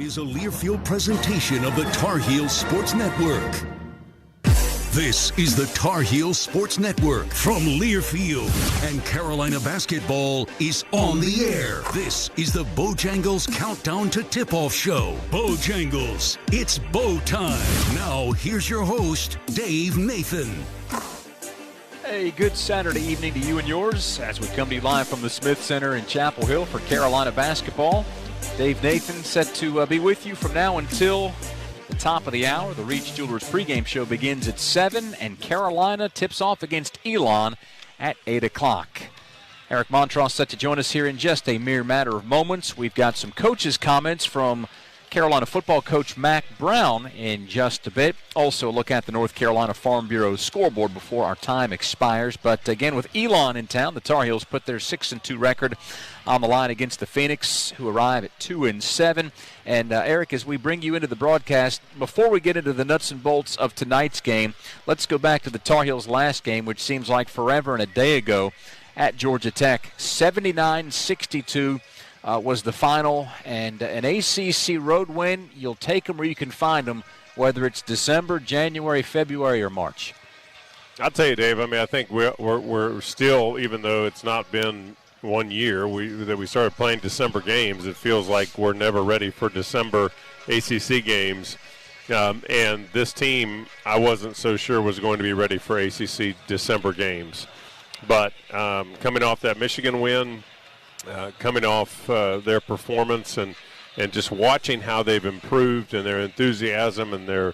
is a Learfield presentation of the Tar Heels Sports Network. This is the Tar Heels Sports Network from Learfield, and Carolina basketball is on the air. This is the Bojangles Countdown to Tip-Off Show. Bojangles, it's Bo time. Now, here's your host, Dave Nathan. Hey, good Saturday evening to you and yours as we come to you live from the Smith Center in Chapel Hill for Carolina basketball. Dave Nathan set to be with you from now until the top of the hour. The Reach Jewelers pregame show begins at 7, and Carolina tips off against Elon at 8 o'clock. Eric Montross set to join us here in just a mere matter of moments. We've got some coaches' comments from Carolina football coach Mack Brown in just a bit. Also a look at the North Carolina Farm Bureau scoreboard before our time expires. But again, with Elon in town, the Tar Heels put their 6-2 record on the line against the Phoenix, who arrive at 2-7. And Eric, as we bring you into the broadcast, before we get into the nuts and bolts of tonight's game, let's go back to the Tar Heels' last game, which seems like forever and a day ago at Georgia Tech. 79-62. Was the final, and an ACC road win. You'll take them where you can find them, whether it's December, January, February, or March. I'll tell you, Dave, I think we're still, even though it's not been 1 year that we started playing December games, it feels like we're never ready for December ACC games. And this team, I wasn't so sure was going to be ready for ACC December games. But coming off that Michigan win, coming off their performance and just watching how they've improved and their enthusiasm and their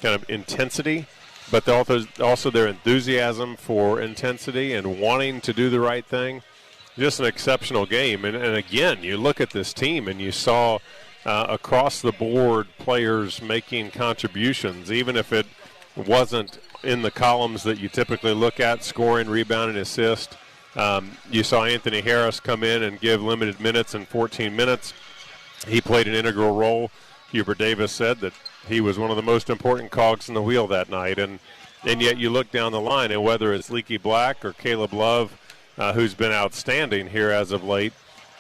kind of intensity, but also their enthusiasm for intensity and wanting to do the right thing. Just an exceptional game. And again, you look at this team and you saw across the board players making contributions, even if it wasn't in the columns that you typically look at, scoring, rebounding, assist. You saw Anthony Harris come in and give limited minutes in 14 minutes. He played an integral role. Hubert Davis said that he was one of the most important cogs in the wheel that night. And yet you look down the line, and whether it's Leaky Black or Caleb Love, who's been outstanding here as of late,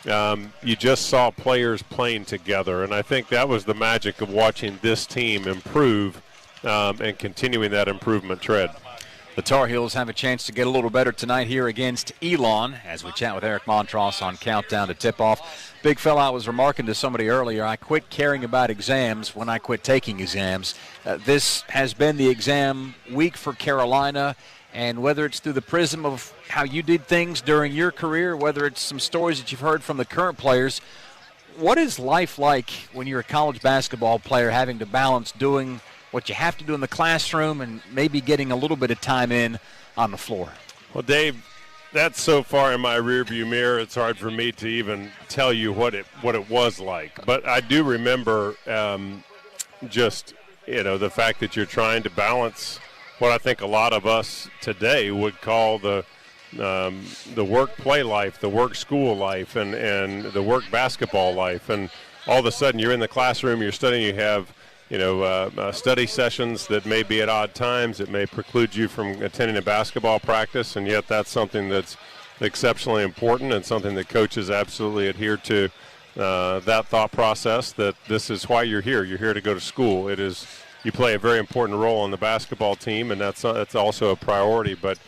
you just saw players playing together. And I think that was the magic of watching this team improve and continuing that improvement tread. The Tar Heels have a chance to get a little better tonight here against Elon as we chat with Eric Montross on Countdown to Tip-Off. Big fella, I was remarking to somebody earlier, I quit caring about exams when I quit taking exams. This has been the exam week for Carolina, and whether it's through the prism of how you did things during your career, whether it's some stories that you've heard from the current players, what is life like when you're a college basketball player having to balance doing what you have to do in the classroom and maybe getting a little bit of time in on the floor? Well, Dave, that's so far in my rearview mirror, it's hard for me to even tell you what it was like. But I do remember just, the fact that you're trying to balance what I think a lot of us today would call the work-play life, the work-school life, and the work-basketball life. And all of a sudden you're in the classroom, you're studying, you have study sessions that may be at odd times. It may preclude you from attending a basketball practice, and yet that's something that's exceptionally important and something that coaches absolutely adhere to, that thought process that this is why you're here. You're here to go to school. You play a very important role on the basketball team, and that's also a priority. But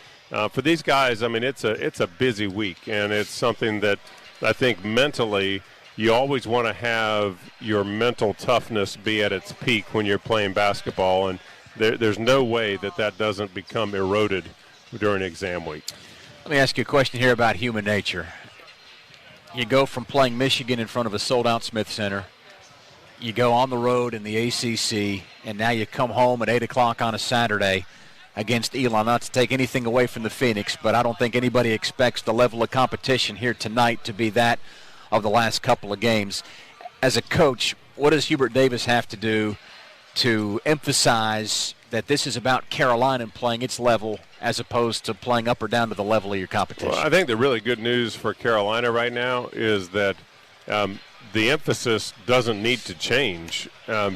for these guys, it's a busy week, and it's something that I think mentally you always want to have your mental toughness be at its peak when you're playing basketball, and there's no way that doesn't become eroded during exam week. Let me ask you a question here about human nature. You go from playing Michigan in front of a sold-out Smith Center, you go on the road in the ACC, and now you come home at 8 o'clock on a Saturday against Elon. Not to take anything away from the Phoenix, but I don't think anybody expects the level of competition here tonight to be that of the last couple of games. As a coach, what does Hubert Davis have to do to emphasize that this is about Carolina and playing its level as opposed to playing up or down to the level of your competition? Well, I think the really good news for Carolina right now is that the emphasis doesn't need to change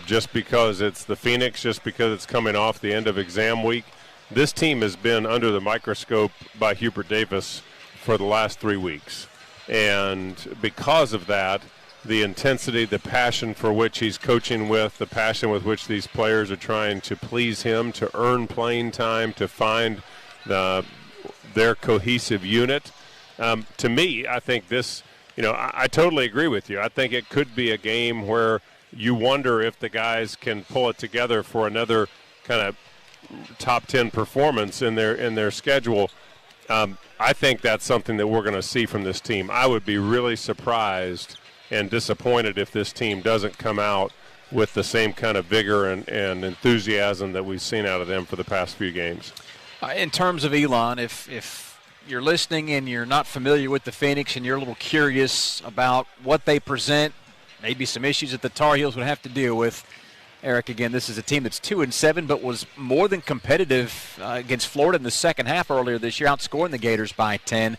just because it's the Phoenix, just because it's coming off the end of exam week. This team has been under the microscope by Hubert Davis for the last 3 weeks. And because of that, the intensity, the passion for which he's coaching with, the passion with which these players are trying to please him, to earn playing time, to find their cohesive unit. To me, I think this, I totally agree with you. I think it could be a game where you wonder if the guys can pull it together for another kind of top 10 performance in their schedule. I think that's something that we're going to see from this team. I would be really surprised and disappointed if this team doesn't come out with the same kind of vigor and enthusiasm that we've seen out of them for the past few games. In terms of Elon, if you're listening and you're not familiar with the Phoenix and you're a little curious about what they present, maybe some issues that the Tar Heels would have to deal with, Eric, again, this is a team that's 2-7, but was more than competitive against Florida in the second half earlier this year, outscoring the Gators by 10.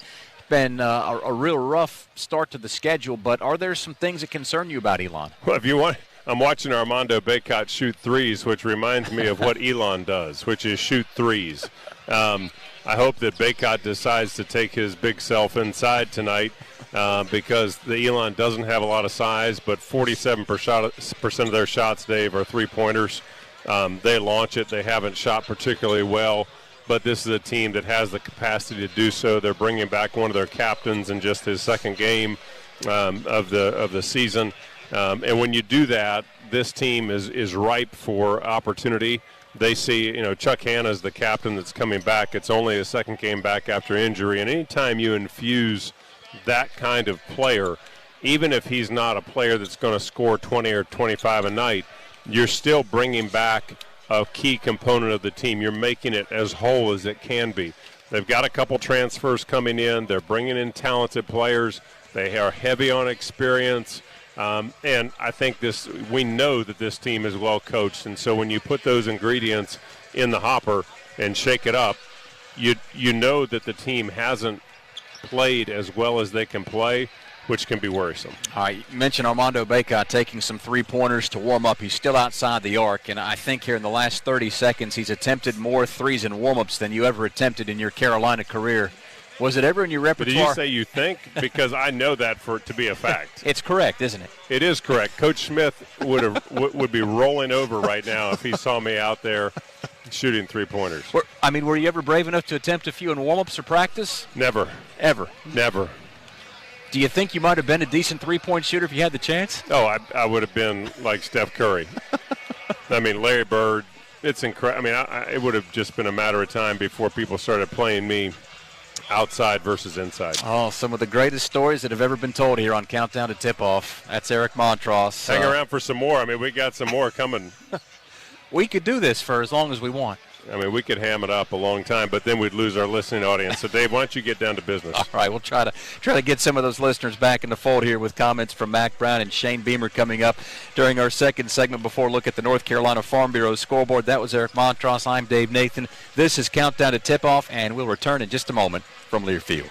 Been a real rough start to the schedule, but are there some things that concern you about Elon? Well, if you want, I'm watching Armando Bacop shoot threes, which reminds me of what Elon does, which is shoot threes. I hope that Bacop decides to take his big self inside tonight because the Elon doesn't have a lot of size, but 47% of their shots, Dave, are three-pointers. They launch it. They haven't shot particularly well. But this is a team that has the capacity to do so. They're bringing back one of their captains in just his second game of the season. And when you do that, this team is ripe for opportunity. They see, Chuck Hanna's the captain that's coming back. It's only his second game back after injury. And anytime you infuse that kind of player, even if he's not a player that's going to score 20 or 25 a night, you're still bringing back a key component of the team. You're making it as whole as it can be. They've got a couple transfers coming in. They're bringing in talented players. They are heavy on experience. And I think we know that this team is well coached. And so when you put those ingredients in the hopper and shake it up, you know that the team hasn't played as well as they can play, which can be worrisome. All right, you mentioned Armando Bacop taking some three-pointers to warm up. He's still outside the arc, and I think here in the last 30 seconds he's attempted more threes in warm-ups than you ever attempted in your Carolina career. Was it ever in your repertoire? Did you say you think? Because I know that to be a fact. It's correct, isn't it? It is correct. Coach Smith would be rolling over right now if he saw me out there shooting three-pointers. Were you ever brave enough to attempt a few in warm-ups or practice? Never. Ever? Never. Do you think you might have been a decent three-point shooter if you had the chance? Oh, I would have been like Steph Curry. Larry Bird, it's incredible. It would have just been a matter of time before people started playing me outside versus inside. Oh, some of the greatest stories that have ever been told here on Countdown to Tip-Off. That's Eric Montross. Hang around for some more. We got some more coming. We could do this for as long as we want. We could ham it up a long time, but then we'd lose our listening audience. So, Dave, why don't you get down to business? All right, we'll try to get some of those listeners back in the fold here with comments from Mac Brown and Shane Beamer coming up during our second segment before look at the North Carolina Farm Bureau scoreboard. That was Eric Montross. I'm Dave Nathan. This is Countdown to Tip-Off, and we'll return in just a moment from Learfield.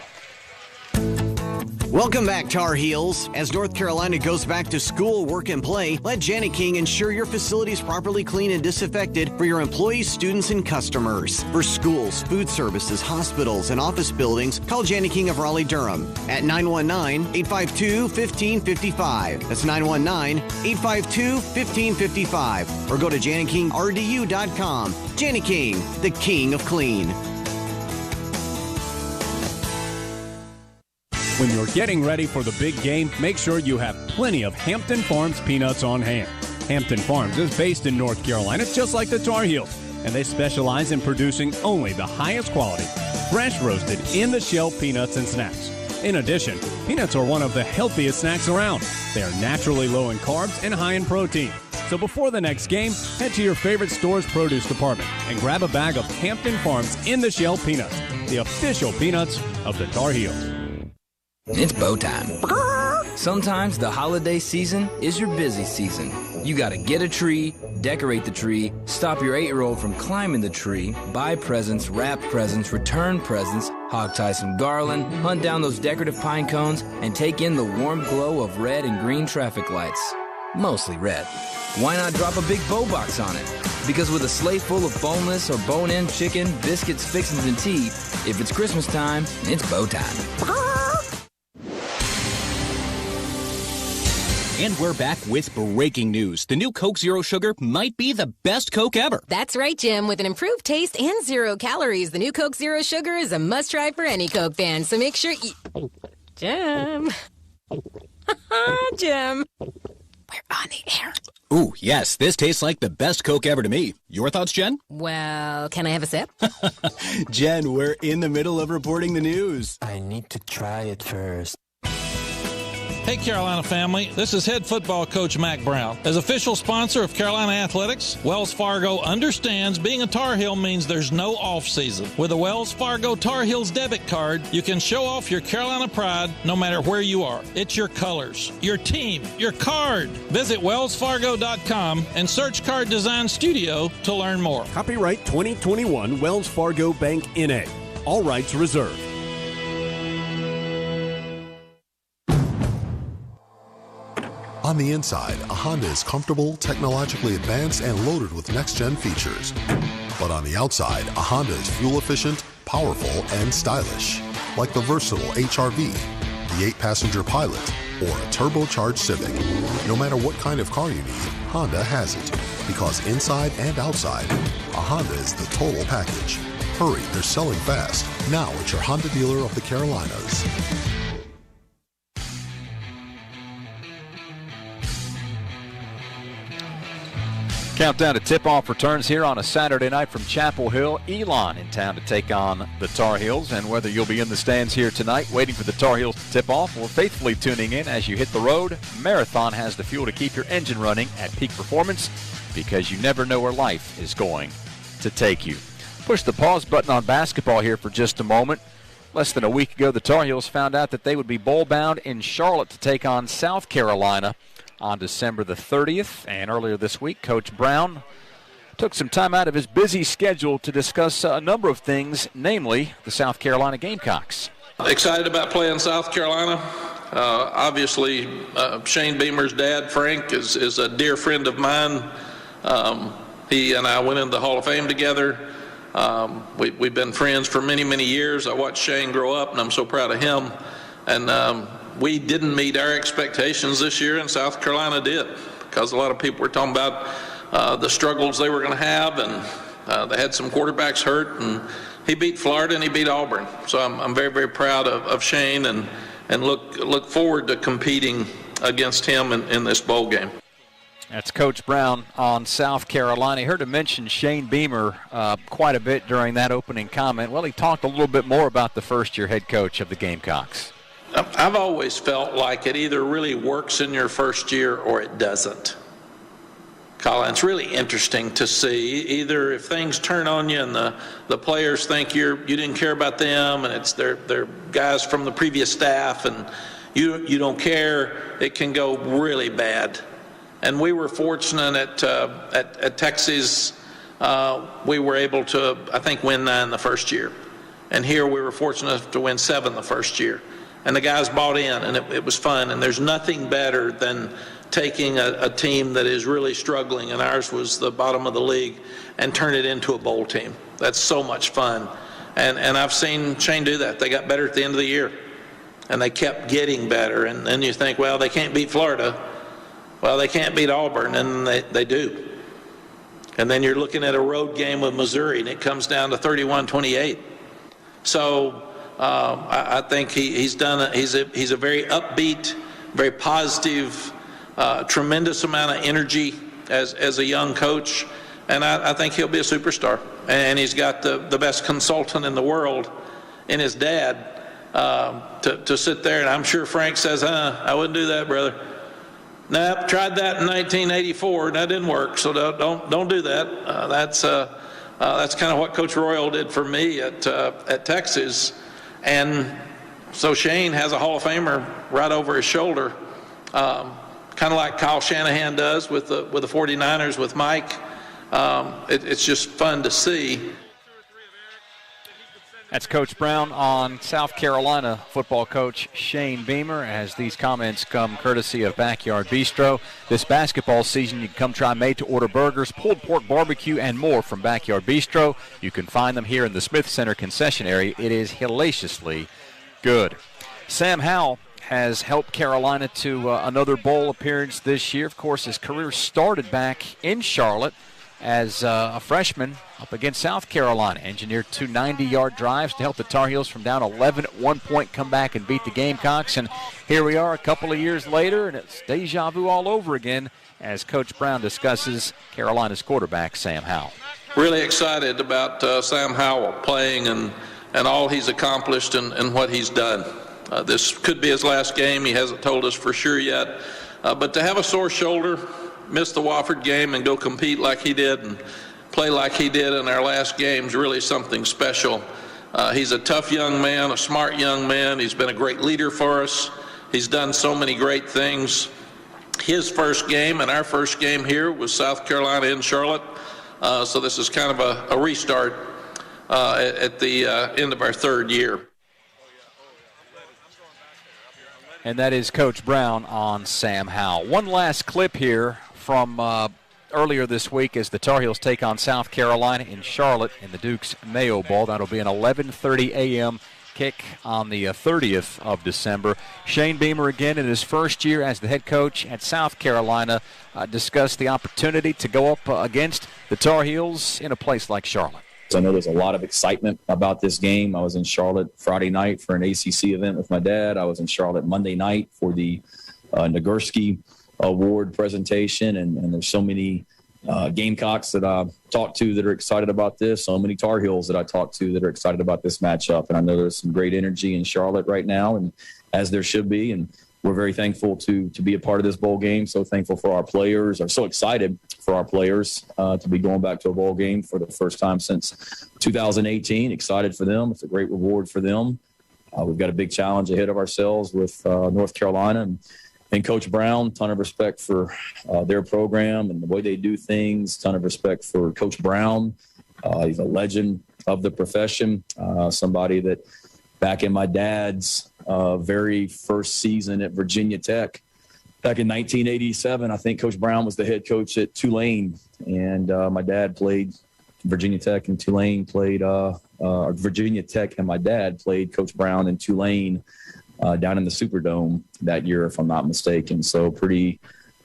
Welcome back, Tar Heels. As North Carolina goes back to school, work, and play, let Janney King ensure your facility is properly clean and disinfected for your employees, students, and customers. For schools, food services, hospitals, and office buildings, call Janney King of Raleigh-Durham at 919-852-1555. That's 919-852-1555. Or go to JanneyKingRDU.com. Janney King, the king of clean. When you're getting ready for the big game, make sure you have plenty of Hampton Farms peanuts on hand. Hampton Farms is based in North Carolina, just like the Tar Heels, and they specialize in producing only the highest quality, fresh roasted, in-the-shell peanuts and snacks. In addition, peanuts are one of the healthiest snacks around. They are naturally low in carbs and high in protein. So before the next game, head to your favorite store's produce department and grab a bag of Hampton Farms in-the-shell peanuts, the official peanuts of the Tar Heels. It's bow time. Sometimes the holiday season is your busy season. You gotta get a tree, decorate the tree, stop your 8-year-old from climbing the tree, buy presents, wrap presents, return presents, hog tie some garland, hunt down those decorative pine cones, and take in the warm glow of red and green traffic lights. Mostly red. Why not drop a big bow box on it? Because with a sleigh full of boneless or bone-in chicken, biscuits, fixins, and tea, if it's Christmas time, it's bow time. And we're back with breaking news. The new Coke Zero Sugar might be the best Coke ever. That's right, Jim. With an improved taste and 0 calories, the new Coke Zero Sugar is a must-try for any Coke fan. So make sure you... Jim. Jim. We're on the air. Ooh, yes, this tastes like the best Coke ever to me. Your thoughts, Jen? Well, can I have a sip? Jen, we're in the middle of reporting the news. I need to try it first. Hey, Carolina family, this is head football coach Mac Brown. As official sponsor of Carolina Athletics, Wells Fargo understands being a Tar Heel means there's no off-season. With a Wells Fargo Tar Heels debit card, you can show off your Carolina pride no matter where you are. It's your colors, your team, your card. Visit wellsfargo.com and search Card Design Studio to learn more. Copyright 2021 Wells Fargo Bank N.A. All rights reserved. On the inside, a Honda is comfortable, technologically advanced, and loaded with next-gen features. But on the outside, a Honda is fuel-efficient, powerful, and stylish. Like the versatile HR-V, the 8-passenger Pilot, or a turbocharged Civic. No matter what kind of car you need, Honda has it. Because inside and outside, a Honda is the total package. Hurry, they're selling fast. Now at your Honda dealer of the Carolinas. Countdown to tip-off returns here on a Saturday night from Chapel Hill. Elon in town to take on the Tar Heels, and whether you'll be in the stands here tonight waiting for the Tar Heels to tip off or faithfully tuning in as you hit the road, Marathon has the fuel to keep your engine running at peak performance because you never know where life is going to take you. Push the pause button on basketball here for just a moment. Less than a week ago, the Tar Heels found out that they would be bowl-bound in Charlotte to take on South Carolina on December the 30th. And earlier this week, Coach Brown took some time out of his busy schedule to discuss a number of things, namely the South Carolina Gamecocks. Excited about playing South Carolina. Obviously, Shane Beamer's dad, Frank, is a dear friend of mine. He and I went into the Hall of Fame together. We've been friends for many, many years. I watched Shane grow up, and I'm so proud of him. And we didn't meet our expectations this year, and South Carolina did, because a lot of people were talking about the struggles they were going to have, and they had some quarterbacks hurt, and he beat Florida and he beat Auburn. So I'm very, very proud of Shane, and look forward to competing against him in this bowl game. That's Coach Brown on South Carolina. I heard him mention Shane Beamer quite a bit during that opening comment. Well, he talked a little bit more about the first-year head coach of the Gamecocks. I've always felt like it either really works in your first year or it doesn't. Colin, it's really interesting to see either if things turn on you and the players think you didn't care about them, and it's they're guys from the previous staff and you don't care, it can go really bad. And we were fortunate at Texas. We were able to, I think, win 9 the first year. And here we were fortunate to win 7 the first year. And the guys bought in, and it was fun. And there's nothing better than taking a team that is really struggling, and ours was the bottom of the league, and turn it into a bowl team. That's so much fun. And I've seen Shane do that. They got better at the end of the year, and they kept getting better. And then you think, well, they can't beat Florida. Well, they can't beat Auburn, and they do. And then you're looking at a road game with Missouri, and it comes down to 31-28. So I think he's a very upbeat, very positive, tremendous amount of energy as a young coach, and I think he'll be a superstar. And he's got the best consultant in the world in his dad to sit there, and I'm sure Frank says, I wouldn't do that, brother. Nope, tried that in 1984, and that didn't work, so don't do that. That's kind of what Coach Royal did for me at Texas. And so Shane has a Hall of Famer right over his shoulder, kind of like Kyle Shanahan does with the 49ers with Mike. It's just fun to see. That's Coach Brown on South Carolina football coach Shane Beamer, as these comments come courtesy of Backyard Bistro. This basketball season, you can come try made-to-order burgers, pulled pork barbecue, and more from Backyard Bistro. You can find them here in the Smith Center concession area. It is hellaciously good. Sam Howell has helped Carolina to another bowl appearance this year. Of course, his career started back in Charlotte as a freshman up against South Carolina. Engineered 2 90-yard drives to help the Tar Heels from down 11 at one point come back and beat the Gamecocks. And here we are a couple of years later, and it's deja vu all over again as Coach Brown discusses Carolina's quarterback, Sam Howell. Really excited about Sam Howell playing and all he's accomplished and what he's done. This could be his last game. He hasn't told us for sure yet. But to have a sore shoulder, miss the Wofford game, and go compete like he did and play like he did in our last game is really something special. He's a tough young man, a smart young man. He's been a great leader for us. He's done so many great things. His first game and our first game here was South Carolina in Charlotte. So this is kind of a restart at the end of our third year. And that is Coach Brown on Sam Howell. One last clip here from earlier this week as the Tar Heels take on South Carolina in Charlotte in the Duke's Mayo Bowl. That'll be an 11:30 a.m. kick on the 30th of December. Shane Beamer again in his first year as the head coach at South Carolina discussed the opportunity to go up against the Tar Heels in a place like Charlotte. I know there's a lot of excitement about this game. I was in Charlotte Friday night for an ACC event with my dad. I was in Charlotte Monday night for the Nagurski Award presentation, and there's so many Gamecocks that I talked to that are excited about this, so many Tar Heels that I talked to that are excited about this matchup. And I know there's some great energy in Charlotte right now, and as there should be, and we're very thankful to be a part of this bowl game. So thankful for our players. I'm so excited for our players to be going back to a bowl game for the first time since 2018. Excited for them. It's a great reward for them. We've got a big challenge ahead of ourselves with North Carolina and Coach Brown. Ton of respect for their program and the way they do things. Ton of respect for Coach Brown. He's a legend of the profession. Somebody that back in my dad's very first season at Virginia Tech, back in 1987, I think Coach Brown was the head coach at Tulane. And my dad played Virginia Tech, and Tulane played Virginia Tech, and my dad played Coach Brown in Tulane down in the Superdome that year, if I'm not mistaken. So pretty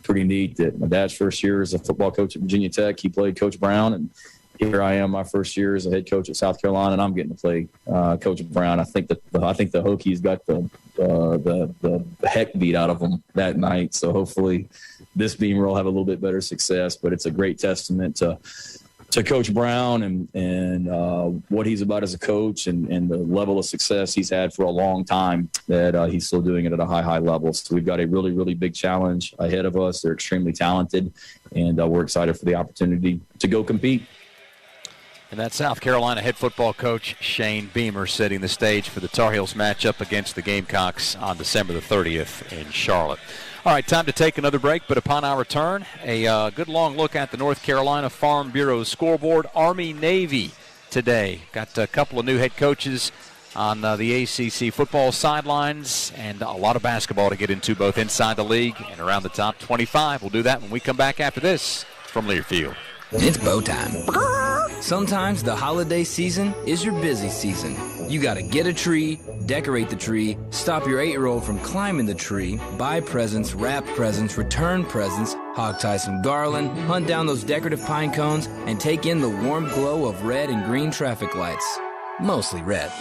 neat that my dad's first year as a football coach at Virginia Tech, he played Coach Brown, and here I am, my first year as a head coach at South Carolina, and I'm getting to play Coach Brown. I think the Hokies got the heck beat out of them that night. So hopefully this Beamer will have a little bit better success. But it's a great testament to Coach Brown and what he's about as a coach and the level of success he's had for a long time, that he's still doing it at a high level. So we've got a really, really big challenge ahead of us. They're extremely talented, and we're excited for the opportunity to go compete. And that's South Carolina head football coach Shane Beamer setting the stage for the Tar Heels matchup against the Gamecocks on December the 30th in Charlotte. All right, time to take another break, but upon our return, a good long look at the North Carolina Farm Bureau scoreboard. Army-Navy today. Got a couple of new head coaches on the ACC football sidelines, and a lot of basketball to get into both inside the league and around the top 25. We'll do that when we come back after this from Learfield. It's bow time. Sometimes the holiday season is your busy season. You gotta get a tree, decorate the tree, stop your 8-year-old from climbing the tree, buy presents, wrap presents, return presents, hog tie some garland, hunt down those decorative pine cones, and take in the warm glow of red and green traffic lights. Mostly red.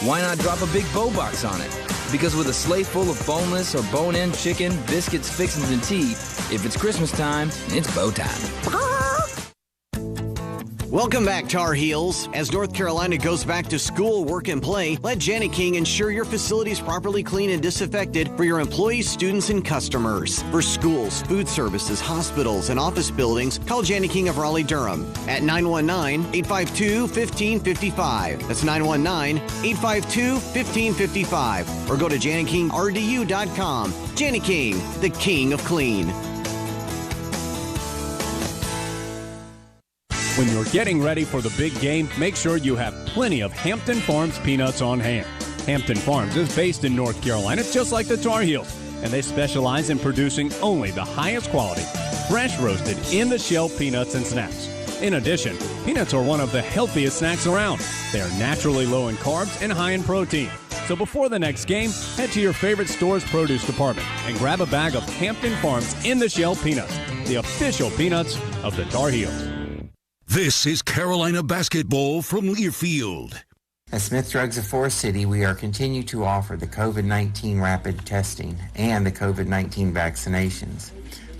Why not drop a big bow box on it? Because with a sleigh full of boneless or bone-in chicken, biscuits, fixins, and tea, if it's Christmas time, it's bow time. Welcome back, Tar Heels. As North Carolina goes back to school, work, and play, let Janet King ensure your facility is properly clean and disinfected for your employees, students, and customers. For schools, food services, hospitals, and office buildings, call Janet King of Raleigh-Durham at 919-852-1555. That's 919-852-1555. Or go to janetkingrdu.com. Janet King, the king of clean. When you're getting ready for the big game, make sure you have plenty of Hampton Farms peanuts on hand. Hampton Farms is based in North Carolina, just like the Tar Heels, and they specialize in producing only the highest quality, fresh roasted, in-the-shell peanuts and snacks. In addition, peanuts are one of the healthiest snacks around. They are naturally low in carbs and high in protein. So before the next game, head to your favorite store's produce department and grab a bag of Hampton Farms In the Shell peanuts, the official peanuts of the Tar Heels. This is Carolina basketball from Learfield. At Smith Drugs of Forest City, we are continue to offer the COVID-19 rapid testing and the COVID-19 vaccinations.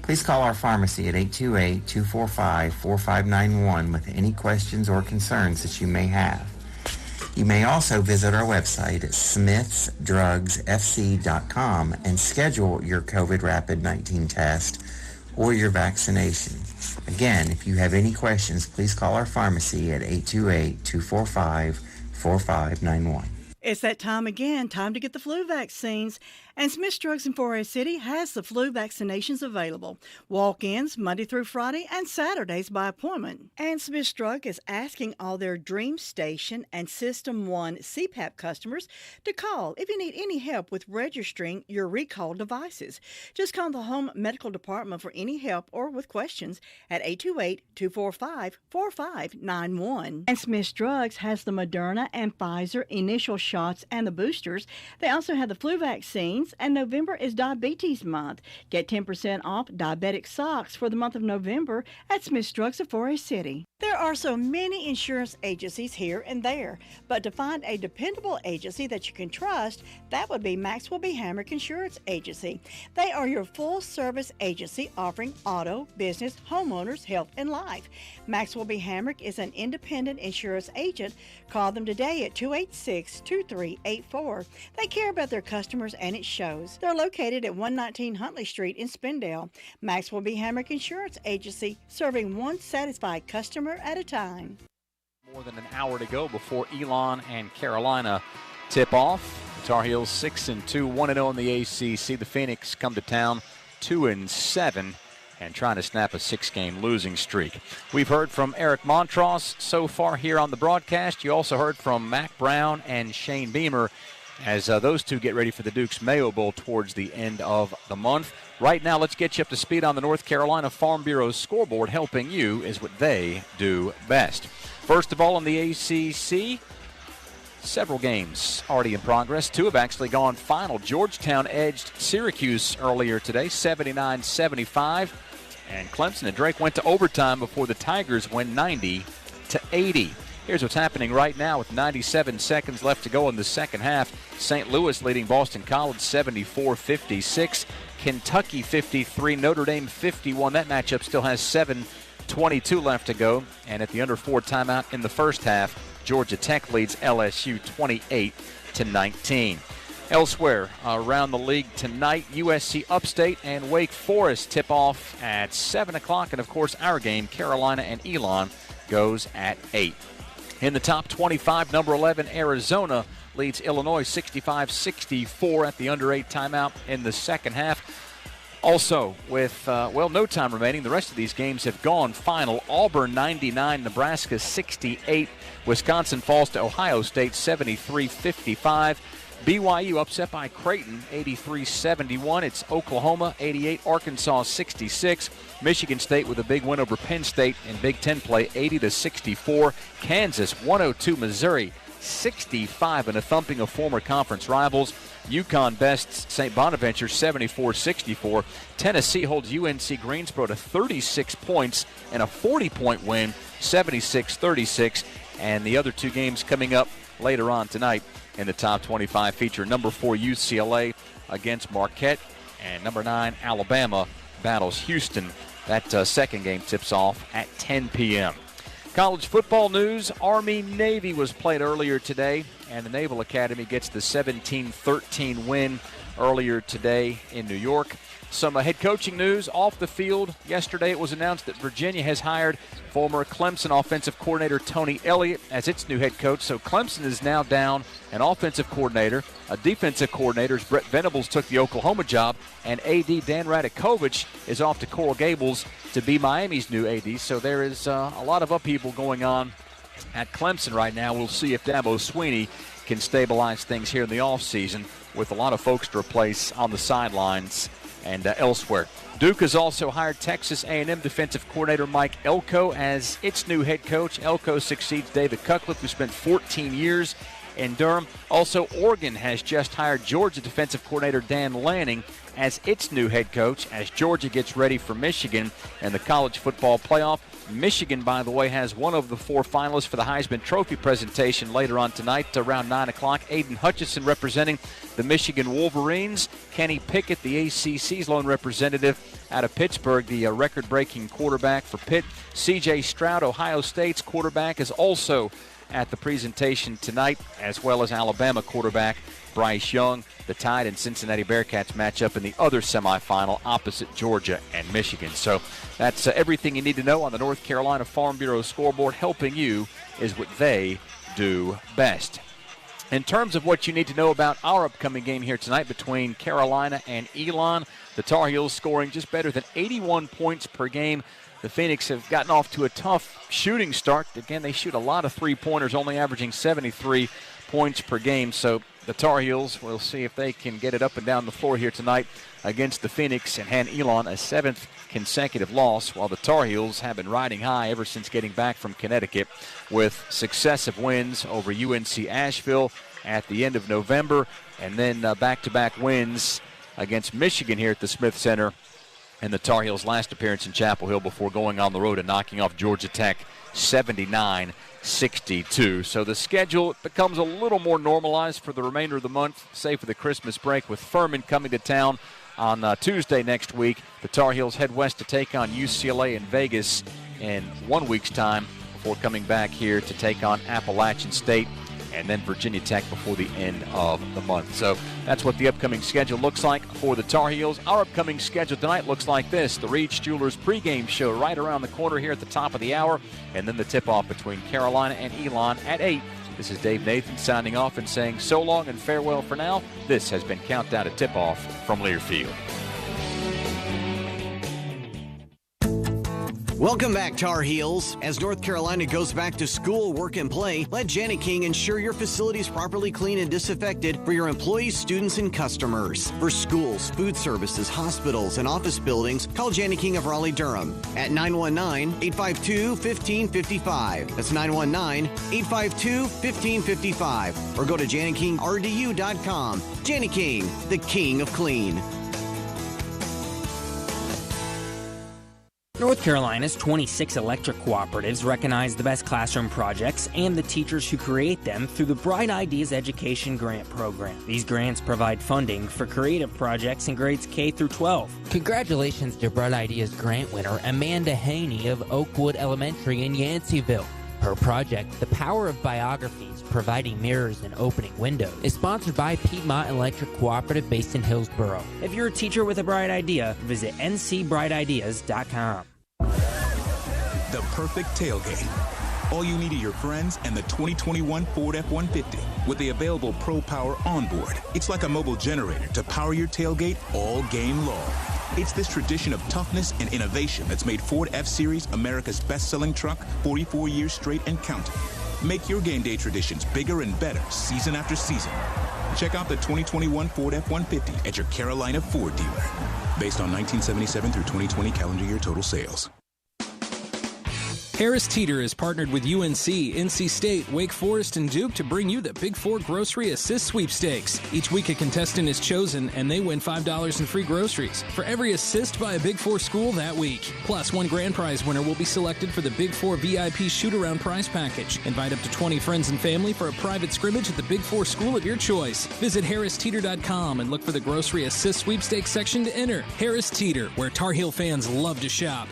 Please call our pharmacy at 828-245-4591 with any questions or concerns that you may have. You may also visit our website at smithsdrugsfc.com and schedule your COVID rapid 19 test or your vaccination. Again, if you have any questions, please call our pharmacy at 828-245-4591. It's that time again, time to get the flu vaccines. And Smith's Drugs in Forest City has the flu vaccinations available. Walk-ins Monday through Friday and Saturdays by appointment. And Smith's Drug is asking all their Dream Station and System 1 CPAP customers to call if you need any help with registering your recalled devices. Just call the Home Medical Department for any help or with questions at 828-245-4591. And Smith's Drugs has the Moderna and Pfizer initial shots and the boosters. They also have the flu vaccines, and November is Diabetes Month. Get 10% off diabetic socks for the month of November at Smith's Drugs of Forest City. There are so many insurance agencies here and there, but to find a dependable agency that you can trust, that would be Maxwell B. Hamrick Insurance Agency. They are your full-service agency offering auto, business, homeowners, health, and life. Maxwell B. Hamrick is an independent insurance agent. Call them today at 286-2384. They care about their customers, and it shows. They're located at 119 Huntley Street in Spindale. Maxwell B. Hamrick Insurance Agency, serving one satisfied customer at a time. More than an hour to go before Elon and Carolina tip off. The Tar Heels 6-2, 1-0 in the ACC. The Phoenix come to town 2-7 and trying to snap a 6-game losing streak. We've heard from Eric Montross so far here on the broadcast. You also heard from Mac Brown and Shane Beamer as those two get ready for the Duke's Mayo Bowl towards the end of the month. Right now, let's get you up to speed on the North Carolina Farm Bureau's scoreboard. Helping you is what they do best. First of all, in the ACC, several games already in progress. Two have actually gone final. Georgetown edged Syracuse earlier today, 79-75. And Clemson and Drake went to overtime before the Tigers win 90-80. Here's what's happening right now with 97 seconds left to go in the second half. St. Louis leading Boston College 74-56. Kentucky 53, Notre Dame 51. That matchup still has 7:22 left to go. And at the under 4 timeout in the first half, Georgia Tech leads LSU 28-19. Elsewhere around the league tonight, USC Upstate and Wake Forest tip off at 7 o'clock. And, of course, our game, Carolina and Elon, goes at 8. In the top 25, number 11, Arizona leads Illinois 65-64 at the under 8 timeout in the second half. Also, with, no time remaining, the rest of these games have gone final. Auburn 99, Nebraska 68. Wisconsin falls to Ohio State 73-55. BYU upset by Creighton 83-71. It's Oklahoma 88, Arkansas 66. Michigan State with a big win over Penn State in Big Ten play 80-64. Kansas 102, Missouri 65 in a thumping of former conference rivals. UConn bests St. Bonaventure 74-64. Tennessee holds UNC Greensboro to 36 points in a 40-point win, 76-36. And the other two games coming up later on tonight in the top 25 feature number 4 UCLA against Marquette, and number 9 Alabama battles Houston. That second game tips off at 10 p.m. College football news, Army-Navy was played earlier today, and the Naval Academy gets the 17-13 win earlier today in New York. Some head coaching news off the field. Yesterday it was announced that Virginia has hired former Clemson offensive coordinator Tony Elliott as its new head coach. So Clemson is now down an offensive coordinator. A defensive coordinator, as Brett Venables took the Oklahoma job. And A.D. Dan Radakovich is off to Coral Gables to be Miami's new A.D. So there is a lot of upheaval going on at Clemson right now. We'll see if Dabo Swinney can stabilize things here in the offseason with a lot of folks to replace on the sidelines and elsewhere. Duke has also hired Texas A&M defensive coordinator Mike Elko as its new head coach. Elko succeeds David Cutcliffe, who spent 14 years in Durham. Also, Oregon has just hired Georgia defensive coordinator Dan Lanning as its new head coach as Georgia gets ready for Michigan and the college football playoff. Michigan, by the way, has one of the 4 finalists for the Heisman Trophy presentation later on tonight around 9 o'clock. Aiden Hutchinson representing the Michigan Wolverines. Kenny Pickett, the ACC's lone representative out of Pittsburgh, the record-breaking quarterback for Pitt. C.J. Stroud, Ohio State's quarterback, is also at the presentation tonight, as well as Alabama quarterback Bryce Young. The Tide and Cincinnati Bearcats match up in the other semifinal opposite Georgia and Michigan. So that's everything you need to know on the North Carolina Farm Bureau scoreboard. Helping you is what they do best. In terms of what you need to know about our upcoming game here tonight between Carolina and Elon, the Tar Heels scoring just better than 81 points per game. The Phoenix have gotten off to a tough shooting start. Again, they shoot a lot of three-pointers, only averaging 73 points per game. So the Tar Heels, we'll see if they can get it up and down the floor here tonight against the Phoenix and hand Elon a 7th consecutive loss, while the Tar Heels have been riding high ever since getting back from Connecticut with successive wins over UNC Asheville at the end of November, and then back-to-back wins against Michigan here at the Smith Center, and the Tar Heels' last appearance in Chapel Hill before going on the road and knocking off Georgia Tech 79-62. So the schedule becomes a little more normalized for the remainder of the month, save for the Christmas break, with Furman coming to town on Tuesday next week. The Tar Heels head west to take on UCLA in Vegas in 1 week's time before coming back here to take on Appalachian State and then Virginia Tech before the end of the month. So that's what the upcoming schedule looks like for the Tar Heels. Our upcoming schedule tonight looks like this. The Reed's Jewelers pregame show right around the corner here at the top of the hour, and then the tip-off between Carolina and Elon at 8. This is Dave Nathan signing off and saying so long and farewell for now. This has been Countdown to Tip-Off from Learfield. Welcome back, Tar Heels. As North Carolina goes back to school, work, and play, let Janet King ensure your facility is properly clean and disinfected for your employees, students, and customers. For schools, food services, hospitals, and office buildings, call Janet King of Raleigh-Durham at 919-852-1555. That's 919-852-1555. Or go to JanetKingRDU.com. Janet King, the king of clean. North Carolina's 26 electric cooperatives recognize the best classroom projects and the teachers who create them through the Bright Ideas Education Grant Program. These grants provide funding for creative projects in grades K through 12. Congratulations to Bright Ideas grant winner Amanda Haney of Oakwood Elementary in Yanceyville. Her project, The Power of Biographies, Providing Mirrors and Opening Windows, is sponsored by Piedmont Electric Cooperative based in Hillsboro. If you're a teacher with a bright idea, visit ncbrightideas.com. The perfect tailgate. All you need are your friends and the 2021 Ford F-150 with the available Pro Power onboard. It's like a mobile generator to power your tailgate all game long. It's this tradition of toughness and innovation that's made Ford F-Series America's best-selling truck 44 years straight and counting. Make your game day traditions bigger and better season after season. Check out the 2021 Ford F-150 at your Carolina Ford dealer. Based on 1977 through 2020 calendar year total sales. Harris Teeter is partnered with UNC, NC State, Wake Forest, and Duke to bring you the Big Four Grocery Assist Sweepstakes. Each week a contestant is chosen and they win $5 in free groceries for every assist by a Big Four school that week. Plus, one grand prize winner will be selected for the Big Four VIP shoot-around prize package. Invite up to 20 friends and family for a private scrimmage at the Big Four school of your choice. Visit harristeeter.com and look for the Grocery Assist Sweepstakes section to enter. Harris Teeter, where Tar Heel fans love to shop.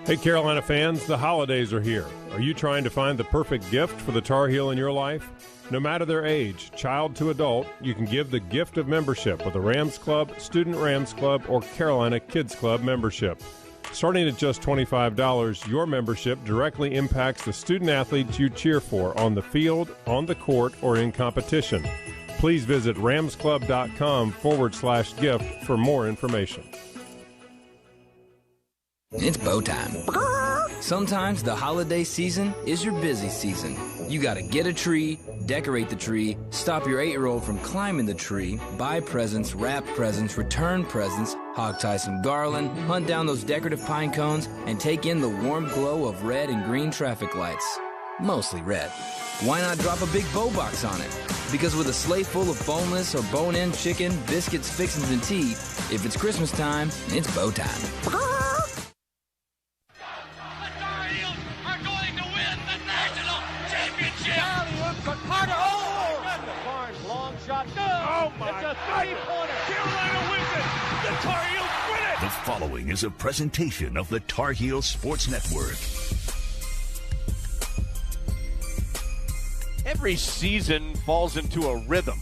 Hey, Carolina fans, the holidays are here. Are you trying to find the perfect gift for the Tar Heel in your life? No matter their age, child to adult, you can give the gift of membership with a Rams Club, Student Rams Club, or Carolina Kids Club membership. Starting at just $25, your membership directly impacts the student athletes you cheer for on the field, on the court, or in competition. Please visit ramsclub.com/gift for more information. It's bow time. Sometimes the holiday season is your busy season. You gotta get a tree, decorate the tree, stop your 8-year-old from climbing the tree, buy presents, wrap presents, return presents, hog tie some garland, hunt down those decorative pine cones, and take in the warm glow of red and green traffic lights. mostly red. Why not drop a big bow box on it? Because with a sleigh full of boneless or bone-in chicken, biscuits, fixins, and tea, if it's Christmas time, it's bow time. The following is a presentation of the Tar Heel Sports Network. Every season falls into a rhythm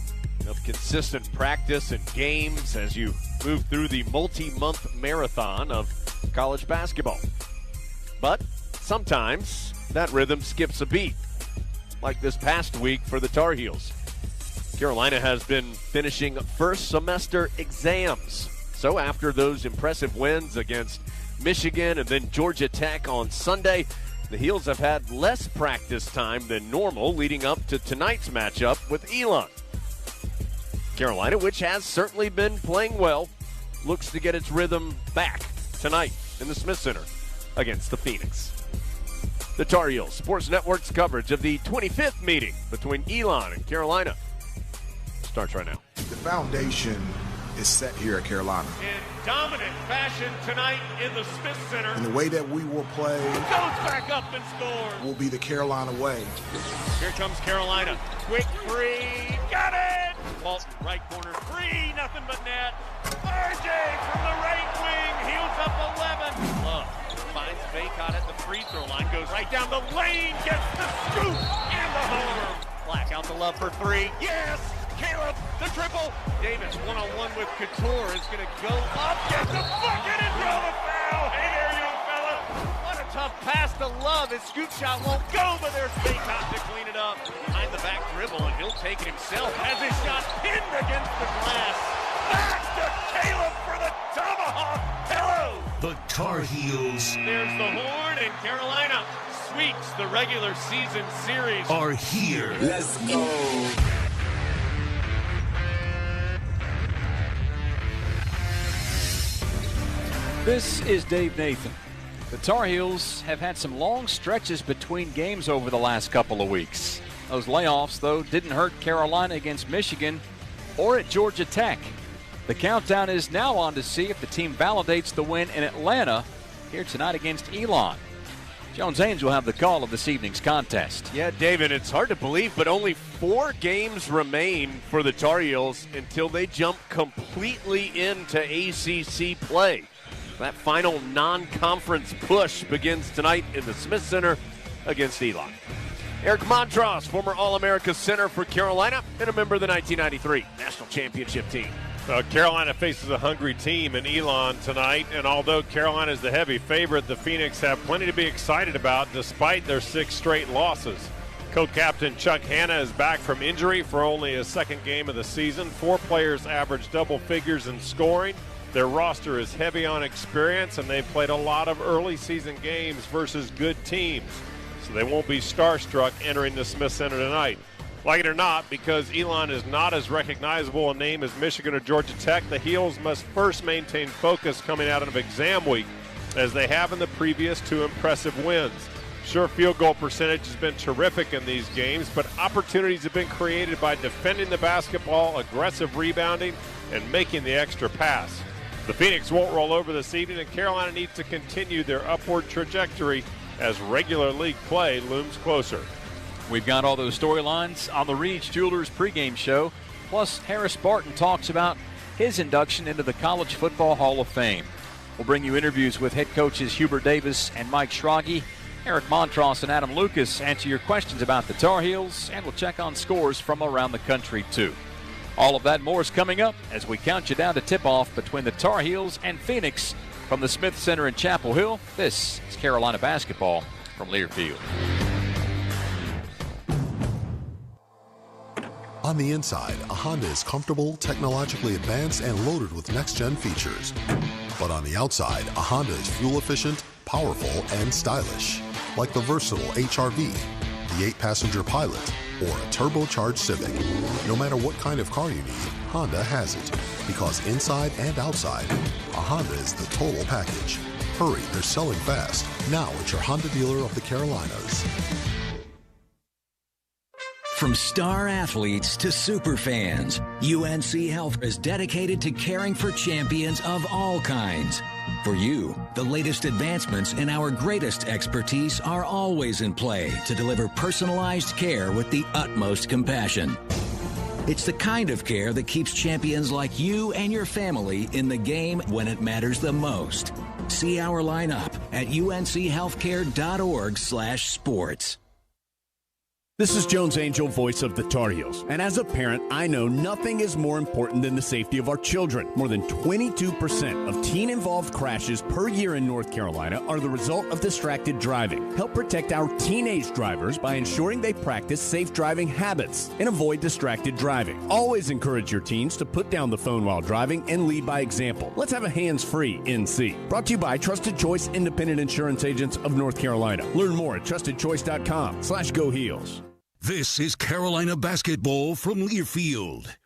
of consistent practice and games as you move through the multi-month marathon of college basketball. But sometimes that rhythm skips a beat, like this past week for the Tar Heels. Carolina has been finishing first semester exams. So after those impressive wins against Michigan and then Georgia Tech on Sunday, the Heels have had less practice time than normal leading up to tonight's matchup with Elon. Carolina, which has certainly been playing well, looks to get its rhythm back tonight in the Smith Center against the Phoenix. The Tar Heels Sports Network's coverage of the 25th meeting between Elon and Carolina starts right now. The foundation is set here at Carolina. In dominant fashion tonight in the Smith Center. And the way that we will play goes back up and scores. Will be the Carolina way. Here comes Carolina. Quick three. Got it! Walton, right corner. Three, nothing but net. RJ from the right wing. Heels up 11. Love finds Bacop at the free throw line. Goes right down the lane. Gets the scoop and the homer. Black out to Love for three. Yes! Caleb, the triple. Davis one-on-one with Couture is going to go up, get the bucket, and draw the foul. Hey there, young fella. What a tough pass to Love. His scoop shot won't go, but there's Bacop to clean it up. Behind the back dribble, and he'll take it himself. Has his shot pinned against the glass. Back to Caleb for the tomahawk. Hello. The Tar Heels. There's the horn, and Carolina sweeps the regular season series. Are here. Let's go. This is Dave Nathan. The Tar Heels have had some long stretches between games over the last couple of weeks. Those layoffs, though, didn't hurt Carolina against Michigan or at Georgia Tech. The countdown is now on to see if the team validates the win in Atlanta here tonight against Elon. Jones Ames will have the call of this evening's contest. Yeah, David, it's hard to believe, but only 4 games remain for the Tar Heels until they jump completely into ACC play. That final non-conference push begins tonight in the Smith Center against Elon. Eric Montross, former All-America center for Carolina and a member of the 1993 National Championship team. Carolina faces a hungry team in Elon tonight, and although Carolina is the heavy favorite, the Phoenix have plenty to be excited about despite their 6 straight losses. Co-captain Chuck Hanna is back from injury for only his second game of the season. 4 players average double figures in scoring. Their roster is heavy on experience, and they've played a lot of early season games versus good teams, so they won't be starstruck entering the Smith Center tonight. Like it or not, because Elon is not as recognizable a name as Michigan or Georgia Tech, the Heels must first maintain focus coming out of exam week, as they have in the previous 2 impressive wins. Sure, field goal percentage has been terrific in these games, but opportunities have been created by defending the basketball, aggressive rebounding, and making the extra pass. The Phoenix won't roll over this evening, and Carolina needs to continue their upward trajectory as regular league play looms closer. We've got all those storylines on the Reed's Jewelers pregame show. Plus, Harris Barton talks about his induction into the College Football Hall of Fame. We'll bring you interviews with head coaches Hubert Davis and Mike Schrage. Eric Montross and Adam Lucas answer your questions about the Tar Heels, and we'll check on scores from around the country, too. All of that and more is coming up as we count you down to tip-off between the Tar Heels and Phoenix from the Smith Center in Chapel Hill. This is Carolina basketball from Learfield. On the inside, a Honda is comfortable, technologically advanced, and loaded with next-gen features. But on the outside, a Honda is fuel-efficient, powerful, and stylish. Like the versatile HR-V, the 8-passenger Pilot, or a turbocharged Civic. No matter what kind of car you need, Honda has it. Because inside and outside, a Honda is the total package. Hurry, they're selling fast. Now at your Honda dealer of the Carolinas. From star athletes to super fans, UNC Health is dedicated to caring for champions of all kinds. For you, the latest advancements in our greatest expertise are always in play to deliver personalized care with the utmost compassion. It's the kind of care that keeps champions like you and your family in the game when it matters the most. See our lineup at unchealthcare.org/sports. This is Jones Angel, voice of the Tar Heels. And as a parent, I know nothing is more important than the safety of our children. More than 22% of teen-involved crashes per year in North Carolina are the result of distracted driving. Help protect our teenage drivers by ensuring they practice safe driving habits and avoid distracted driving. Always encourage your teens to put down the phone while driving and lead by example. Let's have a hands-free NC. Brought to you by Trusted Choice Independent Insurance Agents of North Carolina. Learn more at trustedchoice.com/Go Heels. This is Carolina basketball from Learfield.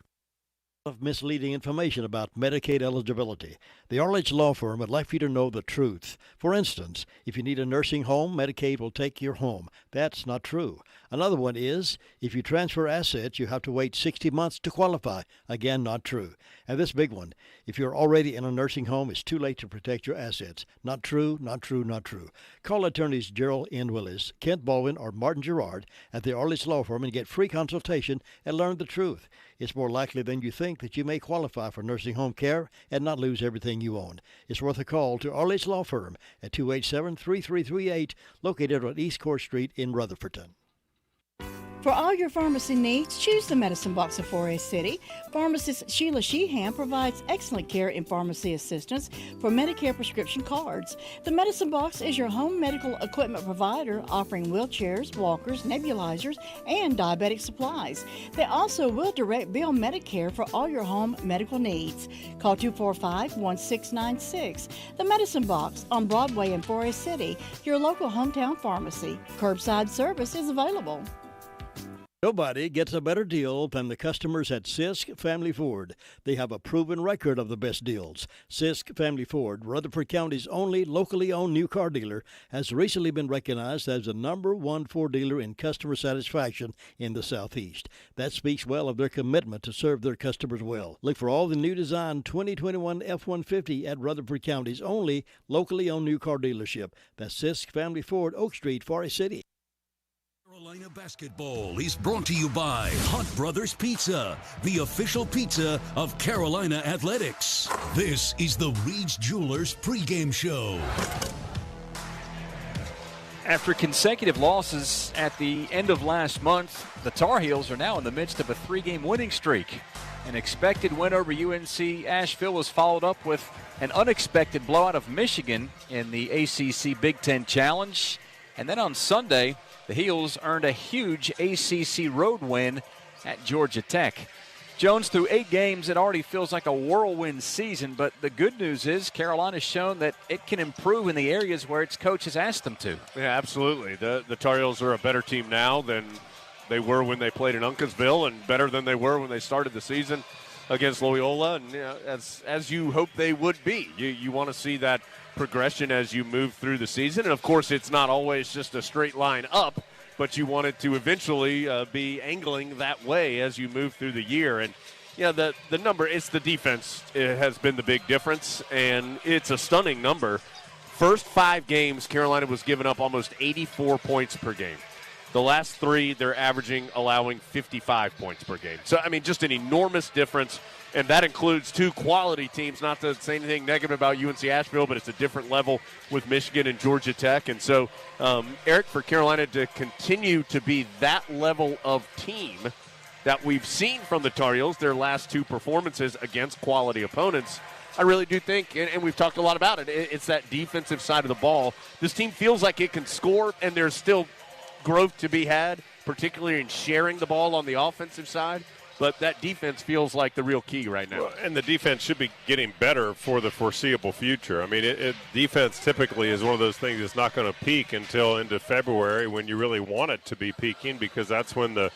Of misleading information about Medicaid eligibility. The Arledge Law Firm would like for you to know the truth. For instance, if you need a nursing home, Medicaid will take your home. That's not true. Another one is, if you transfer assets, you have to wait 60 months to qualify. Again, not true. And this big one, if you're already in a nursing home, it's too late to protect your assets. Not true, not true, not true. Call attorneys Gerald N. Willis, Kent Baldwin, or Martin Gerard at the Arledge Law Firm and get free consultation and learn the truth. It's more likely than you think that you may qualify for nursing home care and not lose everything you own. It's worth a call to Arledge Law Firm at 287-3338, located on East Court Street in Rutherfordton. For all your pharmacy needs, choose the Medicine Box of Forest City. Pharmacist Sheila Sheehan provides excellent care and pharmacy assistance for Medicare prescription cards. The Medicine Box is your home medical equipment provider, offering wheelchairs, walkers, nebulizers, and diabetic supplies. They also will direct bill Medicare for all your home medical needs. Call 245-1696. The Medicine Box on Broadway in Forest City, your local hometown pharmacy. Curbside service is available. Nobody gets a better deal than the customers at Sisk Family Ford. They have a proven record of the best deals. Sisk Family Ford, Rutherford County's only locally owned new car dealer, has recently been recognized as the #1 Ford dealer in customer satisfaction in the Southeast. That speaks well of their commitment to serve their customers well. Look for all the new design 2021 F-150 at Rutherford County's only locally owned new car dealership. That's Sisk Family Ford, Oak Street, Forest City. Carolina basketball is brought to you by Hunt Brothers Pizza, the official pizza of Carolina Athletics. This is the Reed's Jewelers pregame show. After consecutive losses at the end of last month, the Tar Heels are now in the midst of a 3-game winning streak. An expected win over UNC Asheville was followed up with an unexpected blowout of Michigan in the ACC Big Ten Challenge. And then on Sunday, the Heels earned a huge ACC road win at Georgia Tech. Jones, through 8 games, it already feels like a whirlwind season, but the good news is Carolina's shown that it can improve in the areas where its coach has asked them to. Yeah, absolutely. The Tar Heels are a better team now than they were when they played in Uncasville, and better than they were when they started the season against Loyola, and as you hope they would be. You want to see that progression as you move through the season, and of course it's not always just a straight line up, but you want it to eventually be angling that way as you move through the year. And the number, it's the defense, it has been the big difference, and it's a stunning number. First 5 games, Carolina was giving up almost 84 points per game. The last 3, they're allowing 55 points per game. So, I mean, just an enormous difference, and that includes 2 quality teams. Not to say anything negative about UNC Asheville, but it's a different level with Michigan and Georgia Tech. And so, Eric, for Carolina to continue to be that level of team that we've seen from the Tar Heels, their last 2 performances against quality opponents, I really do think, and we've talked a lot about it, it's that defensive side of the ball. This team feels like it can score, and there's still growth to be had, particularly in sharing the ball on the offensive side. But that defense feels like the real key right now. Well, and the defense should be getting better for the foreseeable future. I mean, defense typically is one of those things that's not going to peak until into February when you really want it to be peaking, because that's when the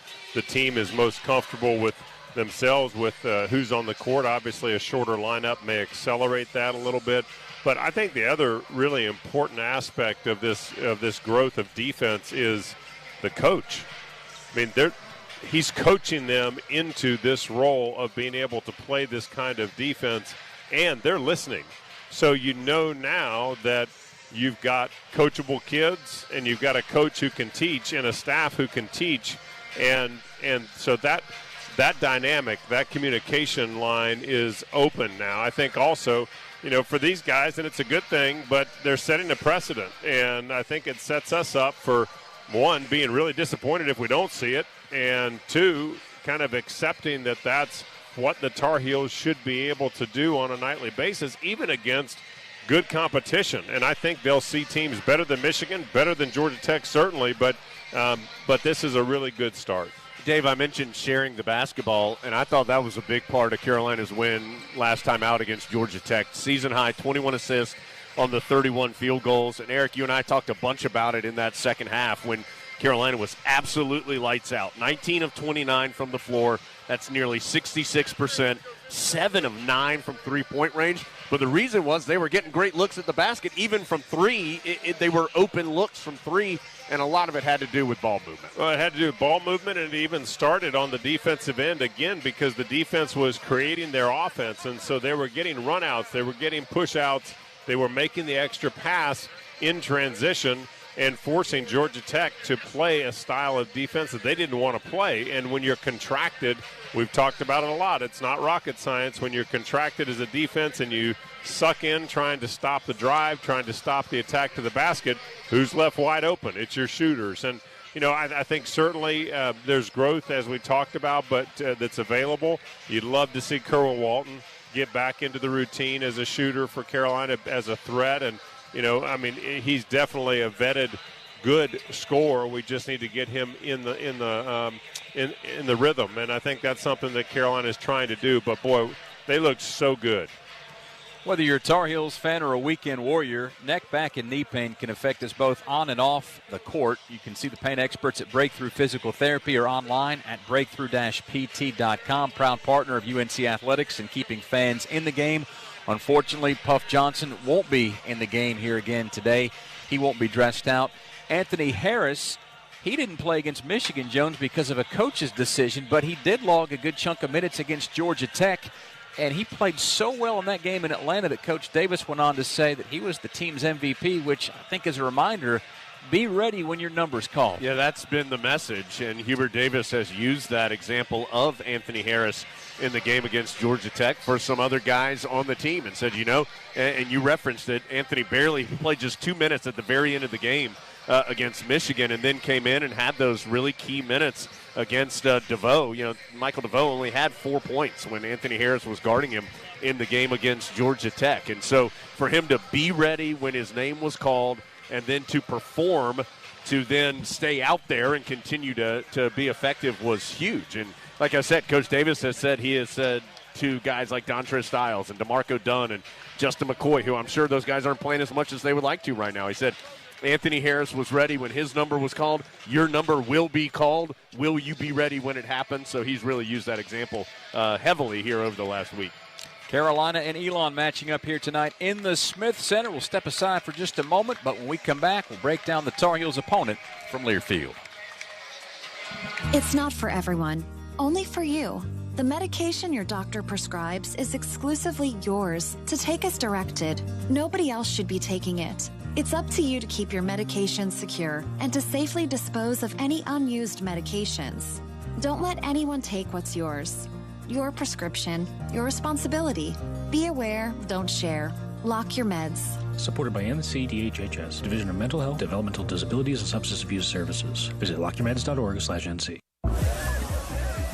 team is most comfortable with themselves, with who's on the court. Obviously, a shorter lineup may accelerate that a little bit. But I think the other really important aspect of this growth of defense is the coach. I mean, he's coaching them into this role of being able to play this kind of defense, and they're listening. So you know now that you've got coachable kids and you've got a coach who can teach and a staff who can teach, and so that dynamic, that communication line is open now. I think also, for these guys, and it's a good thing, but they're setting a precedent, and I think it sets us up for, one, being really disappointed if we don't see it, and two, kind of accepting that that's what the Tar Heels should be able to do on a nightly basis, even against good competition. And I think they'll see teams better than Michigan, better than Georgia Tech certainly, but this is a really good start. Dave, I mentioned sharing the basketball, and I thought that was a big part of Carolina's win last time out against Georgia Tech. Season high, 21 assists on the 31 field goals. And Eric, you and I talked a bunch about it in that second half when Carolina was absolutely lights out. 19 of 29 from the floor. That's nearly 66%. 7 of 9 from three-point range. But the reason was they were getting great looks at the basket. Even from three, they were open looks from three, and a lot of it had to do with ball movement. Well, it had to do with ball movement, and it even started on the defensive end again because the defense was creating their offense, and so they were getting runouts, they were getting push-outs, they were making the extra pass in transition and forcing Georgia Tech to play a style of defense that they didn't want to play. And when you're contracted, we've talked about it a lot, it's not rocket science. When you're contracted as a defense and you suck in trying to stop the drive, trying to stop the attack to the basket, who's left wide open? It's your shooters. And, I think certainly there's growth, as we talked about, but that's available. You'd love to see Kerwin Walton get back into the routine as a shooter for Carolina, as a threat. And, he's definitely a vetted, good scorer. We just need to get him in the rhythm, and I think that's something that Carolina is trying to do. But boy, they look so good. Whether you're a Tar Heels fan or a weekend warrior, neck, back, and knee pain can affect us both on and off the court. You can see the pain experts at Breakthrough Physical Therapy or online at breakthrough-pt.com. Proud partner of UNC Athletics and keeping fans in the game. Unfortunately, Puff Johnson won't be in the game here again today. He won't be dressed out. Anthony Harris, he didn't play against Michigan, Jones, because of a coach's decision, but he did log a good chunk of minutes against Georgia Tech, and he played so well in that game in Atlanta that Coach Davis went on to say that he was the team's MVP, which I think is a reminder, be ready when your number's called. Yeah, that's been the message, and Hubert Davis has used that example of Anthony Harris in the game against Georgia Tech for some other guys on the team and said, and you referenced it, Anthony barely played just 2 minutes at the very end of the game against Michigan and then came in and had those really key minutes against DeVoe. Michael DeVoe only had 4 points when Anthony Harris was guarding him in the game against Georgia Tech. And so for him to be ready when his name was called and then to perform, to then stay out there and continue to be effective was huge. And like I said, Coach Davis has said he has said to guys like Dontre Styles and DeMarco Dunn and Justin McCoy, who I'm sure those guys aren't playing as much as they would like to right now. He said Anthony Harris was ready when his number was called. Your number will be called. Will you be ready when it happens? So he's really used that example heavily here over the last week. Carolina and Elon matching up here tonight in the Smith Center. We'll step aside for just a moment, but when we come back, we'll break down the Tar Heels' opponent from Learfield. It's not for everyone, only for you. The medication your doctor prescribes is exclusively yours to take as directed. Nobody else should be taking it. It's up to you to keep your medications secure and to safely dispose of any unused medications. Don't let anyone take what's yours. Your prescription, your responsibility. Be aware, don't share. Lock your meds. Supported by NCDHHS, Division of Mental Health, Developmental Disabilities, and Substance Abuse Services. Visit lockyourmeds.org/NC.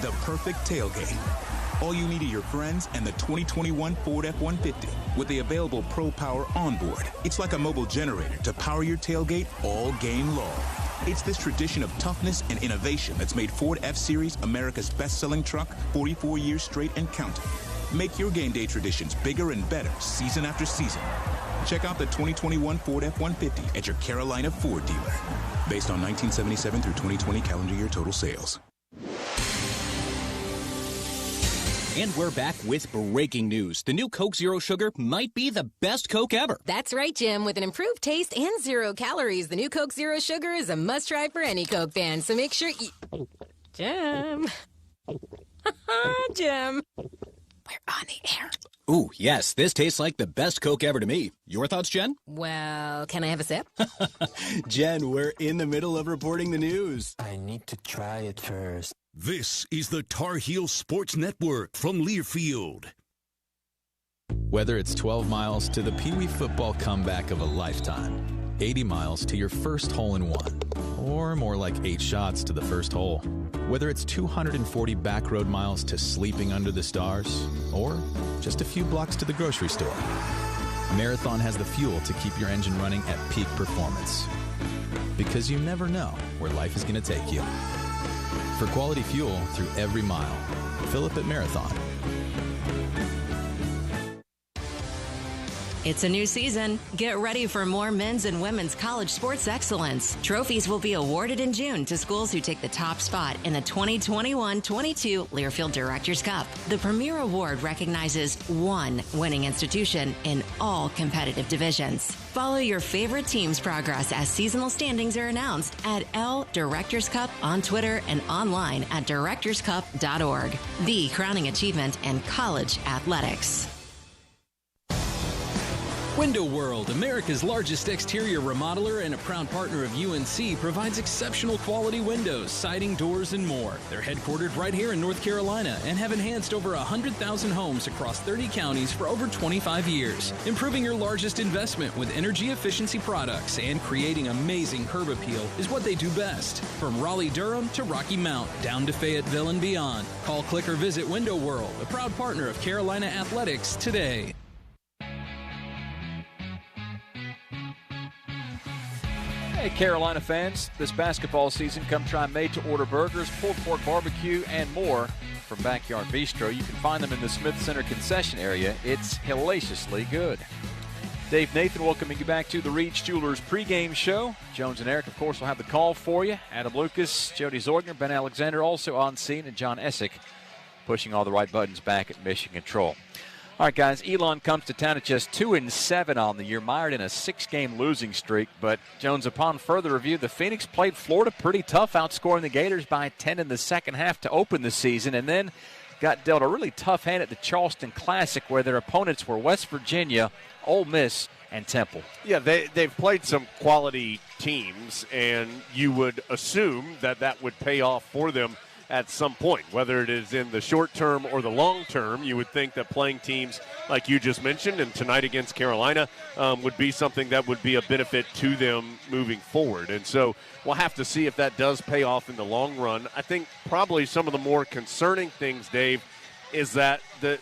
The perfect tailgate. All you need are your friends and the 2021 Ford F-150 with the available Pro Power onboard. It's like a mobile generator to power your tailgate all game long. It's this tradition of toughness and innovation that's made Ford F-Series America's best-selling truck 44 years straight and counting. Make your game day traditions bigger and better season after season. Check out the 2021 Ford F-150 at your Carolina Ford dealer. Based on 1977 through 2020 calendar year total sales. And we're back with breaking news. The new Coke Zero Sugar might be the best Coke ever. That's right, Jim. With an improved taste and 0 calories, the new Coke Zero Sugar is a must-try for any Coke fan. So make sure you... Jim. Jim. We're on the air. Ooh, yes, this tastes like the best Coke ever to me. Your thoughts, Jen? Well, can I have a sip? Jen, we're in the middle of reporting the news. I need to try it first. This is the Tar Heel Sports Network from Learfield. Whether it's 12 miles to the Pee Wee football comeback of a lifetime, 80 miles to your first hole-in-one, or more like 8 shots to the first hole. Whether it's 240 backroad miles to sleeping under the stars, or just a few blocks to the grocery store, Marathon has the fuel to keep your engine running at peak performance. Because you never know where life is going to take you. For quality fuel through every mile, fill up at Marathon. It's a new season. Get ready for more men's and women's college sports excellence. Trophies will be awarded in June to schools who take the top spot in the 2021-22 Learfield Directors Cup. The premier award recognizes one winning institution in all competitive divisions. Follow your favorite team's progress as seasonal standings are announced at L Directors Cup on Twitter and online at directorscup.org. The crowning achievement in college athletics. Window World, America's largest exterior remodeler and a proud partner of UNC, provides exceptional quality windows, siding, doors, and more. They're headquartered right here in North Carolina and have enhanced over 100,000 homes across 30 counties for over 25 years. Improving your largest investment with energy efficiency products and creating amazing curb appeal is what they do best. From Raleigh-Durham to Rocky Mount, down to Fayetteville and beyond. Call, click, or visit Window World, a proud partner of Carolina Athletics, today. Hey, Carolina fans, this basketball season, come try made-to-order burgers, pulled pork barbecue, and more from Backyard Bistro. You can find them in the Smith Center concession area. It's hellaciously good. Dave Nathan welcoming you back to the Reed's Jewelers pregame show. Jones and Eric, of course, will have the call for you. Adam Lucas, Jody Zorgner, Ben Alexander also on scene, and John Essick pushing all the right buttons back at Mission Control. All right, guys, Elon comes to town at just 2-7 on the year, mired in a 6-game losing streak. But, Jones, upon further review, the Phoenix played Florida pretty tough, outscoring the Gators by 10 in the second half to open the season, and then got dealt a really tough hand at the Charleston Classic, where their opponents were West Virginia, Ole Miss, and Temple. Yeah, they've played some quality teams, and you would assume that would pay off for them at some point, whether it is in the short term or the long term. You would think that playing teams like you just mentioned and tonight against Carolina would be something that would be a benefit to them moving forward. And so we'll have to see if that does pay off in the long run. I think probably some of the more concerning things, Dave, is that the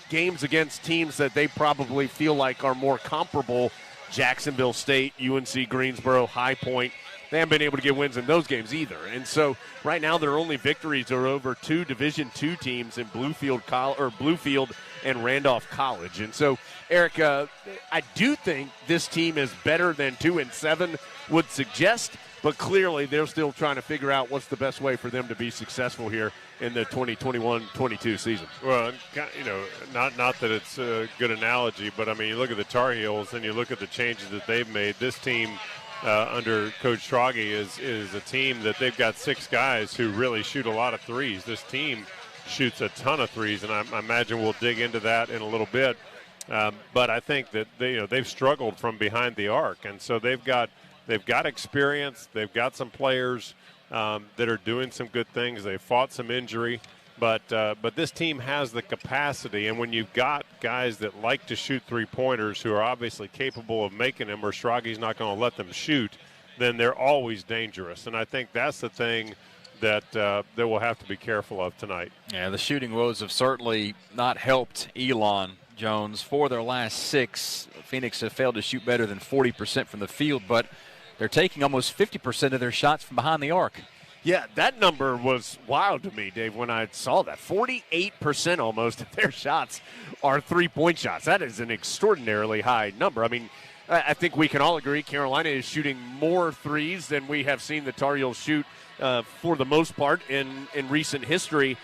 games against teams that they probably feel like are more comparable, Jacksonville State, UNC Greensboro, High Point, they haven't been able to get wins in those games either. And so right now their only victories are over 2 Division II teams in Bluefield and Randolph College. And so, Eric, I do think this team is better than 2-7 would suggest, but clearly they're still trying to figure out what's the best way for them to be successful here in the 2021-22 season. Well, you know, not that it's a good analogy, but, I mean, you look at the Tar Heels and you look at the changes that they've made. This team under Coach Strage is a team that they've got 6 guys who really shoot a lot of threes. This team shoots a ton of threes, and I imagine we'll dig into that in a little bit. But I think that they've struggled from behind the arc, and so they've got experience. They've got some players that are doing some good things. They fought some injury. But this team has the capacity, and when you've got guys that like to shoot three-pointers who are obviously capable of making them, or Strage's not going to let them shoot, then they're always dangerous. And I think that's the thing that we'll have to be careful of tonight. Yeah, the shooting woes have certainly not helped Elon, Jones. For their last 6, Phoenix have failed to shoot better than 40% from the field, but they're taking almost 50% of their shots from behind the arc. Yeah, that number was wild to me, Dave, when I saw that. 48% almost of their shots are three-point shots. That is an extraordinarily high number. I mean, I think we can all agree Carolina is shooting more threes than we have seen the Tar Heels shoot for the most part in recent history.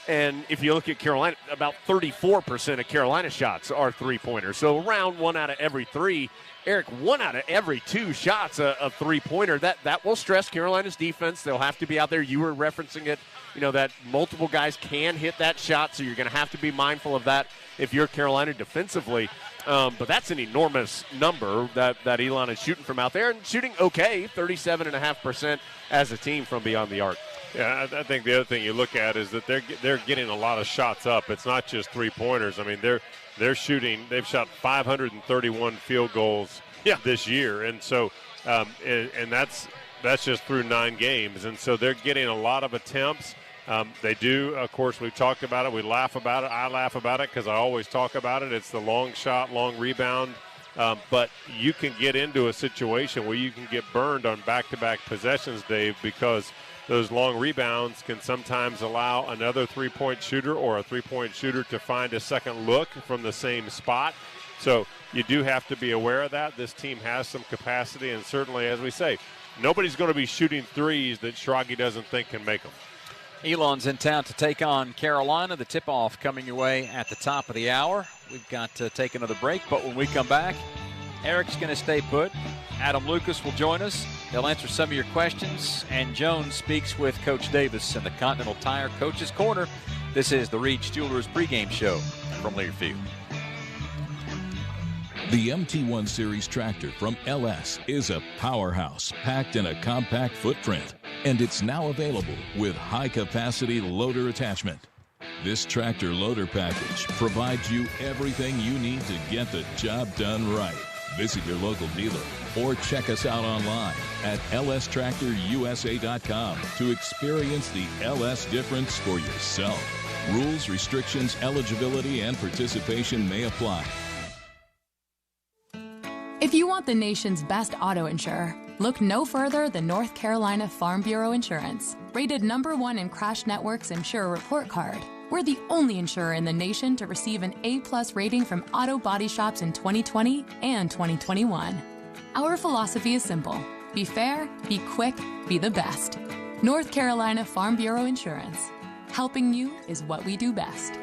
And if you look at Carolina, about 34% of Carolina shots are three-pointers. So around 1 out of every 3. Eric, 1 out of every 2 shots a three-pointer. That will stress Carolina's defense. They'll have to be out there. You were referencing it, that multiple guys can hit that shot, so you're going to have to be mindful of that if you're Carolina defensively. But that's an enormous number that Elon is shooting from out there, and shooting okay, 37.5% as a team from beyond the arc. Yeah, I think the other thing you look at is that they're getting a lot of shots up. It's not just three-pointers. I mean, they're shooting. They've shot 531 field goals this year, and so and that's just through 9 games. And so they're getting a lot of attempts. They do, of course, we've talked about it. We laugh about it. I laugh about it because I always talk about it. It's the long shot, long rebound. But you can get into a situation where you can get burned on back-to-back possessions, Dave, because those long rebounds can sometimes allow another three-point shooter or a three-point shooter to find a second look from the same spot. So you do have to be aware of that. This team has some capacity, and certainly, as we say, nobody's going to be shooting threes that Schrage doesn't think can make them. Elon's in town to take on Carolina. The tip-off coming your way at the top of the hour. We've got to take another break, but when we come back, Eric's going to stay put. Adam Lucas will join us. He'll answer some of your questions, and Jones speaks with Coach Davis in the Continental Tire Coach's Corner. This is the Reach Jewelers pregame show from Learfield. The MT1 Series tractor from LS is a powerhouse packed in a compact footprint, and it's now available with high-capacity loader attachment. This tractor loader package provides you everything you need to get the job done right. Visit your local dealer or check us out online at lstractorusa.com to experience the LS difference for yourself. Rules, restrictions, eligibility, and participation may apply. If you want the nation's best auto insurer, look no further than North Carolina Farm Bureau Insurance. Rated #1 in Crash Network's Insurer Report Card, we're the only insurer in the nation to receive an A+ rating from auto body shops in 2020 and 2021. Our philosophy is simple. Be fair, be quick, be the best. North Carolina Farm Bureau Insurance. Helping you is what we do best.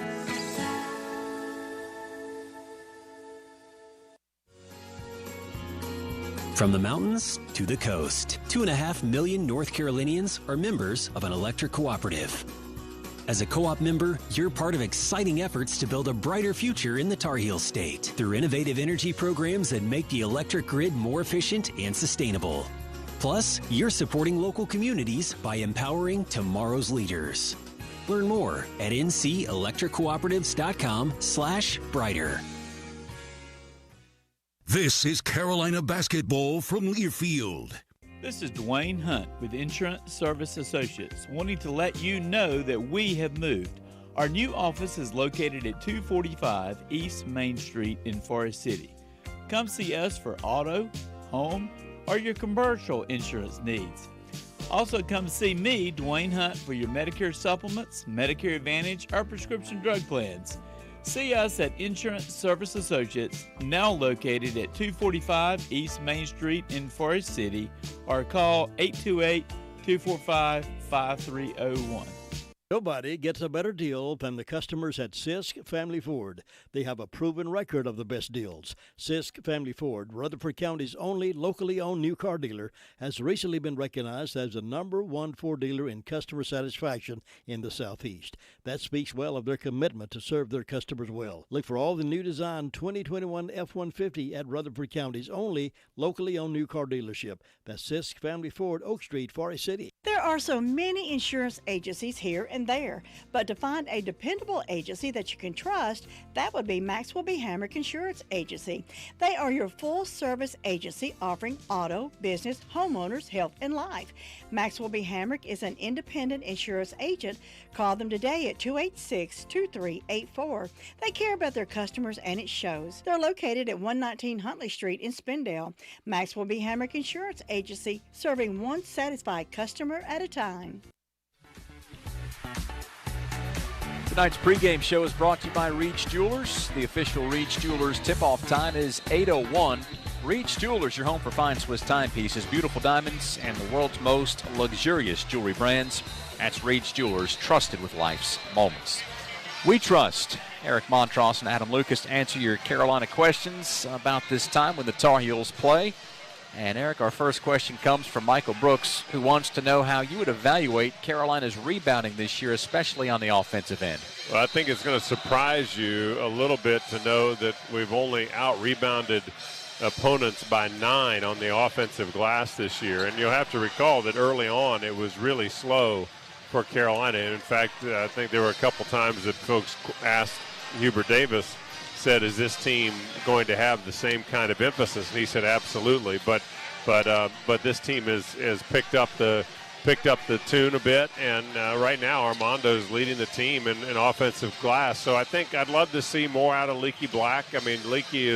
From the mountains to the coast, 2.5 million North Carolinians are members of an electric cooperative. As a co-op member, you're part of exciting efforts to build a brighter future in the Tar Heel State through innovative energy programs that make the electric grid more efficient and sustainable. Plus, you're supporting local communities by empowering tomorrow's leaders. Learn more at ncelectriccooperatives.com/brighter. This is Carolina basketball from Learfield. This is Dwayne Hunt with Insurance Service Associates, wanting to let you know that we have moved. Our new office is located at 245 East Main Street in Forest City. Come see us for auto, home, or your commercial insurance needs. Also come see me, Dwayne Hunt, for your Medicare supplements, Medicare Advantage, or prescription drug plans. See us at Insurance Service Associates, now located at 245 East Main Street in Forest City, or call 828-245-5301. Nobody gets a better deal than the customers at Sisk Family Ford. They have a proven record of the best deals. Sisk Family Ford, Rutherford County's only locally owned new car dealer, has recently been recognized as the #1 Ford dealer in customer satisfaction in the Southeast. That speaks well of their commitment to serve their customers well. Look for all the new design 2021 F-150 at Rutherford County's only locally owned new car dealership. That's Sisk Family Ford, Oak Street, Forest City. There are so many insurance agencies here and there, but to find a dependable agency that you can trust, that would be Maxwell B. Hamrick Insurance Agency. They are your full-service agency offering auto, business, homeowners, health, and life. Maxwell B. Hamrick is an independent insurance agent. Call them today at 286-2384. They care about their customers, and it shows. They're located at 119 Huntley Street in Spindale. Maxwell B. Hamrick Insurance Agency, serving one satisfied customer at a time. Tonight's pregame show is brought to you by Reach Jewelers. The official Reach Jewelers tip-off time is 8:01. Reed's Jewelers, your home for fine Swiss timepieces, beautiful diamonds, and the world's most luxurious jewelry brands. That's Reed's Jewelers, trusted with life's moments. We trust Eric Montross and Adam Lucas to answer your Carolina questions about this time when the Tar Heels play. And, Eric, our first question comes from Michael Brooks, who wants to know how you would evaluate Carolina's rebounding this year, especially on the offensive end. Well, I think it's going to surprise you a little bit to know that we've only out-rebounded opponents by 9 on the offensive glass this year. And you'll have to recall that early on it was really slow for Carolina. And in fact, I think there were a couple times that folks asked Hubert Davis, said, is this team going to have the same kind of emphasis? And he said, absolutely. But this team has picked up the tune a bit, and right now Armando's leading the team in offensive glass. So I think I'd love to see more out of Leaky Black. I mean, Leaky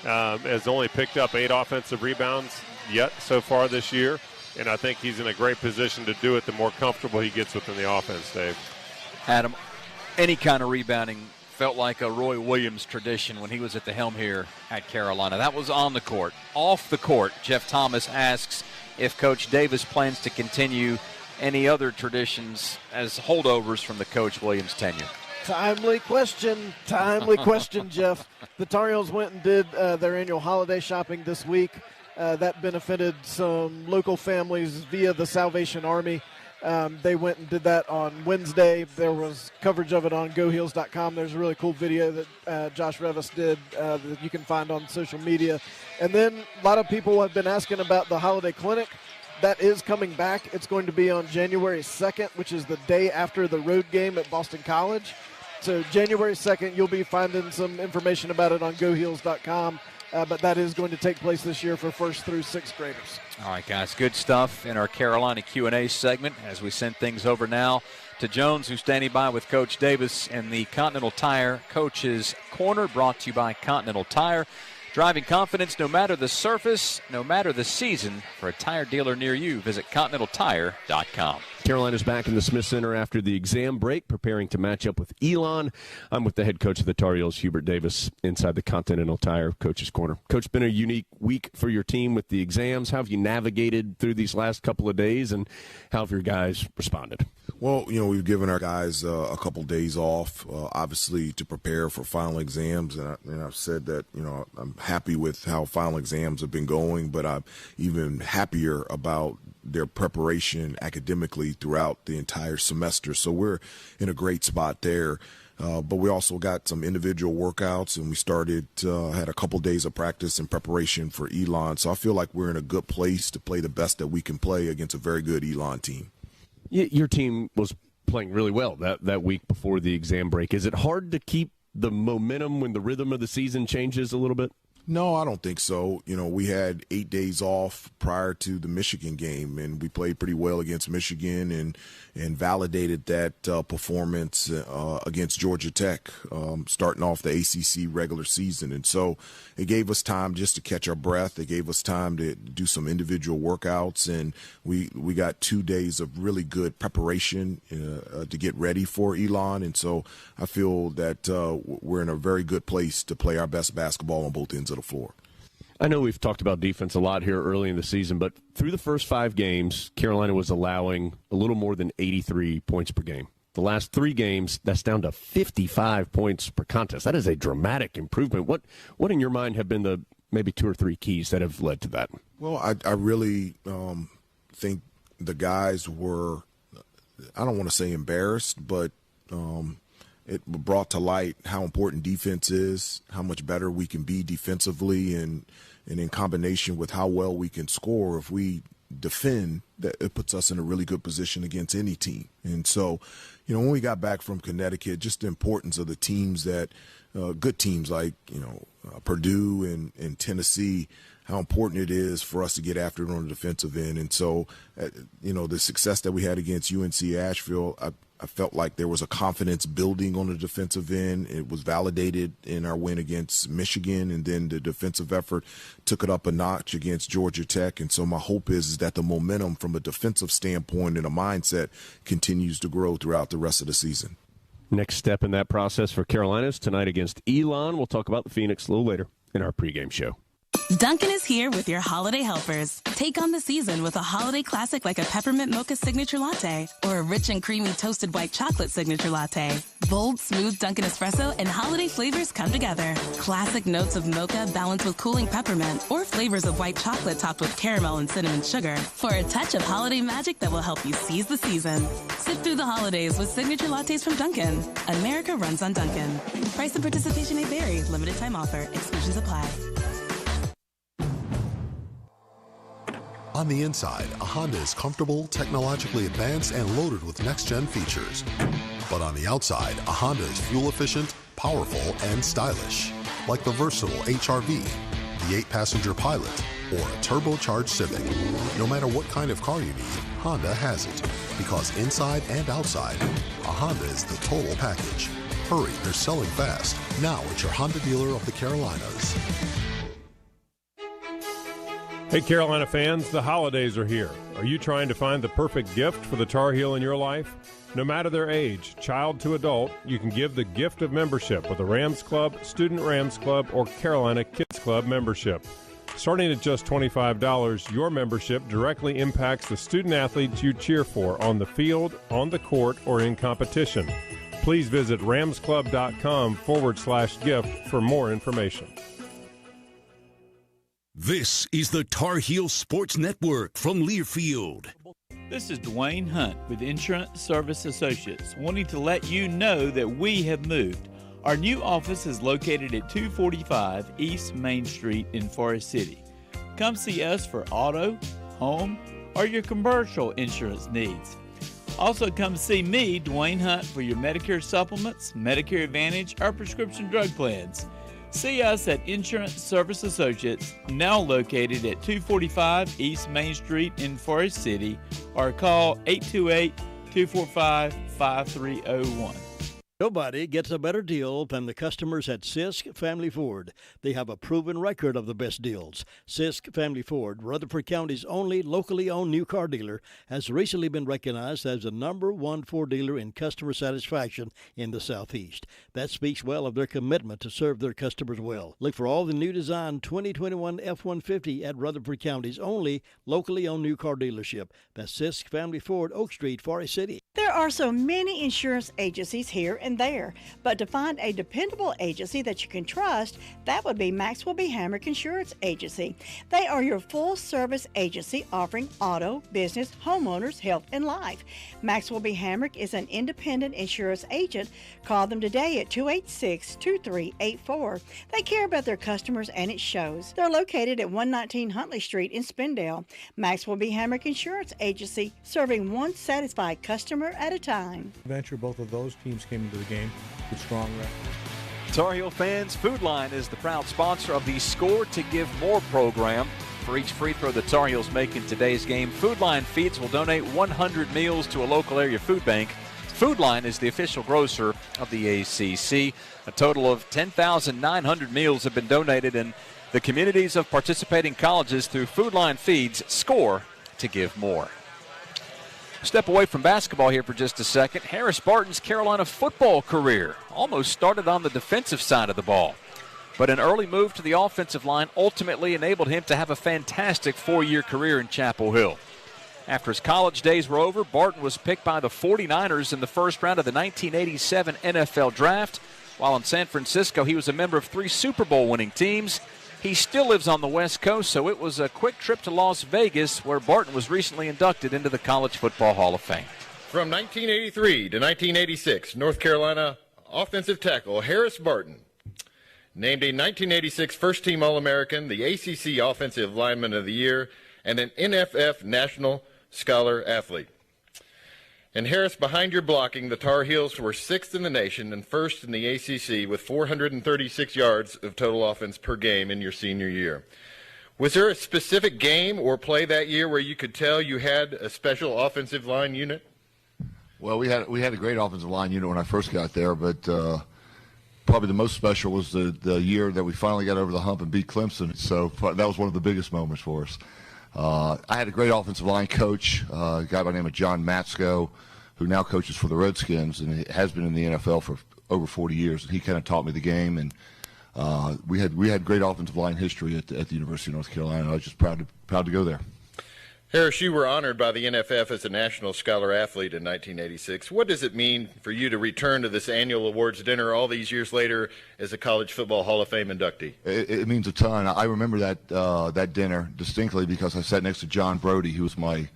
has only picked up 8 offensive rebounds yet so far this year, and I think he's in a great position to do it the more comfortable he gets within the offense, Dave. Adam, any kind of rebounding felt like a Roy Williams tradition when he was at the helm here at Carolina. That was on the court. Off the court, Jeff Thomas asks if Coach Davis plans to continue any other traditions as holdovers from the Coach Williams tenure. Timely question, Jeff. The Tar Heels went and did their annual holiday shopping this week. That benefited some local families via the Salvation Army. They went and did that on Wednesday. There was coverage of it on GoHeels.com. There's a really cool video that Josh Revis did that you can find on social media. And then a lot of people have been asking about the holiday clinic. That is coming back. It's going to be on January 2nd, which is the day after the road game at Boston College. So January 2nd, you'll be finding some information about it on GoHeels.com. But that is going to take place this year for 1st through 6th graders. All right, guys, good stuff in our Carolina Q&A segment as we send things over now to Jones, who's standing by with Coach Davis in the Continental Tire Coach's Corner, brought to you by Continental Tire. Driving confidence no matter the surface, no matter the season. For a tire dealer near you, visit ContinentalTire.com. Carolina's back in the Smith Center after the exam break, preparing to match up with Elon. I'm with the head coach of the Tar Heels, Hubert Davis, inside the Continental Tire Coach's Corner. Coach, been a unique week for your team with the exams. How have you navigated through these last couple of days, and how have your guys responded? Well, we've given our guys a couple days off, obviously, to prepare for final exams. And I've said that, I'm happy with how final exams have been going, but I'm even happier about their preparation academically throughout the entire semester. So we're in a great spot there. But we also got some individual workouts, and we had a couple days of practice in preparation for Elon. So I feel like we're in a good place to play the best that we can play against a very good Elon team. Your team was playing really well that week before the exam break. Is it hard to keep the momentum when the rhythm of the season changes a little bit? No, I don't think so. We had 8 days off prior to the Michigan game, and we played pretty well against Michigan and validated that performance against Georgia Tech, starting off the ACC regular season. And so it gave us time just to catch our breath. It gave us time to do some individual workouts, and we got 2 days of really good preparation to get ready for Elon. And so I feel that we're in a very good place to play our best basketball on both ends of the floor. I know we've talked about defense a lot here early in the season, but through the first 5 games, Carolina was allowing a little more than 83 points per game. The last 3 games, that's down to 55 points per contest. That is a dramatic improvement. What in your mind have been the maybe 2 or 3 keys that have led to that? Well, I really think the guys were, I don't want to say embarrassed, but it brought to light how important defense is, how much better we can be defensively, and in combination with how well we can score. If we defend, that it puts us in a really good position against any team. And so, when we got back from Connecticut, just the importance of the teams that, good teams like, Purdue and Tennessee, how important it is for us to get after it on the defensive end. And so, the success that we had against UNC Asheville, I felt like there was a confidence building on the defensive end. It was validated in our win against Michigan, and then the defensive effort took it up a notch against Georgia Tech. And so my hope is that the momentum from a defensive standpoint and a mindset continues to grow throughout the rest of the season. Next step in that process for Carolina is tonight against Elon. We'll talk about the Phoenix a little later in our pregame show. Dunkin' is here with your holiday helpers. Take on the season with a holiday classic like a peppermint mocha signature latte or a rich and creamy toasted white chocolate signature latte. Bold, smooth Dunkin' espresso and holiday flavors come together. Classic notes of mocha balanced with cooling peppermint or flavors of white chocolate topped with caramel and cinnamon sugar for a touch of holiday magic that will help you seize the season. Sip through the holidays with signature lattes from Dunkin'. America runs on Dunkin'. Price and participation may vary. Limited time offer. Exclusions apply. On the inside, a Honda is comfortable, technologically advanced, and loaded with next-gen features. But on the outside, a Honda is fuel-efficient, powerful, and stylish. Like the versatile HR-V, the 8-passenger Pilot, or a turbocharged Civic. No matter what kind of car you need, Honda has it. Because inside and outside, a Honda is the total package. Hurry, they're selling fast. Now at your Honda dealer of the Carolinas. Hey, Carolina fans, the holidays are here. Are you trying to find the perfect gift for the Tar Heel in your life? No matter their age, child to adult, you can give the gift of membership with a Rams Club, Student Rams Club, or Carolina Kids Club membership. Starting at just $25, your membership directly impacts the student athletes you cheer for on the field, on the court, or in competition. Please visit ramsclub.com/gift for more information. This is the Tar Heel Sports Network from Learfield. This is Dwayne Hunt with Insurance Service Associates, wanting to let you know that we have moved. Our new office is located at 245 East Main Street in Forest City. Come see us for auto, home, or your commercial insurance needs. Also come see me, Dwayne Hunt, for your Medicare supplements, Medicare Advantage, or prescription drug plans. See us at Insurance Service Associates, now located at 245 East Main Street in Forest City, or call 828-245-5301. Nobody gets a better deal than the customers at Sisk Family Ford. They have a proven record of the best deals. Sisk Family Ford, Rutherford County's only locally owned new car dealer, has recently been recognized as the #1 Ford dealer in customer satisfaction in the Southeast. That speaks well of their commitment to serve their customers well. Look for all the new design 2021 F-150 at Rutherford County's only locally owned new car dealership. That's Sisk Family Ford, Oak Street, Forest City. There are so many insurance agencies here and there, but to find a dependable agency that you can trust, that would be Maxwell B. Hamrick Insurance Agency. They are your full-service agency offering auto, business, homeowners, health, and life. Maxwell B. Hamrick is an independent insurance agent. Call them today at 286-2384. They care about their customers, and it shows. They're located at 119 Huntley Street in Spindale. Maxwell B. Hamrick Insurance Agency, serving one satisfied customer at a time. Venture, both of those teams came into the game with strong records. Tar Heel fans, Food Line is the proud sponsor of the Score to Give More program. For each free throw the Tar Heels make in today's game, Food Line Feeds will donate 100 meals to a local area food bank. Food Line is the official grocer of the ACC. A total of 10,900 meals have been donated in the communities of participating colleges through Food Line Feeds. Score to Give More. Step away from basketball here for just a second. Harris Barton's Carolina football career almost started on the defensive side of the ball, but an early move to the offensive line ultimately enabled him to have a fantastic 4-year career in Chapel Hill. After his college days were over, Barton was picked by the 49ers in the first round of the 1987 NFL Draft. While in San Francisco, he was a member of 3 Super Bowl winning teams. He still lives on the West Coast, so it was a quick trip to Las Vegas, where Barton was recently inducted into the College Football Hall of Fame. From 1983 to 1986, North Carolina offensive tackle Harris Barton, named a 1986 First-Team All-American, the ACC Offensive Lineman of the Year, and an NFF National Scholar Athlete. And Harris, behind your blocking, the Tar Heels were 6th in the nation and 1st in the ACC with 436 yards of total offense per game in your senior year. Was there a specific game or play that year where you could tell you had a special offensive line unit? Well, we had a great offensive line unit when I first got there, but probably the most special was the year that we finally got over the hump and beat Clemson. So that was one of the biggest moments for us. I had a great offensive line coach, a guy by the name of John Matsko, who now coaches for the Redskins and has been in the NFL for over 40 years. And he kind of taught me the game. And we had great offensive line history at the University of North Carolina. I was just proud to go there. Harris, you were honored by the NFF as a National Scholar Athlete in 1986. What does it mean for you to return to this annual awards dinner all these years later as a College Football Hall of Fame inductee? It means a ton. I remember that dinner distinctly because I sat next to John Brody, who was my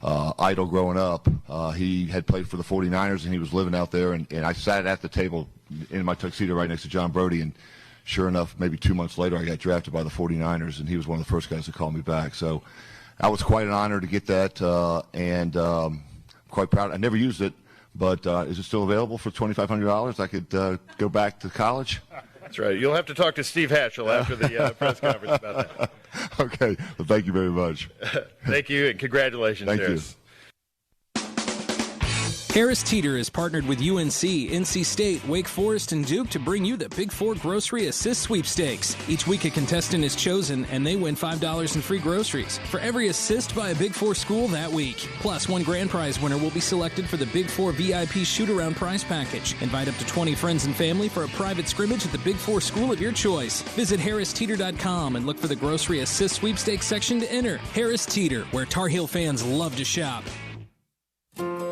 idol growing up. He had played for the 49ers, and he was living out there, and I sat at the table in my tuxedo right next to John Brody, and sure enough, maybe 2 months later, I got drafted by the 49ers, and he was one of the first guys to call me back. So that was quite an honor to get that, and quite proud. I never used it, but is it still available for $2,500? I could go back to college. That's right. You'll have to talk to Steve Hatchell after the press conference about that. Okay. Well, thank you very much. Thank you, and congratulations, Thank Harris. you. Harris Teeter is partnered with UNC, NC State, Wake Forest, and Duke to bring you the Big Four Grocery Assist Sweepstakes. Each week a contestant is chosen, and they win $5 in free groceries for every assist by a Big Four school that week. Plus, one grand prize winner will be selected for the Big Four VIP shoot-around prize package. Invite up to 20 friends and family for a private scrimmage at the Big Four school of your choice. Visit harristeeter.com and look for the Grocery Assist Sweepstakes section to enter. Harris Teeter, where Tar Heel fans love to shop.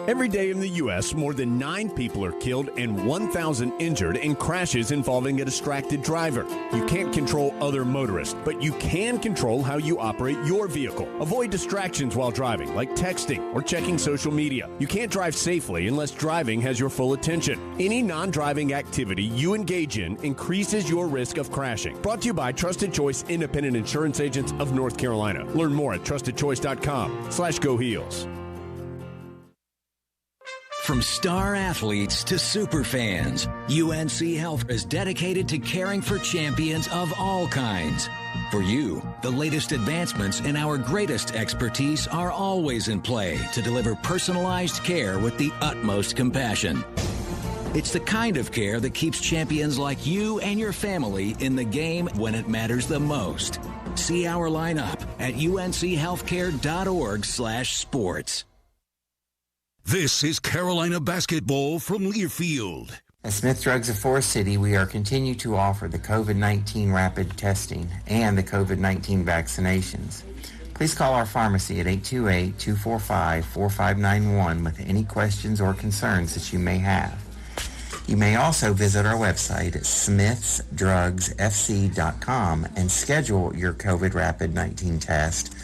Every day in the U.S., more than 9 people are killed and 1,000 injured in crashes involving a distracted driver. You can't control other motorists, but you can control how you operate your vehicle. Avoid distractions while driving, like texting or checking social media. You can't drive safely unless driving has your full attention. Any non-driving activity you engage in increases your risk of crashing. Brought to you by Trusted Choice Independent Insurance Agents of North Carolina. Learn more at trustedchoice.com/GoHeels. From star athletes to super fans, UNC Health is dedicated to caring for champions of all kinds. For you, the latest advancements in our greatest expertise are always in play to deliver personalized care with the utmost compassion. It's the kind of care that keeps champions like you and your family in the game when it matters the most. See our lineup at unchealthcare.org/sports. This is Carolina basketball from Learfield. At Smith Drugs of Forest City, we are continuing to offer the COVID-19 rapid testing and the COVID-19 vaccinations. Please call our pharmacy at 828-245-4591 with any questions or concerns that you may have. You may also visit our website at smithsdrugsfc.com and schedule your COVID rapid 19 test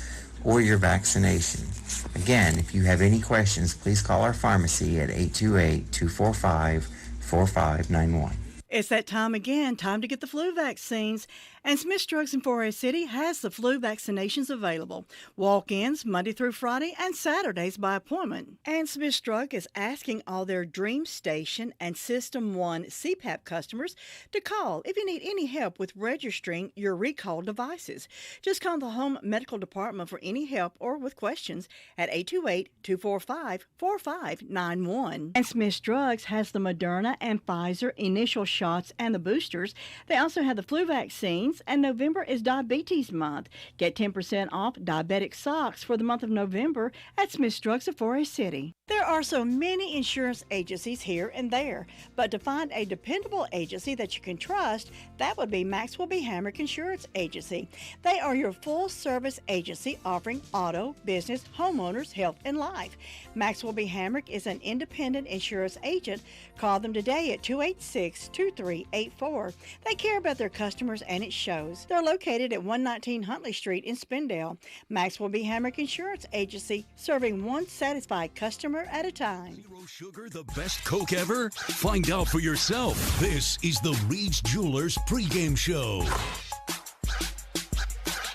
or your vaccination. Again, if you have any questions, please call our pharmacy at 828-245-4591. It's that time again, time to get the flu vaccines. And Smith Drugs in Forest City has the flu vaccinations available. Walk-ins Monday through Friday and Saturdays by appointment. And Smith Drug is asking all their Dream Station and System 1 CPAP customers to call if you need any help with registering your recalled devices. Just call the Home Medical Department for any help or with questions at 828-245-4591. And Smith Drugs has the Moderna and Pfizer initial shots and the boosters. They also have the flu vaccines, and November is Diabetes Month. Get 10% off diabetic socks for the month of November at Smith Drugs of Forest City. There are so many insurance agencies here and there, but to find a dependable agency that you can trust, that would be Maxwell B. Hamrick Insurance Agency. They are your full-service agency offering auto, business, homeowners, health, and life. Maxwell B. Hamrick is an independent insurance agent. Call them today at 286-2384. They care about their customers, and it shows. They're located at 119 Huntley Street in Spindale. Maxwell B. Hamrick Insurance Agency, serving one satisfied customer at a time. Zero sugar, the best Coke ever? Find out for yourself. This is the Reed's Jewelers pregame show.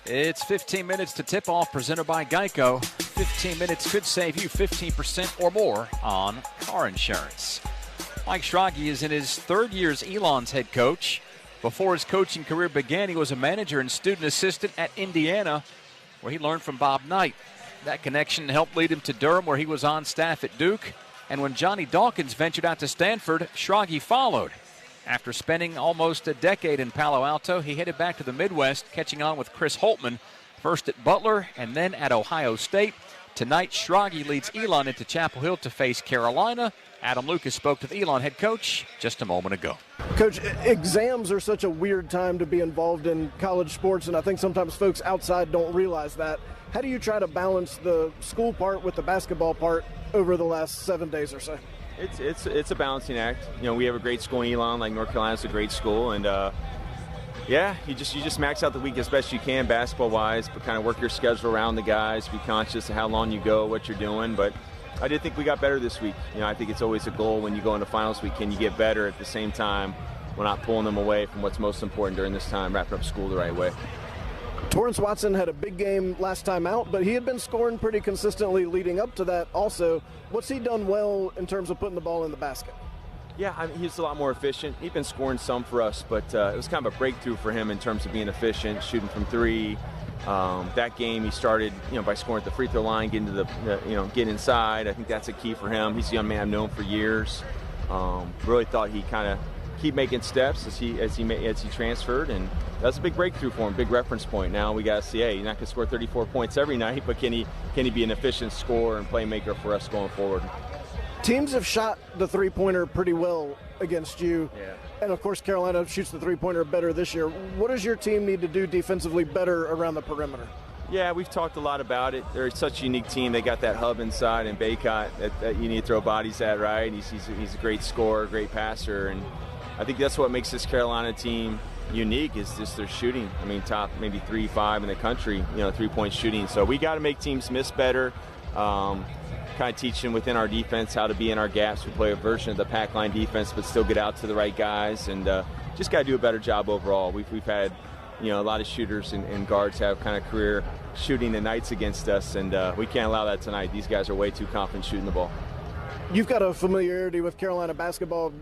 It's 15 minutes to tip off, presented by Geico. 15 minutes could save you 15% or more on car insurance. Mike Schrage is in his third year as Elon's head coach. Before his coaching career began, he was a manager and student assistant at Indiana, where he learned from Bob Knight. That connection helped lead him to Durham, where he was on staff at Duke. And when Johnny Dawkins ventured out to Stanford, Schrage followed. After spending almost a decade in Palo Alto, he headed back to the Midwest, catching on with Chris Holtman, first at Butler and then at Ohio State. Tonight, Schrage leads Elon into Chapel Hill to face Carolina. Adam Lucas spoke to the Elon head coach just a moment ago. Coach, exams are such a weird time to be involved in college sports, and I think sometimes folks outside don't realize that. How do you try to balance the school part with the basketball part over the last 7 days or so? It's a balancing act. You know, we have a great school in Elon, like North Carolina's a great school, and you just max out the week as best you can basketball-wise, but kind of work your schedule around the guys, be conscious of how long you go, what you're doing, but I did think we got better this week. You know, I think it's always a goal when you go into finals week. Can you get better at the same time? We're not pulling them away from what's most important during this time, wrapping up school the right way. Torrence Watson had a big game last time out, but he had been scoring pretty consistently leading up to that also. What's he done well in terms of putting the ball in the basket? Yeah, I mean, he's a lot more efficient. He's been scoring some for us, but it was kind of a breakthrough for him in terms of being efficient, shooting from three. That game he started, by scoring at the free throw line, getting to get inside. I think that's a key for him. He's a young man I've known for years. Really thought he kind of keep making steps as he transferred, and that's a big breakthrough for him, big reference point. Now we got to see, hey, he's not going to score 34 points every night, but can he be an efficient scorer and playmaker for us going forward? Teams have shot the three-pointer pretty well against you. Yeah. And, of course, Carolina shoots the three-pointer better this year. What does your team need to do defensively better around the perimeter? Yeah, we've talked a lot about it. They're such a unique team. They got that hub inside and Bacop that you need to throw bodies at, right? He's a great scorer, great passer, and I think that's what makes this Carolina team unique is just their shooting. I mean, top maybe 3-5 in the country, three-point shooting. So we got to make teams miss better. Kind of teaching within our defense how to be in our gaps. We play a version of the pack line defense, but still get out to the right guys, and just got to do a better job overall. We've had, a lot of shooters and guards have kind of career shooting the nights against us, and we can't allow that tonight. These guys are way too confident shooting the ball. You've got a familiarity with Carolina basketball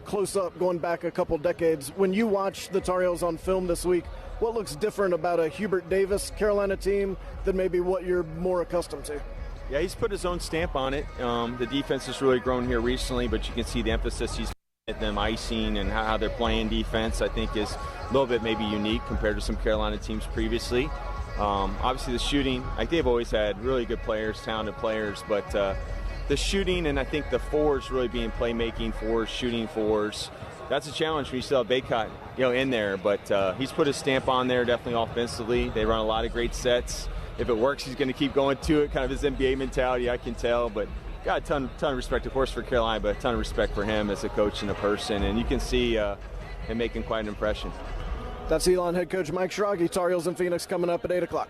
close up, going back a couple decades. When you watch the Tar Heels on film this week, what looks different about a Hubert Davis Carolina team than maybe what you're more accustomed to? Yeah, he's put his own stamp on it. The defense has really grown here recently, but you can see the emphasis he's at them icing and how they're playing defense, I think, is a little bit maybe unique compared to some Carolina teams previously. Obviously, the shooting, they've always had really good players, talented players, but the shooting and I think the fours really being playmaking fours, shooting fours, that's a challenge when you still have Bacop, in there. But he's put his stamp on there, definitely offensively. They run a lot of great sets. If it works, he's going to keep going to it, kind of his NBA mentality, I can tell. But got a ton of respect, of course, for Carolina, but a ton of respect for him as a coach and a person. And you can see him making quite an impression. That's Elon head coach Mike Schrage. Tar Heels in Phoenix coming up at 8 o'clock.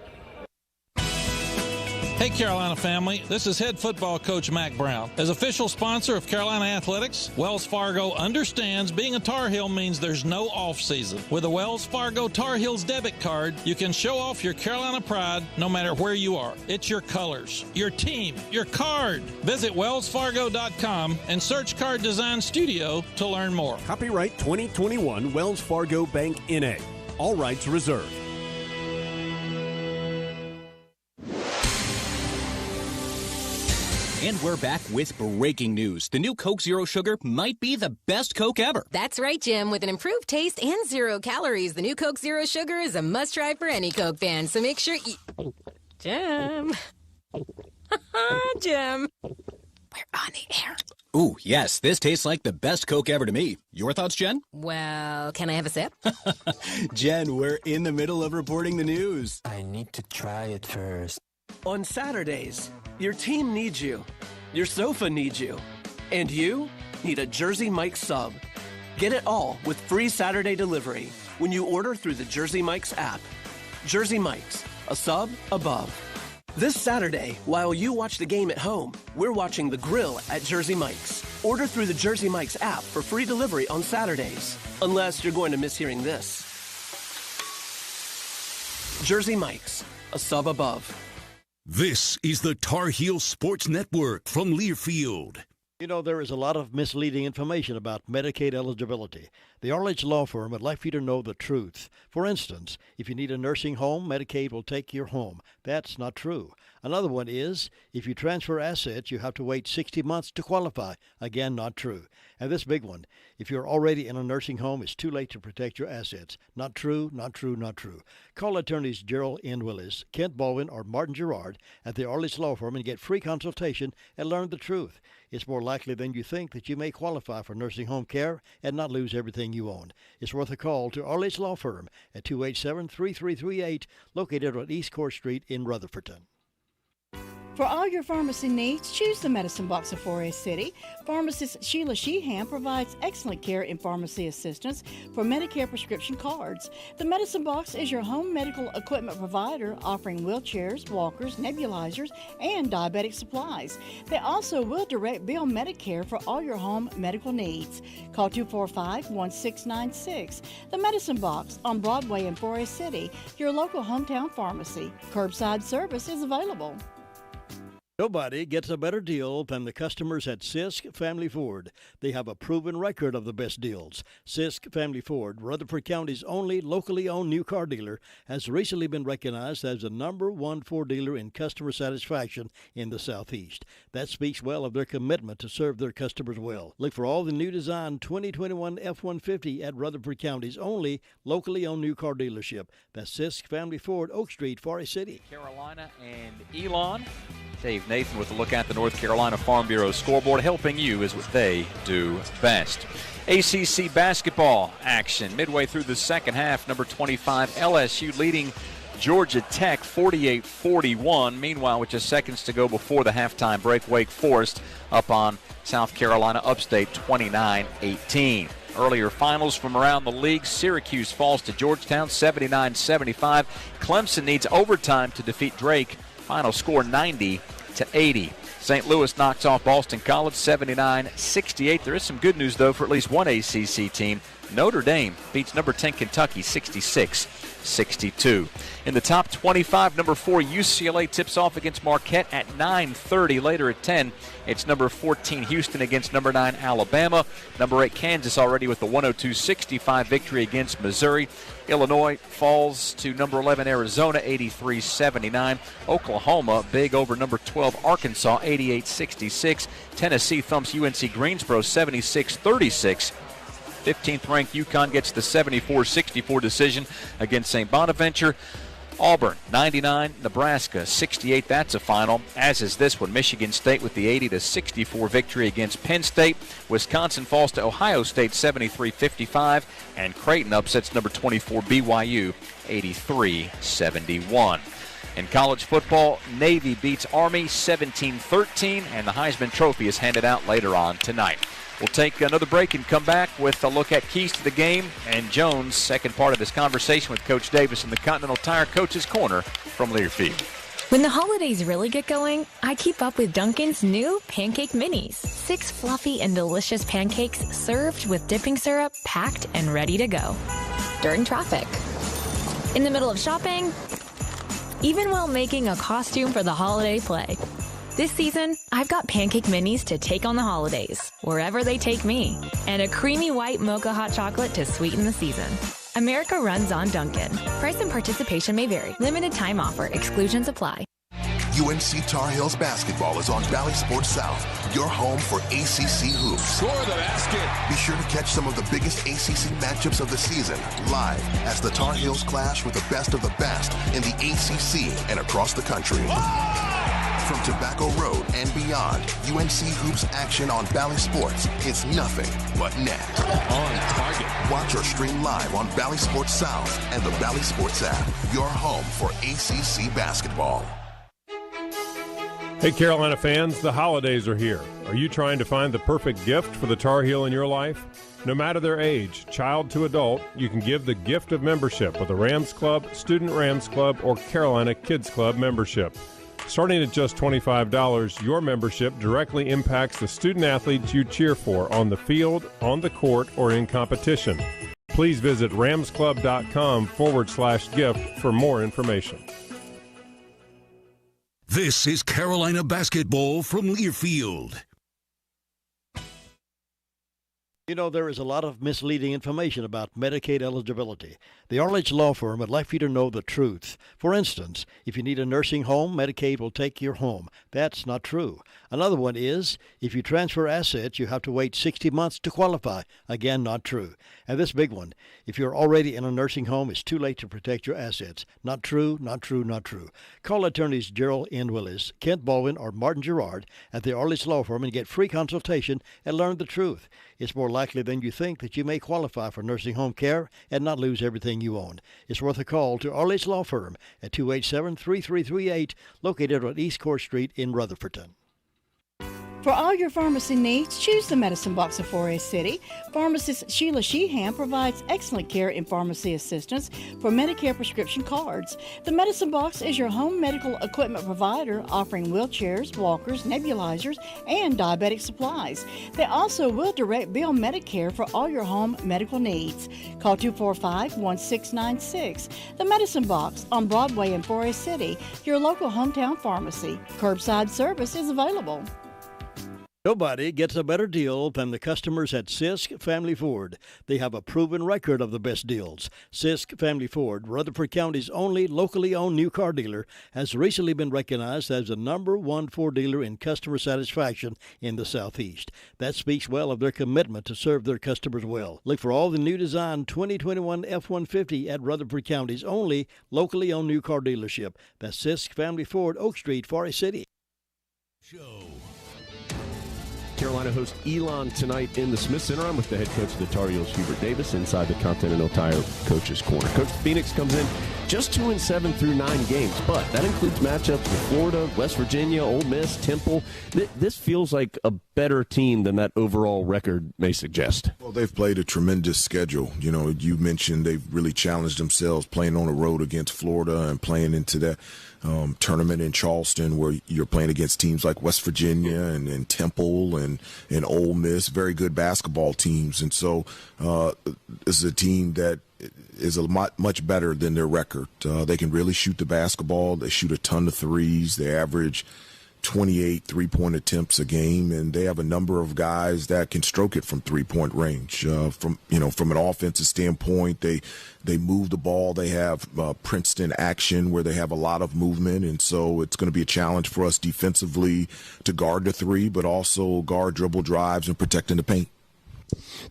Hey, Carolina family, this is head football coach Mac Brown. As official sponsor of Carolina Athletics, Wells Fargo understands being a Tar Heel means there's no off-season. With a Wells Fargo Tar Heels debit card, you can show off your Carolina pride no matter where you are. It's your colors, your team, your card. Visit wellsfargo.com and search Card Design Studio to learn more. Copyright 2021 Wells Fargo Bank N.A. All rights reserved. And we're back with breaking news. The new Coke Zero Sugar might be the best Coke ever. That's right, Jim. With an improved taste and 0 calories, the new Coke Zero Sugar is a must-try for any Coke fan. So make sure you... Jim. Jim. We're on the air. Ooh, yes, this tastes like the best Coke ever to me. Your thoughts, Jen? Well, can I have a sip? Jen, we're in the middle of reporting the news. I need to try it first. On Saturdays, your team needs you, your sofa needs you, and you need a Jersey Mike's sub. Get it all with free Saturday delivery when you order through the Jersey Mike's app. Jersey Mike's, a sub above. This Saturday, while you watch the game at home, we're watching the grill at Jersey Mike's. Order through the Jersey Mike's app for free delivery on Saturdays, unless you're going to miss hearing this. Jersey Mike's, a sub above. This is the Tar Heel Sports Network from Learfield. There is a lot of misleading information about Medicaid eligibility. The Arledge Law Firm would like for you to know the truth. For instance, if you need a nursing home, Medicaid will take your home. That's not true. Another one is, if you transfer assets, you have to wait 60 months to qualify. Again, not true. And this big one, if you're already in a nursing home, it's too late to protect your assets. Not true, not true, not true. Call attorneys Gerald N. Willis, Kent Baldwin, or Martin Gerard at the Arledge Law Firm and get free consultation and learn the truth. It's more likely than you think that you may qualify for nursing home care and not lose everything you own. It's worth a call to Arledge Law Firm at 287-3338, located on East Court Street in Rutherfordton. For all your pharmacy needs, choose the Medicine Box of Forest City. Pharmacist Sheila Sheehan provides excellent care and pharmacy assistance for Medicare prescription cards. The Medicine Box is your home medical equipment provider, offering wheelchairs, walkers, nebulizers, and diabetic supplies. They also will direct bill Medicare for all your home medical needs. Call 245-1696. The Medicine Box on Broadway in Forest City, your local hometown pharmacy. Curbside service is available. Nobody gets a better deal than the customers at Sisk Family Ford. They have a proven record of the best deals. Sisk Family Ford, Rutherford County's only locally owned new car dealer, has recently been recognized as the #1 Ford dealer in customer satisfaction in the Southeast. That speaks well of their commitment to serve their customers well. Look for all the new design 2021 F-150 at Rutherford County's only locally owned new car dealership. That's Sisk Family Ford, Oak Street, Forest City. Carolina and Elon. Dave Nathan with a look at the North Carolina Farm Bureau scoreboard. Helping you is what they do best. ACC basketball action midway through the second half. Number 25 LSU leading Georgia Tech 48-41. Meanwhile, with just seconds to go before the halftime break, Wake Forest up on South Carolina Upstate 29-18. Earlier finals from around the league. Syracuse falls to Georgetown 79-75. Clemson needs overtime to defeat Drake. Final score 90-80. St. Louis knocks off Boston College 79-68. There is some good news, though, for at least one ACC team. Notre Dame beats number 10 Kentucky 66-62. In the top 25, number 4 UCLA tips off against Marquette at 9:30. Later at 10, it's number 14 Houston against number 9 Alabama. Number 8 Kansas already with the 102-65 victory against Missouri. Illinois falls to number 11 Arizona 83-79. Oklahoma big over number 12 Arkansas 88-66. Tennessee thumps UNC Greensboro 76-36. 15th ranked UConn gets the 74-64 decision against St. Bonaventure. Auburn 99, Nebraska 68. That's a final, as is this one. Michigan State with the 80-64 victory against Penn State. Wisconsin falls to Ohio State 73-55, and Creighton upsets number 24 BYU 83-71. In college football, Navy beats Army 17-13, and the Heisman Trophy is handed out later on tonight. We'll take another break and come back with a look at keys to the game and Jones' second part of his conversation with Coach Davis in the Continental Tire Coach's Corner from Learfield. When the holidays really get going, I keep up with Dunkin's new Pancake Minis. 6 fluffy and delicious pancakes served with dipping syrup, packed and ready to go. During traffic, in the middle of shopping, even while making a costume for the holiday play. This season, I've got Pancake Minis to take on the holidays, wherever they take me, and a creamy white mocha hot chocolate to sweeten the season. America runs on Dunkin'. Price and participation may vary. Limited time offer. Exclusions apply. UNC Tar Heels basketball is on Valley Sports South, your home for ACC hoops. Score the basket. Be sure to catch some of the biggest ACC matchups of the season live as the Tar Heels clash with the best of the best in the ACC and across the country. From Tobacco Road and beyond, UNC Hoops action on Valley Sports is nothing but net. On target. Watch or stream live on Valley Sports South and the Valley Sports app, your home for ACC basketball. Hey Carolina fans, the holidays are here. Are you trying to find the perfect gift for the Tar Heel in your life? No matter their age, child to adult, you can give the gift of membership with a Rams Club, Student Rams Club, or Carolina Kids Club membership. Starting at just $25, your membership directly impacts the student athletes you cheer for on the field, on the court, or in competition. Please visit ramsclub.com/gift for more information. This is Carolina basketball from Learfield. You know, there is a lot of misleading information about Medicaid eligibility. The Arledge Law Firm would like for you to know the truth. For instance, if you need a nursing home, Medicaid will take your home. That's not true. Another one is, if you transfer assets, you have to wait 60 months to qualify. Again, not true. And this big one, if you're already in a nursing home, it's too late to protect your assets. Not true, not true, not true. Call attorneys Gerald N. Willis, Kent Baldwin, or Martin Gerard at the Arledge Law Firm and get free consultation and learn the truth. It's more likely than you think that you may qualify for nursing home care and not lose everything you own. It's worth a call to Arledge Law Firm at 287-3338, located on East Court Street in Rutherfordton. For all your pharmacy needs, choose the Medicine Box of Forest City. Pharmacist Sheila Sheehan provides excellent care and pharmacy assistance for Medicare prescription cards. The Medicine Box is your home medical equipment provider, offering wheelchairs, walkers, nebulizers, and diabetic supplies. They also will direct bill Medicare for all your home medical needs. Call 245-1696. The Medicine Box on Broadway in Forest City, your local hometown pharmacy. Curbside service is available. Nobody gets a better deal than the customers at Sisk Family Ford. They have a proven record of the best deals. Sisk Family Ford, Rutherford County's only locally owned new car dealer, has recently been recognized as the #1 Ford dealer in customer satisfaction in the Southeast. That speaks well of their commitment to serve their customers well. Look for all the new design 2021 F-150 at Rutherford County's only locally owned new car dealership. That's Sisk Family Ford, Oak Street, Forest City. Carolina hosts Elon tonight in the Smith Center. I'm with the head coach of the Tar Heels, Hubert Davis, inside the Continental Tire Coach's Corner. Coach Phoenix comes in just 2-7 through 9 games, but that includes matchups with Florida, West Virginia, Ole Miss, Temple. This feels like a better team than that overall record may suggest. Well, they've played a tremendous schedule. You know, you mentioned they've really challenged themselves playing on the road against Florida and playing into that tournament in Charleston where you're playing against teams like West Virginia and Temple and Ole Miss, very good basketball teams. And so this is a team that is a much better than their record. They can really shoot the basketball. They shoot a ton of threes. They average 28 three-point attempts a game, and they have a number of guys that can stroke it from three-point range. From an offensive standpoint, they move the ball. They have Princeton action where they have a lot of movement, and so it's going to be a challenge for us defensively to guard the three, but also guard dribble drives and protecting the paint.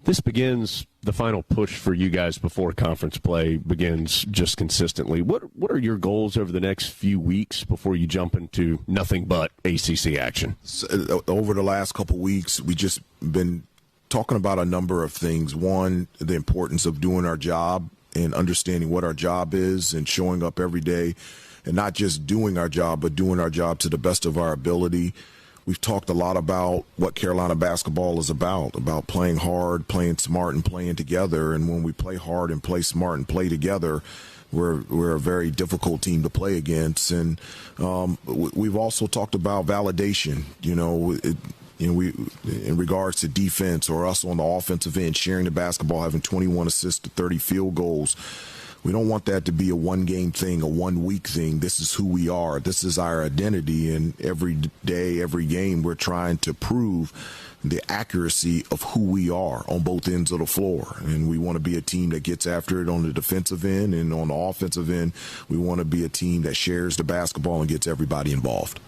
This begins the final push for you guys before conference play begins just consistently. What are your goals over the next few weeks before you jump into nothing but ACC action? So, over the last couple weeks, we just been talking about a number of things. One, the importance of doing our job and understanding what our job is and showing up every day and not just doing our job, but doing our job to the best of our ability. We've talked a lot about what Carolina basketball is about playing hard, playing smart, and playing together. And when we play hard and play smart and play together, we're a very difficult team to play against. And we've also talked about validation, we in regards to defense or us on the offensive end, sharing the basketball, having 21 assists to 30 field goals. We don't want that to be a one-game thing, a one-week thing. This is who we are. This is our identity, and every day, every game, we're trying to prove the accuracy of who we are on both ends of the floor. And we want to be a team that gets after it on the defensive end, and on the offensive end, we want to be a team that shares the basketball and gets everybody involved.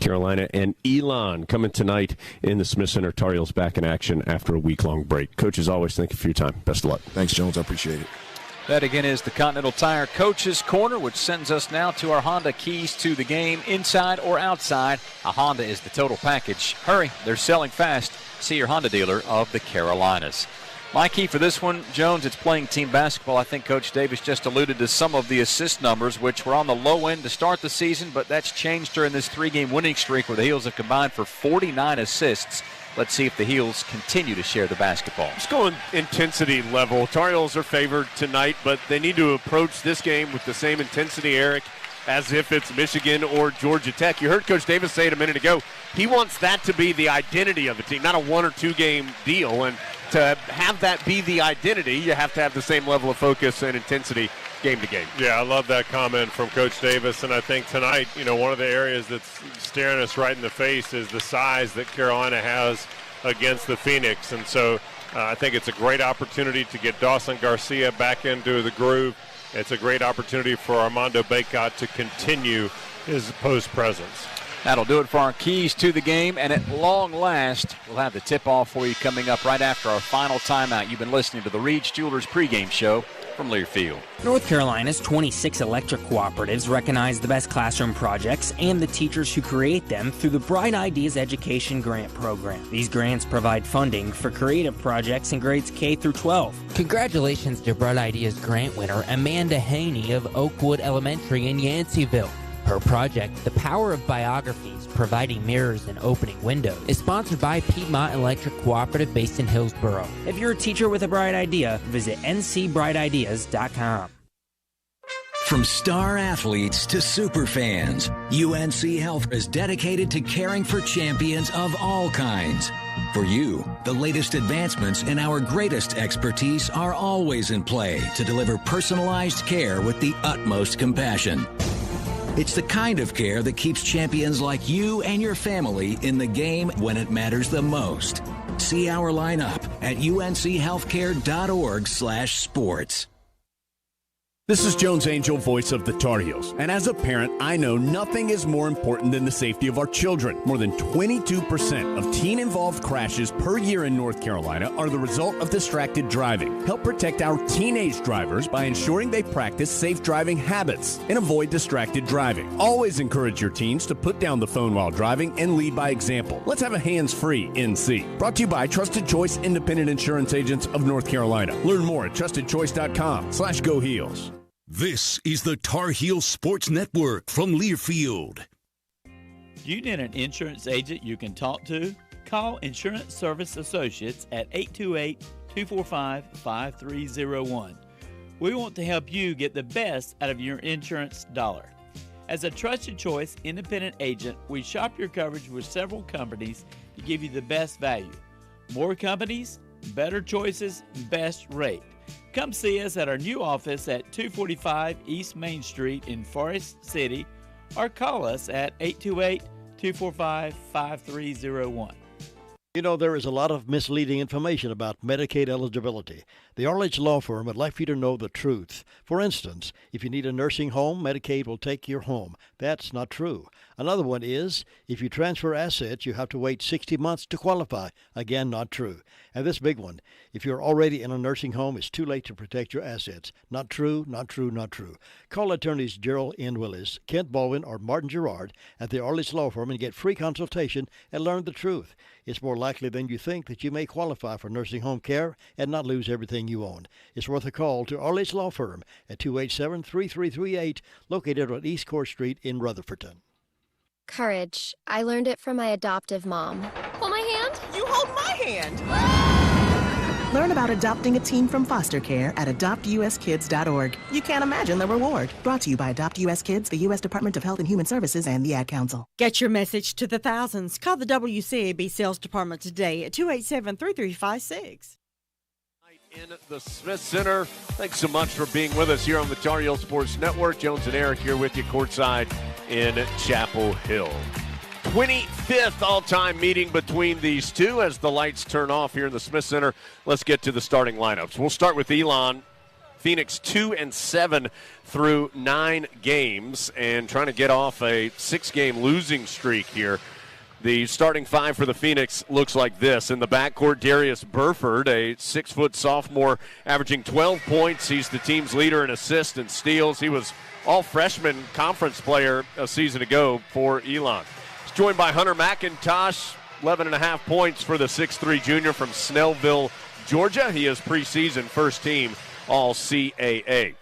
Carolina and Elon coming tonight in the Smith Center. Tar Heels back in action after a week-long break. Coach, as always, thank you for your time. Best of luck. Thanks, Jones. I appreciate it. That again is the Continental Tire Coach's Corner, which sends us now to our Honda keys to the game, inside or outside. A Honda is the total package. Hurry, they're selling fast. See your Honda dealer of the Carolinas. My key for this one, Jones, it's playing team basketball. I think Coach Davis just alluded to some of the assist numbers, which were on the low end to start the season, but that's changed during this 3-game winning streak where the Heels have combined for 49 assists. Let's see if the Heels continue to share the basketball. Let's go on intensity level. Tar Heels are favored tonight, but they need to approach this game with the same intensity, Eric, as if it's Michigan or Georgia Tech. You heard Coach Davis say it a minute ago. He wants that to be the identity of the team, not a 1 or 2 game deal. And to have that be the identity, you have to have the same level of focus and intensity game to game. Yeah, I love that comment from Coach Davis, and I think tonight, one of the areas that's staring us right in the face is the size that Carolina has against the Phoenix. And so I think it's a great opportunity to get Dawson Garcia back into the groove. It's a great opportunity for Armando Bacop to continue his post presence. That'll do it for our keys to the game, and at long last, we'll have the tip-off for you coming up right after our final timeout. You've been listening to the Reed's Jewelers pregame show from Learfield. North Carolina's 26 electric cooperatives recognize the best classroom projects and the teachers who create them through the Bright Ideas Education Grant Program. These grants provide funding for creative projects in grades K through 12. Congratulations to Bright Ideas grant winner Amanda Haney of Oakwood Elementary in Yanceyville. Her project, The Power of Biographies, Providing Mirrors and Opening Windows, is sponsored by Piedmont Electric Cooperative based in Hillsboro. If you're a teacher with a bright idea, visit ncbrightideas.com. From star athletes to super fans, UNC Health is dedicated to caring for champions of all kinds. For you, the latest advancements in our greatest expertise are always in play to deliver personalized care with the utmost compassion. It's the kind of care that keeps champions like you and your family in the game when it matters the most. See our lineup at unchealthcare.org/sports. This is Jones Angel, voice of the Tar Heels. And as a parent, I know nothing is more important than the safety of our children. More than 22% of teen-involved crashes per year in North Carolina are the result of distracted driving. Help protect our teenage drivers by ensuring they practice safe driving habits and avoid distracted driving. Always encourage your teens to put down the phone while driving and lead by example. Let's have a hands-free NC. Brought to you by Trusted Choice Independent Insurance Agents of North Carolina. Learn more at trustedchoice.com/Go Heels. This is the Tar Heel Sports Network from Learfield. You need an insurance agent you can talk to? Call Insurance Service Associates at 828-245-5301. We want to help you get the best out of your insurance dollar. As a Trusted Choice independent agent, we shop your coverage with several companies to give you the best value. More companies, better choices, best rate. Come see us at our new office at 245 East Main Street in Forest City, or call us at 828-245-5301. You know, there is a lot of misleading information about Medicaid eligibility. The Arledge Law Firm would like for you to know the truth. For instance, if you need a nursing home, Medicaid will take your home. That's not true. Another one is, if you transfer assets, you have to wait 60 months to qualify. Again, not true. And this big one, if you're already in a nursing home, it's too late to protect your assets. Not true, not true, not true. Call attorneys Gerald N. Willis, Kent Baldwin, or Martin Gerard at the Arledge Law Firm and get free consultation and learn the truth. It's more likely than you think that you may qualify for nursing home care and not lose everything you own. It's worth a call to Arledge Law Firm at 287-3338, located on East Court Street in Rutherfordton. Courage. I learned it from my adoptive mom. Hold my hand. You hold my hand. Learn about adopting a teen from foster care at adoptuskids.org. You can't imagine the reward. Brought to you by Adopt US Kids, the U.S. Department of Health and Human Services, and the Ad Council. Get your message to the thousands. Call the WCAB Sales Department today at 287-3356. In the Smith Center. Thanks so much for being with us here on the Tar Heel Sports Network. Jones and Eric here with you courtside in Chapel Hill. 25th all-time meeting between these two as the lights turn off here in the Smith Center. Let's get to the starting lineups. We'll start with Elon. Phoenix 2-7 through 9 games and trying to get off a 6-game losing streak here. The starting five for the Phoenix looks like this. In the backcourt, Darius Burford, a 6-foot sophomore, averaging 12 points. He's the team's leader in assists and steals. He was all-freshman conference player a season ago for Elon. He's joined by Hunter McIntosh, 11.5 points for the 6'3 junior from Snellville, Georgia. He is preseason first-team All-CAA.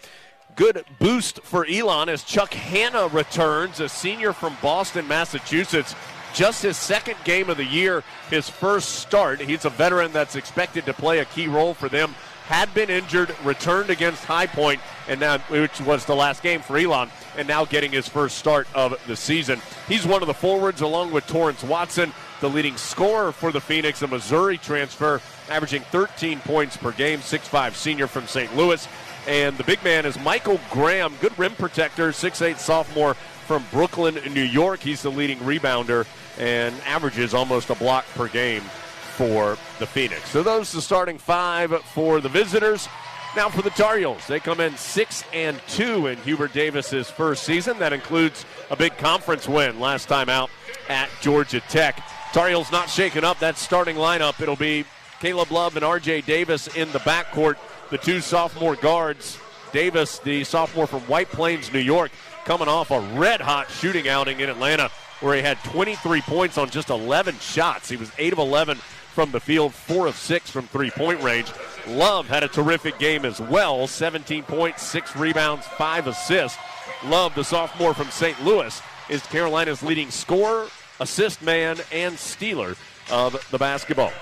Good boost for Elon as Chuck Hanna returns, a senior from Boston, Massachusetts. Just his second game of the year, his first start. He's a veteran that's expected to play a key role for them. Had been injured, returned against High Point, and now, which was the last game for Elon, and now getting his first start of the season. He's one of the forwards along with Torrence Watson, the leading scorer for the Phoenix, a Missouri transfer, averaging 13 points per game, 6'5 senior from St. Louis. And the big man is Michael Graham, good rim protector, 6'8 sophomore from Brooklyn, New York. He's the leading rebounder and averages almost a block per game for the Phoenix. So those are the starting 5 for the visitors. Now for the Tar Heels, they come in 6-2 in Hubert Davis's first season. That includes a big conference win last time out at Georgia Tech. Tar Heels not shaken up that starting lineup. It'll be Caleb Love and R.J. Davis in the backcourt. The 2 sophomore guards. Davis, the sophomore from White Plains, New York, coming off a red-hot shooting outing in Atlanta where he had 23 points on just 11 shots. He was 8 of 11 from the field, 4 of 6 from three-point range. Love had a terrific game as well, 17 points, 6 rebounds, 5 assists. Love, the sophomore from St. Louis, is Carolina's leading scorer, assist man, and stealer of the basketball.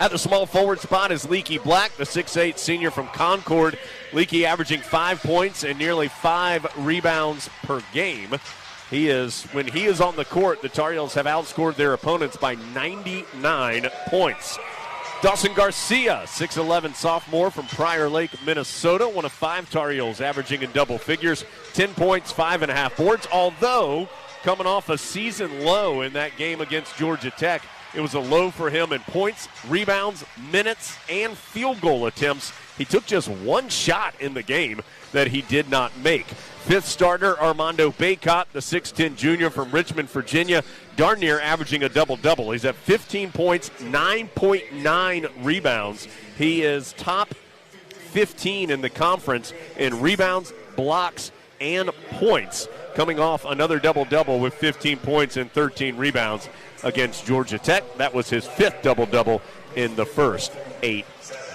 At the small forward spot is Leaky Black, the 6'8 senior from Concord. Leaky averaging 5 points and nearly 5 rebounds per game. When he is on the court, the Tar Heels have outscored their opponents by 99 points. Dawson Garcia, 6'11 sophomore from Prior Lake, Minnesota, one of 5 Tar Heels averaging in double figures, 10 points, 5.5 boards, although coming off a season low in that game against Georgia Tech. It was a low for him in points, rebounds, minutes, and field goal attempts. He took just 1 shot in the game that he did not make. 5th starter, Armando Bacop, the 6'10 junior from Richmond, Virginia, darn near averaging a double-double. He's at 15 points, 9.9 rebounds. He is top 15 in the conference in rebounds, blocks, and points, coming off another double-double with 15 points and 13 rebounds against Georgia Tech. That was his 5th double-double in the first 8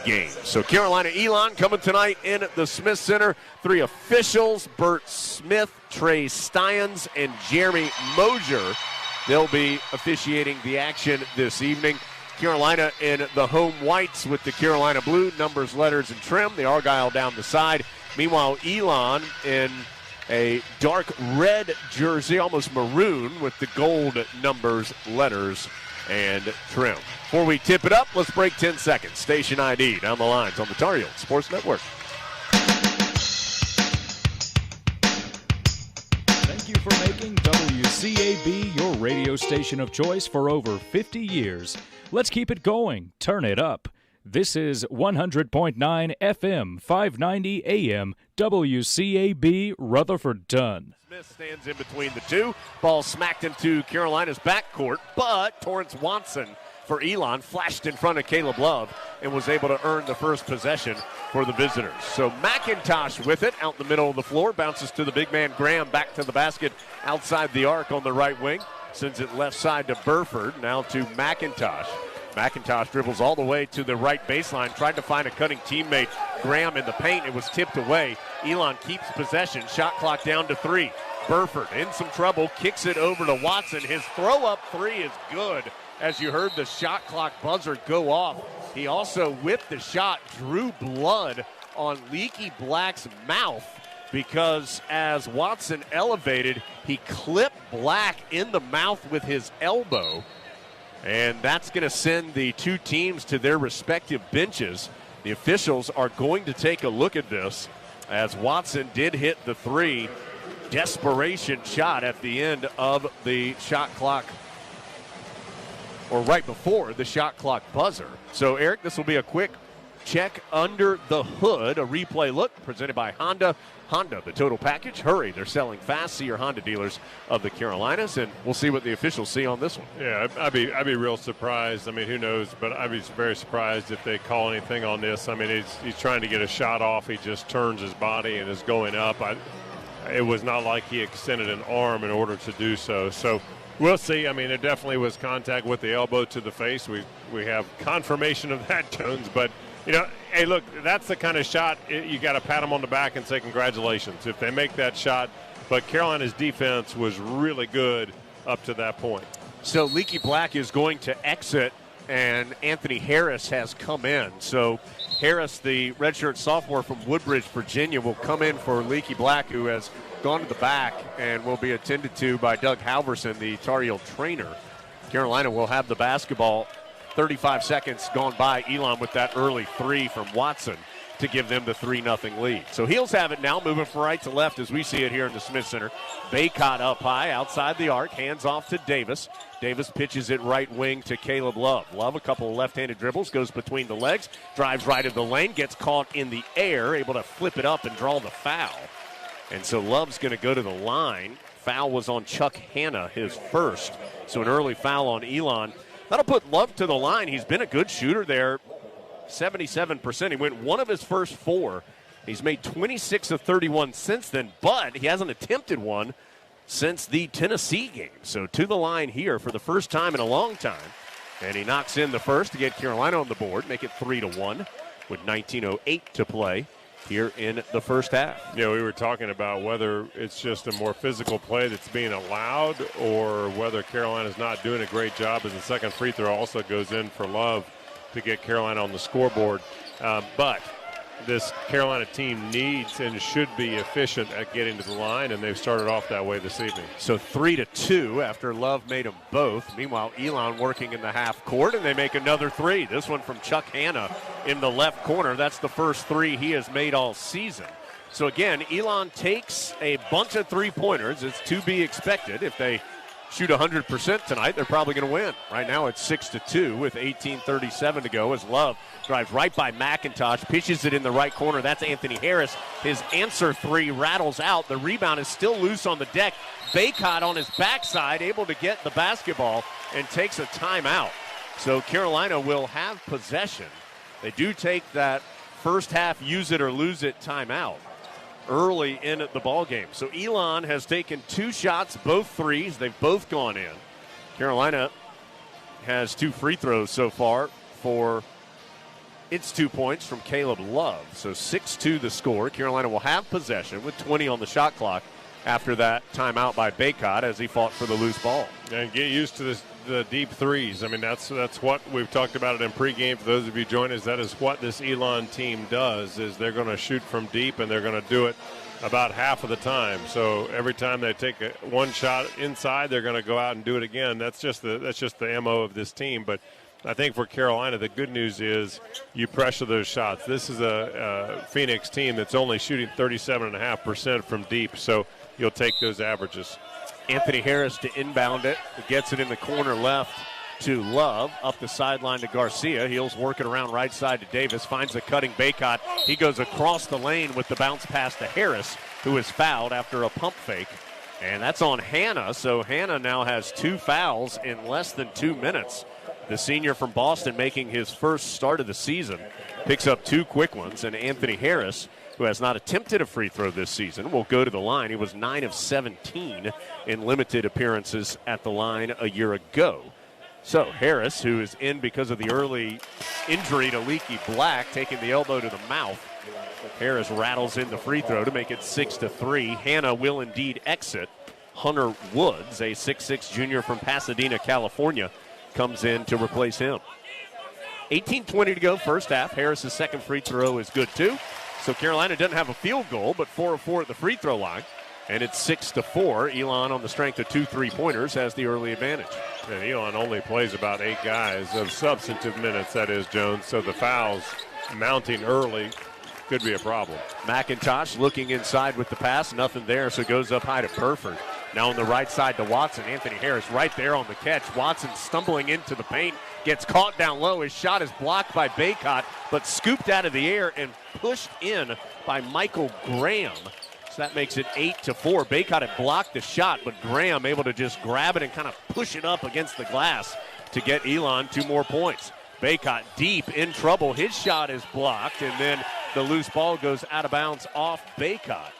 games. So Carolina Elon coming tonight in the Smith Center. 3 officials, Bert Smith, Trey Steins, and Jeremy Mosier. They'll be officiating the action this evening. Carolina in the home whites with the Carolina blue, numbers, letters, and trim. The Argyle down the side. Meanwhile, Elon in a dark red jersey, almost maroon, with the gold numbers, letters, and trim. Before we tip it up, let's break 10 seconds. Station ID down the lines on the Tar Heels Sports Network. Thank you for making WCAB your radio station of choice for over 50 years. Let's keep it going. Turn it up. This is 100.9 FM, 590 AM, WCAB Rutherford-Dunn. Smith stands in between the two. Ball smacked into Carolina's backcourt, but Torrence Watson for Elon flashed in front of Caleb Love and was able to earn the first possession for the visitors. So McIntosh with it out in the middle of the floor, bounces to the big man Graham, back to the basket outside the arc on the right wing, sends it left side to Burford, now to McIntosh. McIntosh dribbles all the way to the right baseline, tried to find a cutting teammate, Graham, in the paint. It was tipped away. Elon keeps possession. Shot clock down to 3. Burford in some trouble, kicks it over to Watson. His throw-up 3 is good, as you heard the shot clock buzzer go off. He also, with the shot, drew blood on Leaky Black's mouth, because as Watson elevated, he clipped Black in the mouth with his elbow. And that's going to send the two teams to their respective benches. The officials are going to take a look at this, as Watson did hit the 3. Desperation shot at the end of the shot clock, or right before the shot clock buzzer. So, Eric, this will be a quick check under the hood, a replay look presented by Honda. Honda, the total package. Hurry, they're selling fast. See your Honda dealers of the Carolinas, and we'll see what the officials see on this one. Yeah, I'd be real surprised. I mean, who knows? But I'd be very surprised if they call anything on this. I mean, he's trying to get a shot off. He just turns his body and is going up. It was not like he extended an arm in order to do so. So we'll see. I mean, there definitely was contact with the elbow to the face. We have confirmation of that, Jones. But, you know, hey, look, that's the kind of shot you got to pat them on the back and say congratulations if they make that shot. But Carolina's defense was really good up to that point. So Leaky Black is going to exit, and Anthony Harris has come in. So Harris, the redshirt sophomore from Woodbridge, Virginia, will come in for Leaky Black, who has gone to the back and will be attended to by Doug Halverson, the Tar Heel trainer. Carolina will have the basketball. 35 seconds gone by. Elon with that early 3 from Watson. to give them the 3-0 lead. So Heels have it now, moving from right to left as we see it here in the Smith Center. Bacot up high outside the arc, hands off to Davis. Davis pitches it right wing to Caleb Love. Love, a couple of left-handed dribbles, goes between the legs, drives right of the lane, gets caught in the air, able to flip it up and draw the foul. And so Love's going to go to the line. Foul was on Chuck Hanna, his first. So an early foul on Elon. That'll put Love to the line. He's been a good shooter there. 77%. He went one of his first 4. He's made 26 of 31 since then, but he hasn't attempted one since the Tennessee game. So to the line here for the first time in a long time. And he knocks in the first to get Carolina on the board, make it 3-1 with 19:08 to play here in the first half. Yeah, we were talking about whether it's just a more physical play that's being allowed or whether Carolina's not doing a great job as the second free throw also goes in for Love to get Carolina on the scoreboard. But this Carolina team needs and should be efficient at getting to the line, and they've started off that way this evening. So 3-2 after Love made them both. Meanwhile, Elon working in the half court, and they make another 3. This one from Chuck Hanna in the left corner. That's the first 3 he has made all season. So again, Elon takes a bunch of three-pointers. It's to be expected. If they shoot 100% tonight, they're probably going to win. Right now it's 6-2 with 18:37 to go as Love drives right by McIntosh, pitches it in the right corner. That's Anthony Harris. His answer 3 rattles out. The rebound is still loose on the deck. Bacot on his backside, able to get the basketball and takes a timeout. So Carolina will have possession. They do take that first half use it or lose it timeout early in the ball game. So Elon has taken 2 shots, both threes. They've both gone in. Carolina has 2 free throws so far for its 2 points from Caleb Love. So 6-2 the score. Carolina will have possession with 20 on the shot clock after that timeout by Bacot as he fought for the loose ball. And get used to the deep threes. I mean, that's what we've talked about it in pregame. For those of you joining us, that is what this Elon team does, is they're going to shoot from deep, and they're going to do it about half of the time. So every time they take one shot inside, they're going to go out and do it again. That's just the MO of this team. But I think for Carolina, the good news is you pressure those shots. This is a Phoenix team that's only shooting 37.5% from deep, so you'll take those averages. Anthony Harris to inbound it. Gets it in the corner left to Love. Up the sideline to Garcia. Heels working around right side to Davis. Finds a cutting Bacot. He goes across the lane with the bounce pass to Harris, who is fouled after a pump fake. And that's on Hanna. So Hanna now has 2 fouls in less than 2 minutes. The senior from Boston making his first start of the season. Picks up 2 quick ones. And Anthony Harris, who has not attempted a free throw this season, will go to the line. He was 9 of 17 in limited appearances at the line a year ago. So Harris, who is in because of the early injury to Leaky Black, taking the elbow to the mouth. Harris rattles in the free throw to make it 6-3. Hanna will indeed exit. Hunter Woods, a 6'6 junior from Pasadena, California, comes in to replace him. 18:20 to go, first half. Harris's second free throw is good too. So Carolina doesn't have a field goal, but 4 of 4 at the free throw line. And it's 6-4. Elon, on the strength of 2 3-pointers, has the early advantage. And Elon only plays about 8 guys of substantive minutes, that is, Jones. So the fouls mounting early could be a problem. McIntosh looking inside with the pass. Nothing there, so goes up high to Burford. Now on the right side to Watson. Anthony Harris right there on the catch. Watson stumbling into the paint. Gets caught down low. His shot is blocked by Bacot, but scooped out of the air and pushed in by Michael Graham. So that makes it 8-4. Bacot had blocked the shot, but Graham able to just grab it and kind of push it up against the glass to get Elon 2 more points. Bacot deep in trouble. His shot is blocked, and then the loose ball goes out of bounds off Bacot.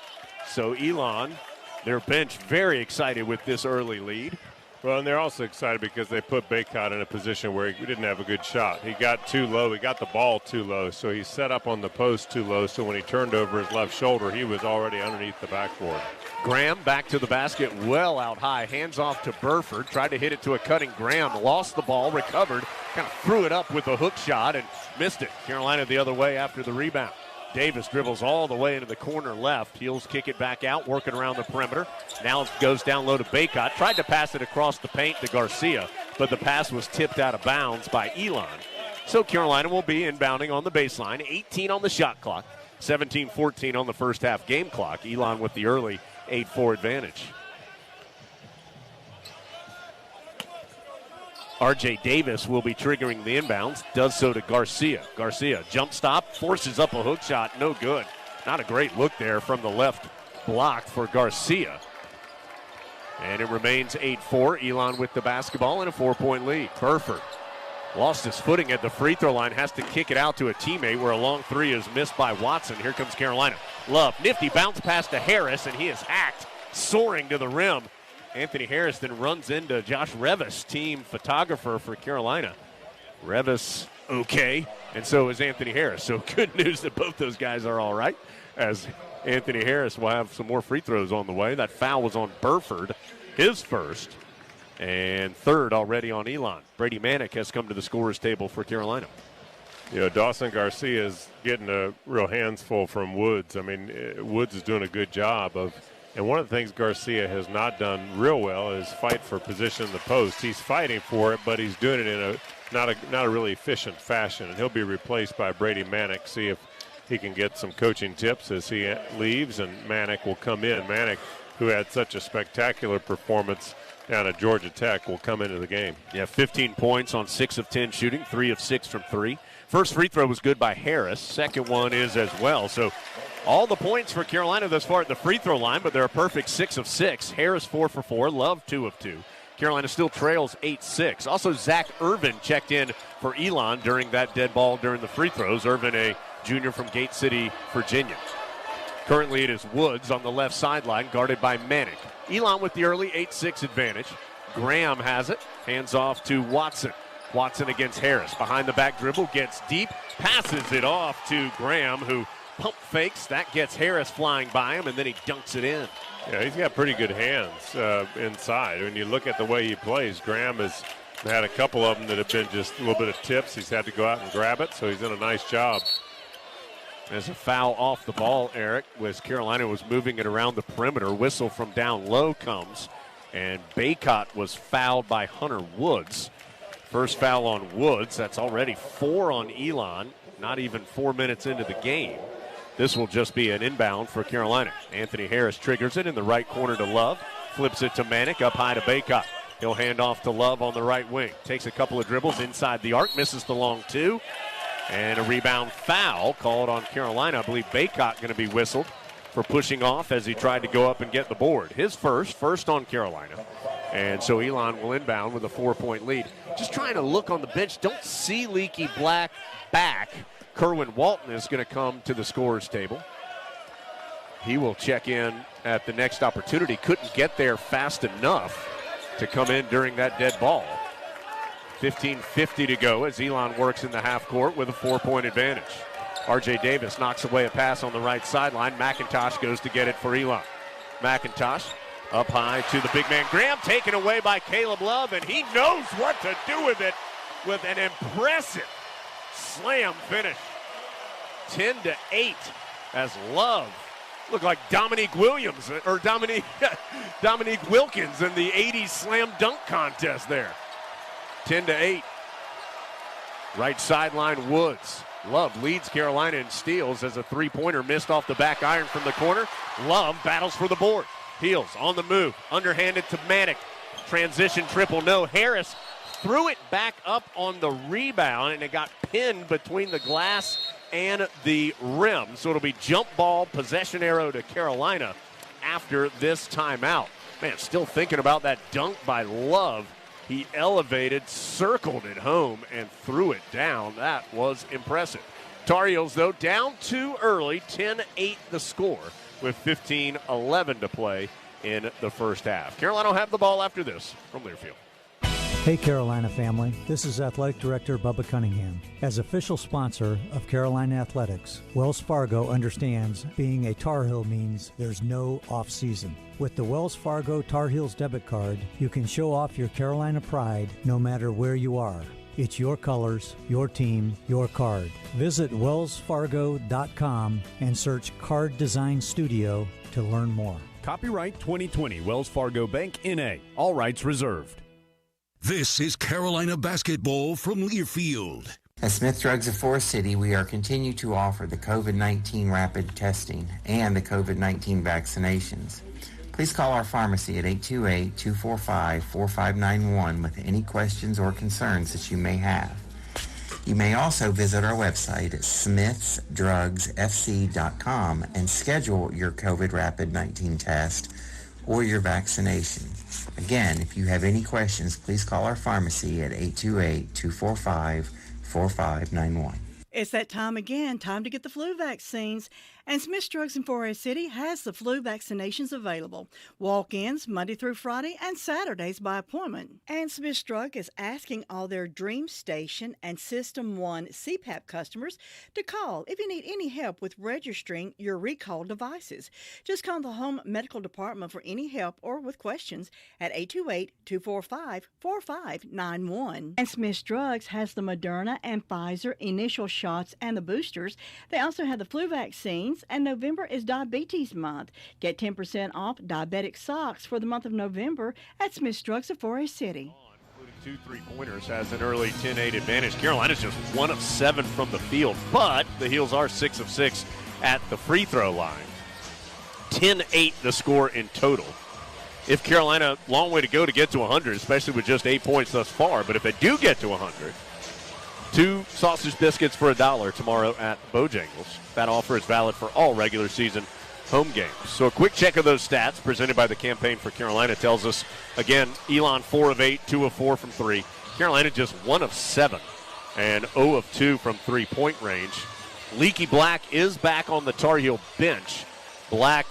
So Elon, their bench, very excited with this early lead. Well, and they're also excited because they put Bacot in a position where he didn't have a good shot. He got too low. He got the ball too low, so he set up on the post too low. So when he turned over his left shoulder, he was already underneath the backboard. Graham back to the basket, well out high. Hands off to Burford. Tried to hit it to a cutting Graham. Lost the ball, recovered, kind of threw it up with a hook shot and missed it. Carolina the other way after the rebound. Davis dribbles all the way into the corner left. Heels kick it back out, working around the perimeter. Now it goes down low to Bacot. Tried to pass it across the paint to Garcia, but the pass was tipped out of bounds by Elon. So Carolina will be inbounding on the baseline. 18 on the shot clock. 17-14 on the first half game clock. Elon with the early 8-4 advantage. R.J. Davis will be triggering the inbounds. Does so to Garcia. Garcia, jump stop, forces up a hook shot. No good. Not a great look there from the left block for Garcia. And it remains 8-4. Elon with the basketball and a 4-point lead. Burford lost his footing at the free throw line. Has to kick it out to a teammate where a long three is missed by Watson. Here comes Carolina. Love, nifty bounce pass to Harris, and he is hacked, soaring to the rim. Anthony Harris then runs into Josh Revis, team photographer for Carolina. Revis, okay, and so is Anthony Harris. So good news that both those guys are all right, as Anthony Harris will have some more free throws on the way. That foul was on Burford, his first, and third already on Elon. Brady Manick has come to the scorer's table for Carolina. You know, Dawson Garcia is getting a real hands full from Woods. I mean, Woods is doing a good job of. And one of the things Garcia has not done real well is fight for position in the post. He's fighting for it, but he's doing it in not a really efficient fashion. And he'll be replaced by Brady Manick. See if he can get some coaching tips as he leaves, and Manick will come in. Manick, who had such a spectacular performance down at Georgia Tech, will come into the game. Yeah, 15 points on 6 of 10 shooting, 3 of 6 from 3. First free throw was good by Harris. Second one is as well. So all the points for Carolina thus far at the free throw line, but they're a perfect 6 of 6. Harris 4 for 4. Love 2 of 2. Carolina still trails 8-6. Also, Zach Irvin checked in for Elon during that dead ball during the free throws. Irvin, a junior from Gate City, Virginia. Currently it is Woods on the left sideline, guarded by Manick. Elon with the early 8-6 advantage. Graham has it. Hands off to Watson. Watson against Harris. Behind the back dribble, gets deep, passes it off to Graham, who pump fakes. That gets Harris flying by him, and then he dunks it in. Yeah, he's got pretty good hands inside. When you look at the way he plays, Graham has had a couple of them that have been just a little bit of tips. He's had to go out and grab it, so he's done a nice job. There's a foul off the ball, Eric, as Carolina was moving it around the perimeter. Whistle from down low comes, and Bacop was fouled by Hunter Woods. First foul on Woods. That's already 4 on Elon, not even 4 minutes into the game. This will just be an inbound for Carolina. Anthony Harris triggers it in the right corner to Love. Flips it to Manick, up high to Bacop. He'll hand off to Love on the right wing. Takes a couple of dribbles inside the arc, misses the long two. And a rebound foul called on Carolina. I believe Bacop going to be whistled for pushing off as he tried to go up and get the board. His first on Carolina. And so Elon will inbound with a 4-point lead. Just trying to look on the bench. Don't see Leaky Black back. Kerwin Walton is going to come to the scorer's table. He will check in at the next opportunity. Couldn't get there fast enough to come in during that dead ball. 15:50 to go as Elon works in the half court with a 4-point advantage. R.J. Davis knocks away a pass on the right sideline. McIntosh goes to get it for Elon. McIntosh up high to the big man Graham, taken away by Caleb Love, and he knows what to do with it with an impressive slam finish. 10-8 as Love looked like Dominique Williams or Dominique Wilkins in the 80s slam dunk contest there. 10-8. Right sideline Woods. Love leads Carolina in steals as a three-pointer missed off the back iron from the corner. Love battles for the board. Heels on the move. Underhanded to Manick. Transition triple, no. Harris threw it back up on the rebound, and it got pinned between the glass and the rim. So it'll be jump ball, possession arrow to Carolina after this timeout. Man, still thinking about that dunk by Love. He elevated, circled it home, and threw it down. That was impressive. Tar Heels, though, down too early, 10-8 the score, with 15:11 to play in the first half. Carolina will have the ball after this from Learfield. Hey Carolina family, this is Athletic Director Bubba Cunningham. As official sponsor of Carolina Athletics, Wells Fargo understands being a Tar Heel means there's no off-season. With the Wells Fargo Tar Heels debit card, you can show off your Carolina pride no matter where you are. It's your colors, your team, your card. Visit wellsfargo.com and search Card Design Studio to learn more. Copyright 2020 Wells Fargo Bank N.A. All rights reserved. This is Carolina basketball from Learfield. At Smith Drugs of Forest City, we are continue to offer the COVID-19 rapid testing and the COVID-19 vaccinations. Please call our pharmacy at 828-245-4591 with any questions or concerns that you may have. You may also visit our website at smithsdrugsfc.com and schedule your COVID rapid 19 test or your vaccination. Again, if you have any questions, please call our pharmacy at 828-245-4591. It's that time again, time to get the flu vaccines. And Smith's Drugs in Forest City has the flu vaccinations available. Walk-ins Monday through Friday and Saturdays by appointment. And Smith's Drug is asking all their Dream Station and System 1 CPAP customers to call if you need any help with registering your recalled devices. Just call the Home Medical Department for any help or with questions at 828-245-4591. And Smith's Drugs has the Moderna and Pfizer initial shots and the boosters. They also have the flu vaccines, and November is Diabetes Month. Get 10% off diabetic socks for the month of November at Smith's Drugs of Forest City. Including 2 3-pointers, has an early 10-8 advantage. Carolina's just 1 of 7 from the field, but the Heels are 6 of 6 at the free throw line. 10-8 the score in total. If Carolina, long way to go to get to 100, especially with just 8 points thus far, but if they do get to 100, 2 sausage biscuits for $1 tomorrow at Bojangles. That offer is valid for all regular season home games. So a quick check of those stats presented by the Campaign for Carolina tells us, again, Elon 4 of 8, 2 of 4 from 3. Carolina just 1 of 7 and 0 of 2 from three-point range. Leaky Black is back on the Tar Heel bench. Black,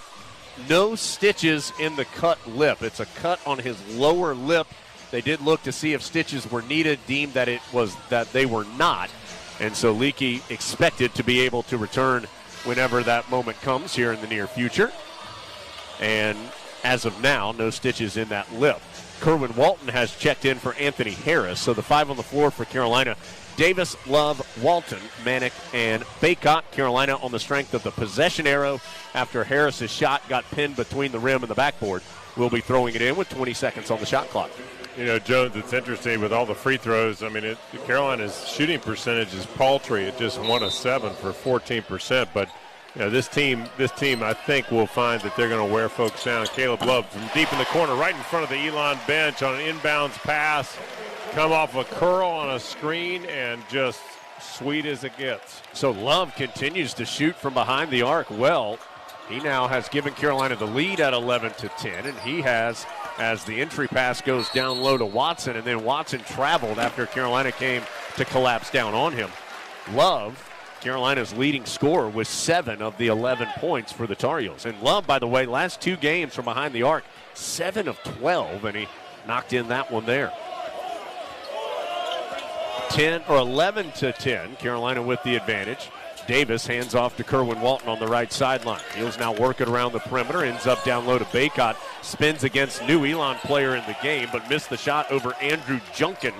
no stitches in the cut lip. It's a cut on his lower lip. They did look to see if stitches were needed, deemed that they were not. And so Leaky expected to be able to return whenever that moment comes here in the near future. And as of now, no stitches in that lip. Kerwin Walton has checked in for Anthony Harris. So the 5 on the floor for Carolina: Davis, Love, Walton, Manick, and Bacop. Carolina on the strength of the possession arrow after Harris's shot got pinned between the rim and the backboard. Will be throwing it in with 20 seconds on the shot clock. You know, Jones, it's interesting with all the free throws. I mean, Carolina's shooting percentage is paltry at just 1 of 7 for 14%. But, you know, this team, I think, will find that they're going to wear folks down. Caleb Love from deep in the corner, right in front of the Elon bench on an inbounds pass. Come off a curl on a screen and just sweet as it gets. So Love continues to shoot from behind the arc well. He now has given Carolina the lead at 11-10, and he has, as the entry pass goes down low to Watson, and then Watson traveled after Carolina came to collapse down on him. Love, Carolina's leading scorer, with 7 of the 11 points for the Tar Heels. And Love, by the way, last 2 games from behind the arc, 7 of 12, and he knocked in that one there. 11-10, Carolina with the advantage. Davis hands off to Kerwin Walton on the right sideline. Heels now working around the perimeter, ends up down low to Bacop, spins against new Elon player in the game, but missed the shot over Andrew Junkin,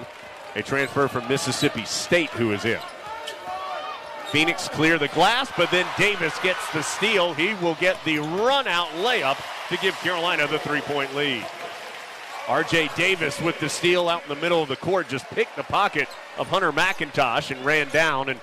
a transfer from Mississippi State who is in. Phoenix clear the glass, but then Davis gets the steal. He will get the run-out layup to give Carolina the 3-point lead. R.J. Davis with the steal out in the middle of the court, just picked the pocket of Hunter McIntosh and ran down and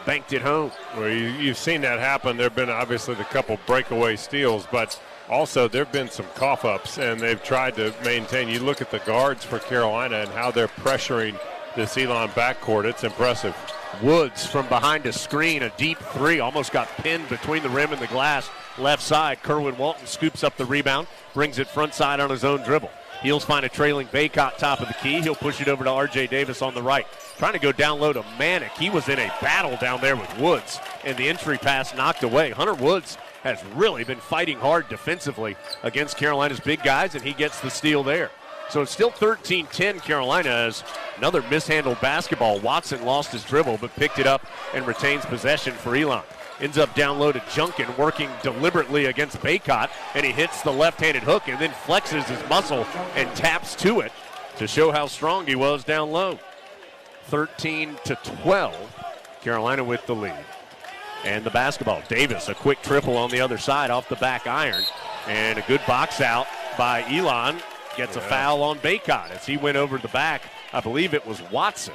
banked it home. Well, you've seen that happen. There have been obviously the couple breakaway steals, but also there have been some cough-ups, and they've tried to maintain. You look at the guards for Carolina and how they're pressuring this Elon backcourt. It's impressive. Woods from behind a screen, a deep 3, almost got pinned between the rim and the glass. Left side, Kerwin Walton scoops up the rebound, brings it front side on his own dribble. Heels find a trailing Bacop top of the key. He'll push it over to R.J. Davis on the right. Trying to go down low to Manick. He was in a battle down there with Woods, and the entry pass knocked away. Hunter Woods has really been fighting hard defensively against Carolina's big guys, and he gets the steal there. So it's still 13-10 Carolina as another mishandled basketball. Watson lost his dribble but picked it up and retains possession for Elon. Ends up down low to Junkin, working deliberately against Bacop, and he hits the left-handed hook and then flexes his muscle and taps to it to show how strong he was down low. 13-12, Carolina with the lead. And the basketball, Davis, a quick triple on the other side off the back iron, and a good box out by Elon. Gets a foul on Bacop as he went over the back. I believe it was Watson.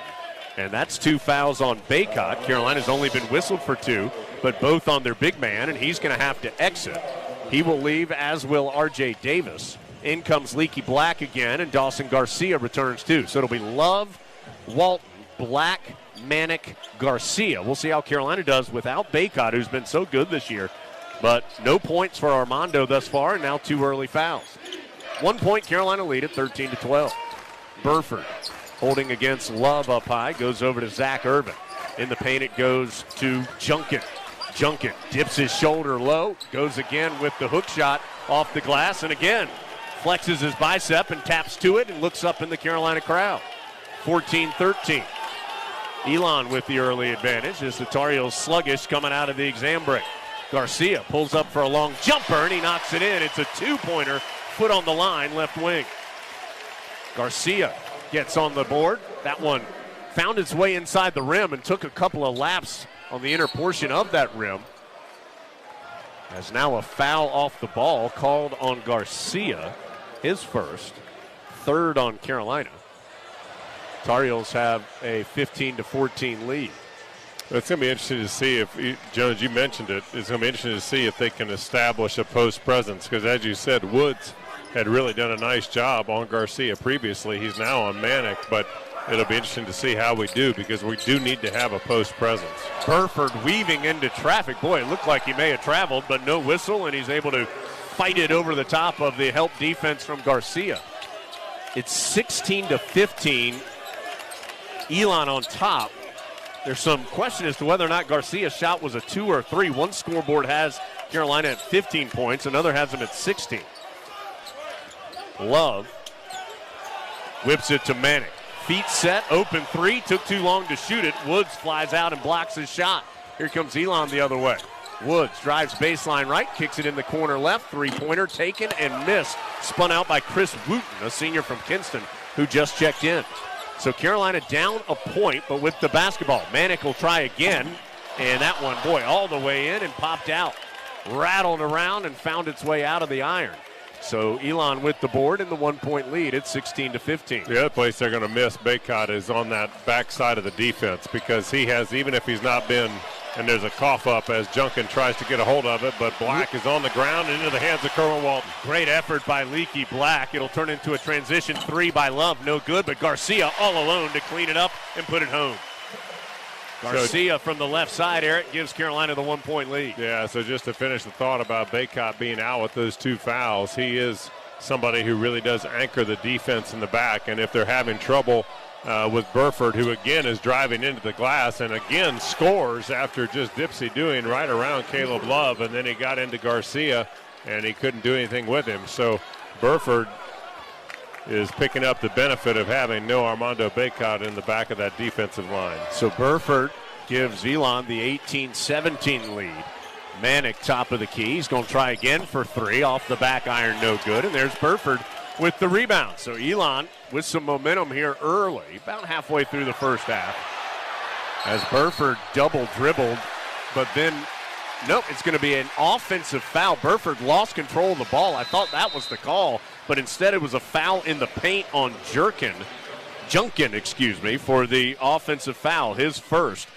And that's 2 fouls on Bacop. Carolina's only been whistled for 2, but both on their big man, and he's going to have to exit. He will leave, as will R.J. Davis. In comes Leaky Black again, and Dawson Garcia returns too. So it'll be Love, Walton, Black, Manic, Garcia. We'll see how Carolina does without Bacop, who's been so good this year. But no points for Armando thus far, and now 2 early fouls. 1 point Carolina lead at 13-12. Burford holding against Love up high, goes over to Zach Irvin. In the paint it goes to Junkin. Junkin dips his shoulder low, goes again with the hook shot off the glass, and again flexes his bicep and taps to it and looks up in the Carolina crowd. 14-13. Elon with the early advantage as the Tar Heels sluggish coming out of the exam break. Garcia pulls up for a long jumper and he knocks it in. It's a 2-pointer, foot on the line, left wing. Garcia gets on the board. That one found its way inside the rim and took a couple of laps on the inner portion of that rim. As now a foul off the ball called on Garcia, his first, third on Carolina. Tar Heels have a 15-14 lead. It's going to be interesting to see if, Jones, you mentioned it, it's going to be interesting to see if they can establish a post presence because, as you said, Woods had really done a nice job on Garcia previously. He's now on Manic, but it'll be interesting to see how we do because we do need to have a post presence. Burford weaving into traffic. Boy, it looked like he may have traveled, but no whistle, and he's able to fight it over the top of the help defense from Garcia. It's 16-15. Elon on top. There's some question as to whether or not Garcia's shot was a 2 or 3. One scoreboard has Carolina at 15 points, another has them at 16. Love whips it to Manic. Feet set, open 3, took too long to shoot it. Woods flies out and blocks his shot. Here comes Elon the other way. Woods drives baseline right, kicks it in the corner left. 3-pointer taken and missed. Spun out by Chris Wooten, a senior from Kinston, who just checked in. So Carolina down a point, but with the basketball. Manic will try again, and that one, boy, all the way in and popped out. Rattled around and found its way out of the iron. So Elon with the board and the 1-point lead at 16-15. The other place they're going to miss Bacop is on that backside of the defense because he has, even if he's not been, and there's a cough up as Junkin tries to get a hold of it, but Black is on the ground and into the hands of Kerwin Walton. Great effort by Leaky Black. It'll turn into a transition 3 by Love. No good, but Garcia all alone to clean it up and put it home. Garcia from the left side, Eric, gives Carolina the 1-point lead. Yeah, so just to finish the thought about Bacop being out with those 2 fouls, he is somebody who really does anchor the defense in the back, and if they're having trouble with Burford, who again is driving into the glass and again scores after just Dipsy doing right around Caleb Love, and then he got into Garcia and he couldn't do anything with him. So Burford is picking up the benefit of having no Armando Bacop in the back of that defensive line. So Burford gives Elon the 18-17 lead. Manic top of the key. He's going to try again for 3 off the back iron, no good. And there's Burford with the rebound. So Elon with some momentum here early, about halfway through the first half. As Burford double dribbled, but then, nope, it's going to be an offensive foul. Burford lost control of the ball. I thought that was the call, but instead it was a foul in the paint on Junkin, for the offensive foul, his first,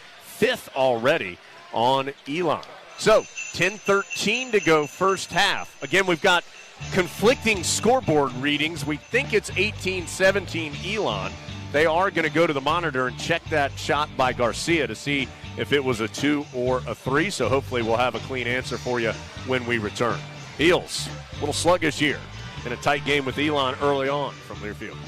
5th already on Elon. So 10-13 to go first half. Again, we've got conflicting scoreboard readings. We think it's 18-17 Elon. They are going to go to the monitor and check that shot by Garcia to see if it was a 2 or a 3. So hopefully we'll have a clean answer for you when we return. Heels, a little sluggish here in a tight game with Elon early on from Learfield.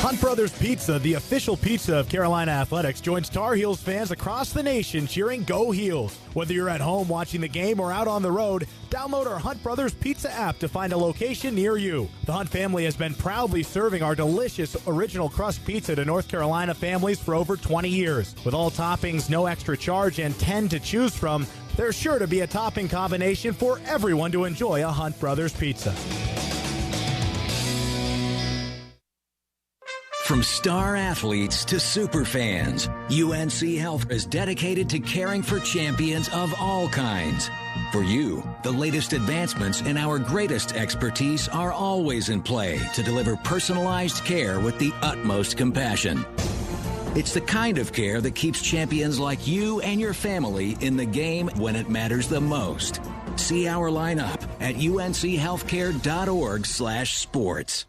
Hunt Brothers Pizza, the official pizza of Carolina Athletics, joins Tar Heels fans across the nation cheering Go Heels. Whether you're at home watching the game or out on the road, download our Hunt Brothers Pizza app to find a location near you. The Hunt family has been proudly serving our delicious original crust pizza to North Carolina families for over 20 years. With all toppings, no extra charge, and 10 to choose from, there's sure to be a topping combination for everyone to enjoy a Hunt Brothers Pizza. From star athletes to super fans, UNC Health is dedicated to caring for champions of all kinds. For you, the latest advancements and our greatest expertise are always in play to deliver personalized care with the utmost compassion. It's the kind of care that keeps champions like you and your family in the game when it matters the most. See our lineup at unchealthcare.org/sports.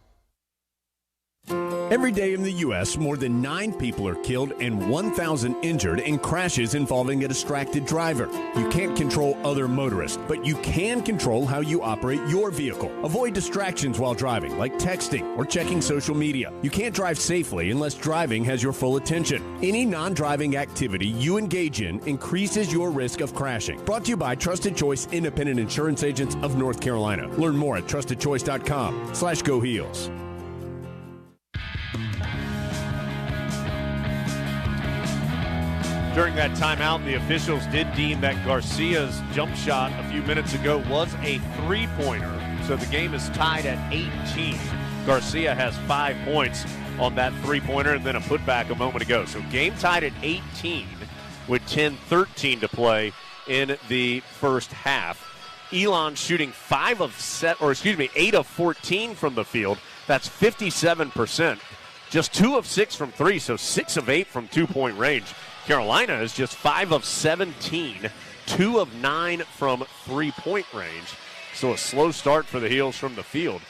Every day in the U.S., more than 9 people are killed and 1,000 injured in crashes involving a distracted driver. You can't control other motorists, but you can control how you operate your vehicle. Avoid distractions while driving, like texting or checking social media. You can't drive safely unless driving has your full attention. Any non-driving activity you engage in increases your risk of crashing. Brought to you by Trusted Choice Independent Insurance Agents of North Carolina. Learn more at trustedchoice.com/GoHeels. During that timeout, the officials did deem that Garcia's jump shot a few minutes ago was a three-pointer. So the game is tied at 18. Garcia has 5 points on that three-pointer and then a putback a moment ago. So game tied at 18 with 10:13 to play in the first half. Elon shooting 8 of 14 from the field. That's 57%. Just 2 of 6 from 3, so 6 of 8 from two-point range. Carolina is just 5 of 17, 2 of 9 from three-point range. So a slow start for the Heels from the field.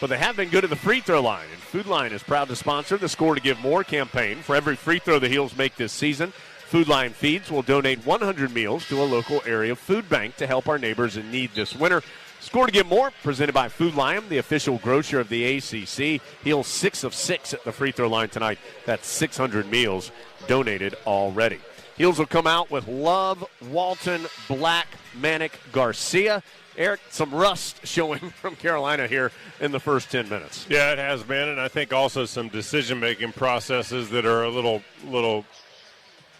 But they have been good at the free throw line, and Food Lion is proud to sponsor the Score to Give More campaign. For every free throw the Heels make this season, Food Lion Feeds will donate 100 meals to a local area food bank to help our neighbors in need this winter. Score to Give More, presented by Food Lion, the official grocer of the ACC. Heels 6 of 6 at the free throw line tonight. That's 600 meals donated already. Heels will come out with Love, Walton, Black, Manic, Garcia. Eric, some rust showing from Carolina here in the first 10 minutes. Yeah, it has been, and I think also some decision-making processes that are a little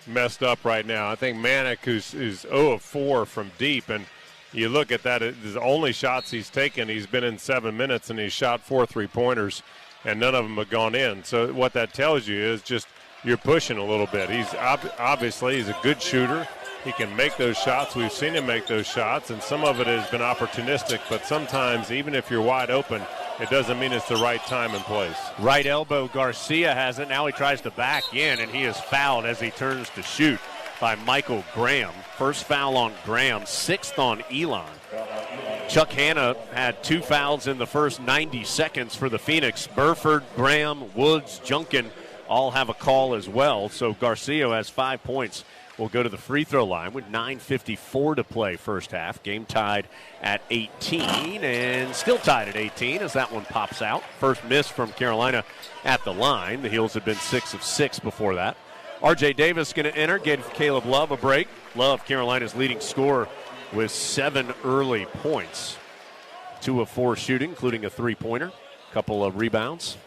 messed up right now. I think Manic, who's 0 of 4 from deep, and you look at that, the only shots he's taken, he's been in 7 minutes, and he's shot 4 three-pointers, and none of them have gone in. So what that tells you is just you're pushing a little bit. He's obviously he's a good shooter. He can make those shots. We've seen him make those shots, and some of it has been opportunistic, but sometimes even if you're wide open, it doesn't mean it's the right time and place. Right elbow, Garcia has it. Now he tries to back in, and he is fouled as he turns to shoot by Michael Graham. First foul on Graham, 6th on Elon. Chuck Hanna had 2 fouls in the first 90 seconds for the Phoenix. Burford, Graham, Woods, Junkin all have a call as well. So Garcia has 5 points. Will go to the free throw line with 9:54 to play first half. Game tied at 18 and still tied at 18 as that one pops out. First miss from Carolina at the line. The Heels had been 6 of 6 before that. R.J. Davis going to enter, gave Caleb Love a break. Love, Carolina's leading scorer, with 7 early points. 2 of 4 shooting, including a three-pointer. Couple of rebounds.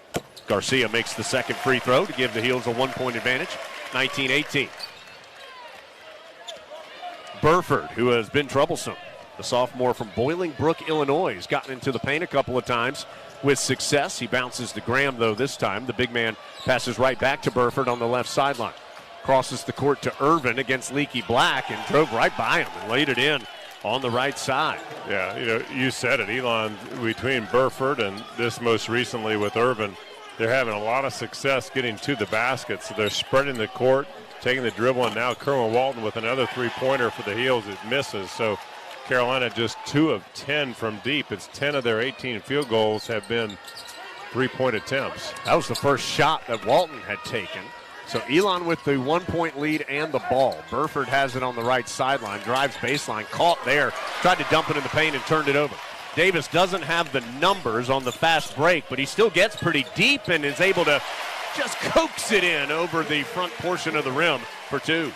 Garcia makes the second free throw to give the Heels a 1-point advantage, 19-18. Burford, who has been troublesome, the sophomore from Bolingbrook, Illinois, has gotten into the paint a couple of times with success. He bounces to Graham, though, this time. The big man passes right back to Burford on the left sideline. Crosses the court to Irvin against Leaky Black and drove right by him and laid it in on the right side. Yeah, you said it, Elon, between Burford and this most recently with Irvin, they're having a lot of success getting to the basket. So they're spreading the court, taking the dribble, and now Kerwin Walton with another three-pointer for the Heels. It misses. So Carolina just 2 of 10 from deep. It's 10 of their 18 field goals have been three-point attempts. That was the first shot that Walton had taken. So Elon with the 1-point lead and the ball. Burford has it on the right sideline, drives baseline, caught there, tried to dump it in the paint and turned it over. Davis doesn't have the numbers on the fast break, but he still gets pretty deep and is able to just coax it in over the front portion of the rim for 2.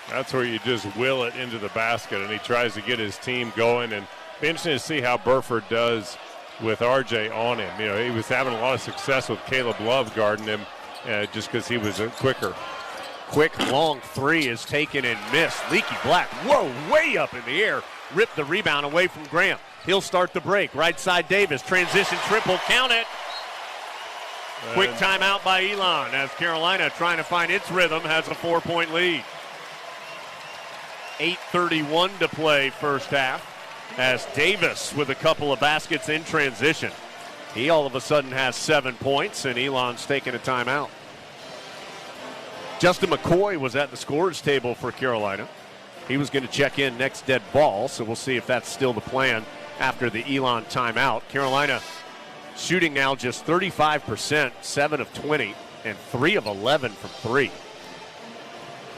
That's where you just will it into the basket, and he tries to get his team going. And be interesting to see how Burford does with RJ on him. He was having a lot of success with Caleb Love guarding him just because he was quicker. Quick, long 3 is taken and missed. Leaky Black, whoa, way up in the air. Ripped the rebound away from Graham. He'll start the break. Right side Davis, transition triple, count it. Quick timeout by Elon as Carolina, trying to find its rhythm, has a 4-point lead. 8:31 to play first half as Davis with a couple of baskets in transition. He all of a sudden has 7 points, and Elon's taking a timeout. Justin McCoy was at the scorers table for Carolina. He was going to check in next dead ball, so we'll see if that's still the plan after the Elon timeout. Carolina shooting now just 35%, 7 of 20, and 3 of 11 from 3.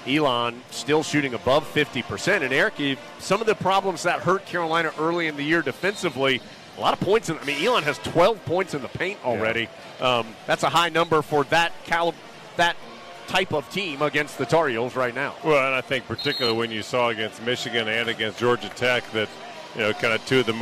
Elon still shooting above 50%. And Eric, some of the problems that hurt Carolina early in the year defensively, a lot of points. Elon has 12 points in the paint already. Yeah. That's a high number for that type of team against the Tar Heels right now. Well, and I think particularly when you saw against Michigan and against Georgia Tech that, kind of two of the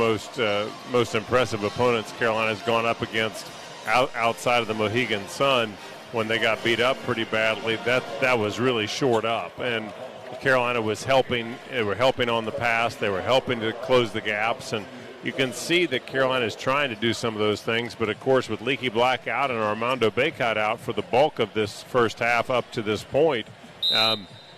most impressive opponents Carolina's gone up against outside of the Mohegan Sun when they got beat up pretty badly. That was really shored up, and Carolina was helping. They were helping on the pass. They were helping to close the gaps, and you can see that Carolina is trying to do some of those things. But of course, with Leaky Black out and Armando Bacop out for the bulk of this first half up to this point,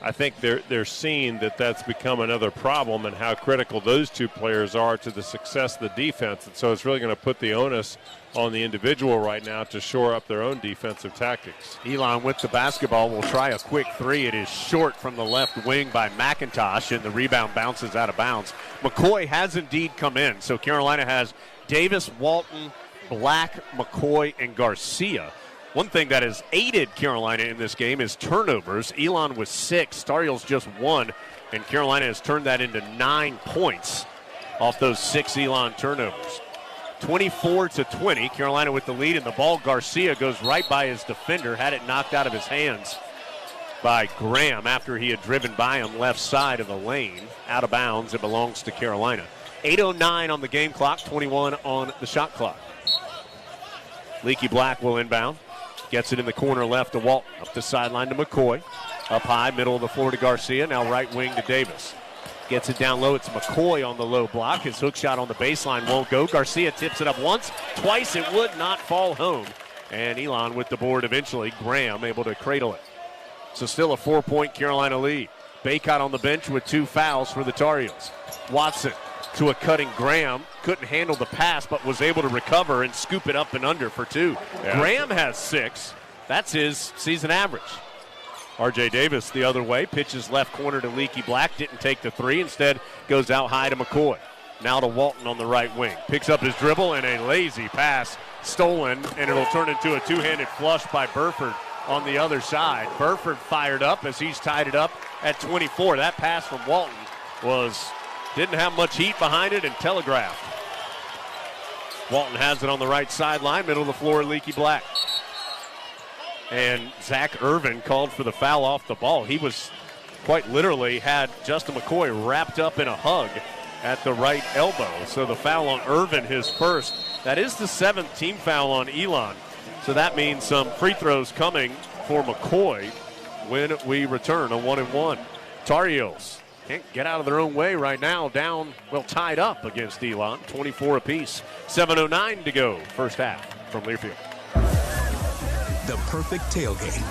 I think they're seeing that that's become another problem and how critical those two players are to the success of the defense. And so it's really going to put the onus on the individual right now to shore up their own defensive tactics. Elon with the basketball will try a quick three. It is short from the left wing by McIntosh, and the rebound bounces out of bounds. McCoy has indeed come in. So Carolina has Davis, Walton, Black, McCoy, and Garcia. One thing that has aided Carolina in this game is turnovers. Elon was 6, Tar Heels just 1, and Carolina has turned that into 9 points off those 6 Elon turnovers. 24-20, Carolina with the lead, and the ball, Garcia goes right by his defender, had it knocked out of his hands by Graham after he had driven by him left side of the lane. Out of bounds, it belongs to Carolina. 8:09 on the game clock, 21 on the shot clock. Leaky Black will inbound. Gets it in the corner left to Walton. Up the sideline to McCoy. Up high, middle of the floor to Garcia. Now right wing to Davis. Gets it down low. It's McCoy on the low block. His hook shot on the baseline won't go. Garcia tips it up once. Twice it would not fall home. And Elon with the board eventually. Graham able to cradle it. So still a 4-point Carolina lead. Bacot on the bench with 2 fouls for the Tar Heels. Watson to a cutting Graham. Couldn't handle the pass, but was able to recover and scoop it up and under for 2. Yeah. Graham has 6. That's his season average. R.J. Davis the other way. Pitches left corner to Leaky Black. Didn't take the 3. Instead goes out high to McCoy. Now to Walton on the right wing. Picks up his dribble and a lazy pass stolen, and it'll turn into a two-handed flush by Burford on the other side. Burford fired up as he's tied it up at 24. That pass from Walton didn't have much heat behind it and telegraphed. Walton has it on the right sideline, middle of the floor, Leaky Black. And Zach Irvin called for the foul off the ball. He was quite literally had Justin McCoy wrapped up in a hug at the right elbow. So the foul on Irvin, his first. That is the 7th team foul on Elon. So that means some free throws coming for McCoy when we return, a 1-1. Tar Heels can't get out of their own way right now. Tied up against Elon, 24 apiece. 7:09 to go, first half from Learfield. The perfect tailgate.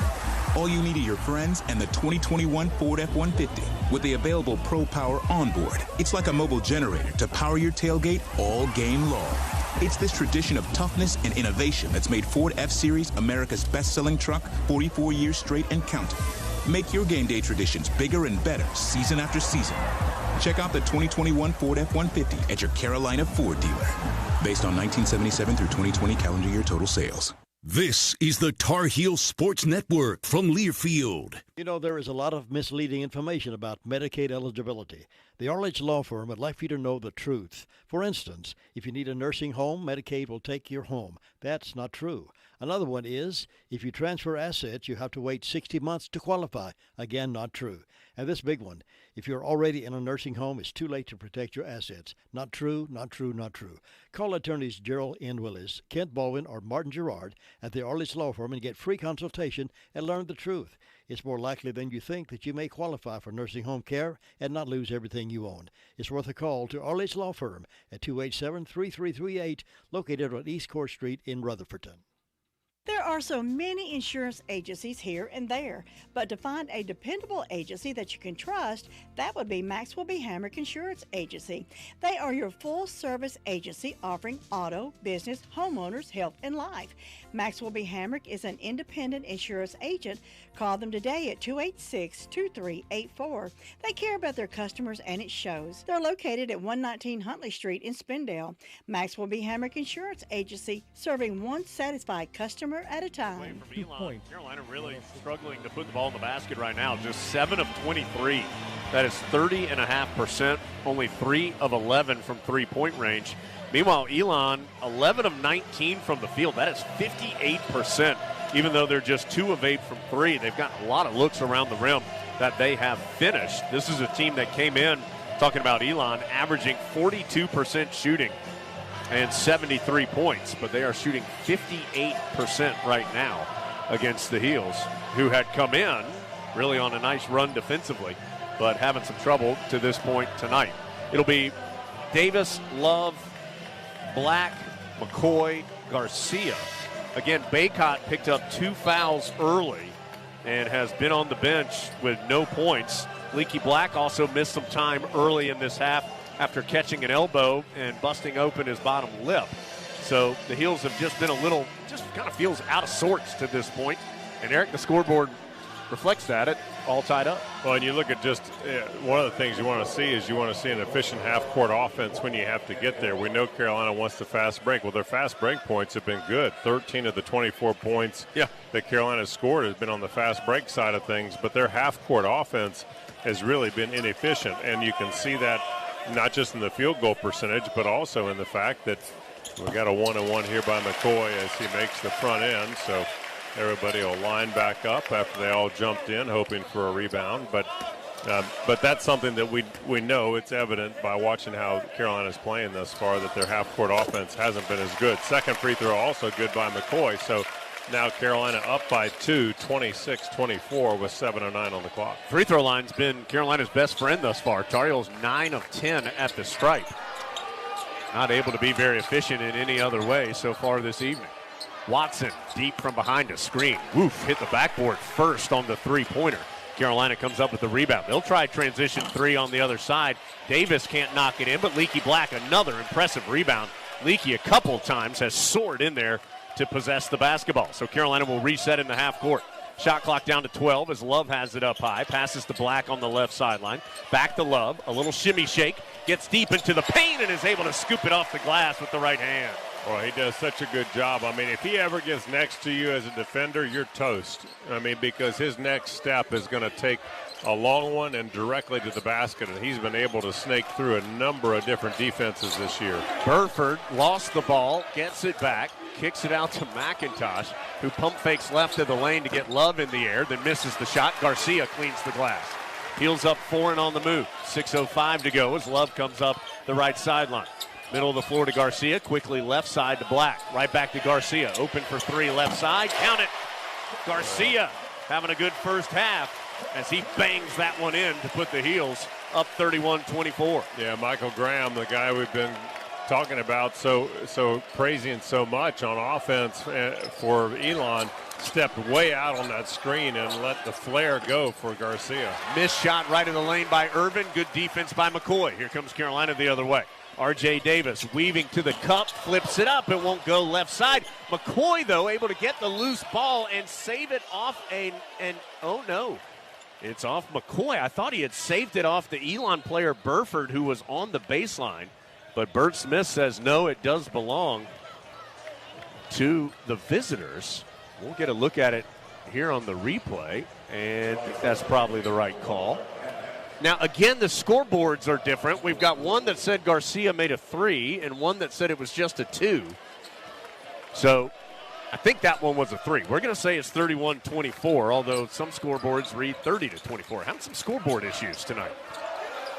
All you need are your friends and the 2021 Ford F-150 with the available Pro Power onboard. It's like a mobile generator to power your tailgate all game long. It's this tradition of toughness and innovation that's made Ford F-Series America's best-selling truck 44 years straight and counting. Make your game day traditions bigger and better season after season. Check out the 2021 Ford F-150 at your Carolina Ford dealer. Based on 1977 through 2020 calendar year total sales. This is the Tar Heel Sports Network from Learfield. There is a lot of misleading information about Medicaid eligibility. The Arledge Law Firm would like for you to know the truth. For instance, if you need a nursing home, Medicaid will take your home. That's not true. Another one is, if you transfer assets, you have to wait 60 months to qualify. Again, not true. And this big one, if you're already in a nursing home, it's too late to protect your assets. Not true, not true, not true. Call attorneys Gerald N. Willis, Kent Baldwin, or Martin Gerard at the Arledge Law Firm and get free consultation and learn the truth. It's more likely than you think that you may qualify for nursing home care and not lose everything you own. It's worth a call to Arledge Law Firm at 287-3338, located on East Court Street in Rutherfordton. There are so many insurance agencies here and there, but to find a dependable agency that you can trust, that would be Maxwell B. Hamrick Insurance Agency. They are your full-service agency offering auto, business, homeowners, health, and life. Maxwell B. Hamrick is an independent insurance agent. Call them today at 286-2384. They care about their customers, and it shows. They're located at 119 Huntley Street in Spindale. Maxwell B. Hamrick Insurance Agency, serving one satisfied customer at a time. From Elon, Carolina really struggling to put the ball in the basket right now. Just 7 of 23. That is 30.5%. Only 3 of 11 from three-point range. Meanwhile, Elon, 11 of 19 from the field. That is 58%. Even though they're just 2 of 8 from 3, they've got a lot of looks around the rim that they have finished. This is a team that came in, talking about Elon, averaging 42% shooting and 73 points, but they are shooting 58% right now against the Heels, who had come in really on a nice run defensively, but having some trouble to this point tonight. It'll be Davis, Love, Black, McCoy, Garcia. Again, Bacop picked up 2 fouls early and has been on the bench with no points. Leaky Black also missed some time early in this half after catching an elbow and busting open his bottom lip. So the Heels have just been just kind of feels out of sorts to this point. And Eric, the scoreboard reflects that. It all tied up. Well, and you look at just one of the things you want to see is you want to see an efficient half-court offense when you have to get there. We know Carolina wants the fast break. Well, their fast break points have been good. 13 of the 24 points that Carolina scored has been on the fast break side of things, but their half-court offense has really been inefficient, and you can see that not just in the field goal percentage, but also in the fact that we got a 1-and-1 here by McCoy as he makes the front end. So everybody will line back up after they all jumped in, hoping for a rebound. But that's something that we know. It's evident by watching how Carolina's playing thus far that their half-court offense hasn't been as good. Second free throw also good by McCoy. So now Carolina up by 2, 26-24 with 7:09 on the clock. Free throw line's been Carolina's best friend thus far. Tar Heels 9 of 10 at the stripe. Not able to be very efficient in any other way so far this evening. Watson deep from behind a screen. Woof, hit the backboard first on the three-pointer. Carolina comes up with the rebound. They'll try transition 3 on the other side. Davis can't knock it in, but Leaky Black, another impressive rebound. Leaky a couple times has soared in there to possess the basketball. So Carolina will reset in the half court. Shot clock down to 12 as Love has it up high. Passes to Black on the left sideline. Back to Love. A little shimmy shake. Gets deep into the paint and is able to scoop it off the glass with the right hand. Well, he does such a good job. I mean, if he ever gets next to you as a defender, you're toast. I mean, because his next step is going to take a long one and directly to the basket, and he's been able to snake through a number of different defenses this year. Burford lost the ball, gets it back, kicks it out to McIntosh, who pump fakes left of the lane to get Love in the air, then misses the shot. Garcia cleans the glass. Heels up 4 and on the move. 6:05 to go as Love comes up the right sideline. Middle of the floor to Garcia, quickly left side to Black. Right back to Garcia, open for 3 left side, count it. Garcia having a good first half as he bangs that one in to put the Heels up 31-24. Yeah, Michael Graham, the guy we've been talking about so praising so much on offense for Elon, stepped way out on that screen and let the flare go for Garcia. Missed shot right in the lane by Irvin. Good defense by McCoy. Here comes Carolina the other way. R.J. Davis weaving to the cup, flips it up. It won't go left side. McCoy, though, able to get the loose ball and save it off oh, no. It's off McCoy. I thought he had saved it off the Elon player Burford, who was on the baseline. But Bert Smith says, no, it does belong to the visitors. We'll get a look at it here on the replay, and I think that's probably the right call. Now, again, the scoreboards are different. We've got one that said Garcia made a 3 and one that said it was just a 2. So I think that one was a 3. We're going to say it's 31-24, although some scoreboards read 30-24. Having some scoreboard issues tonight.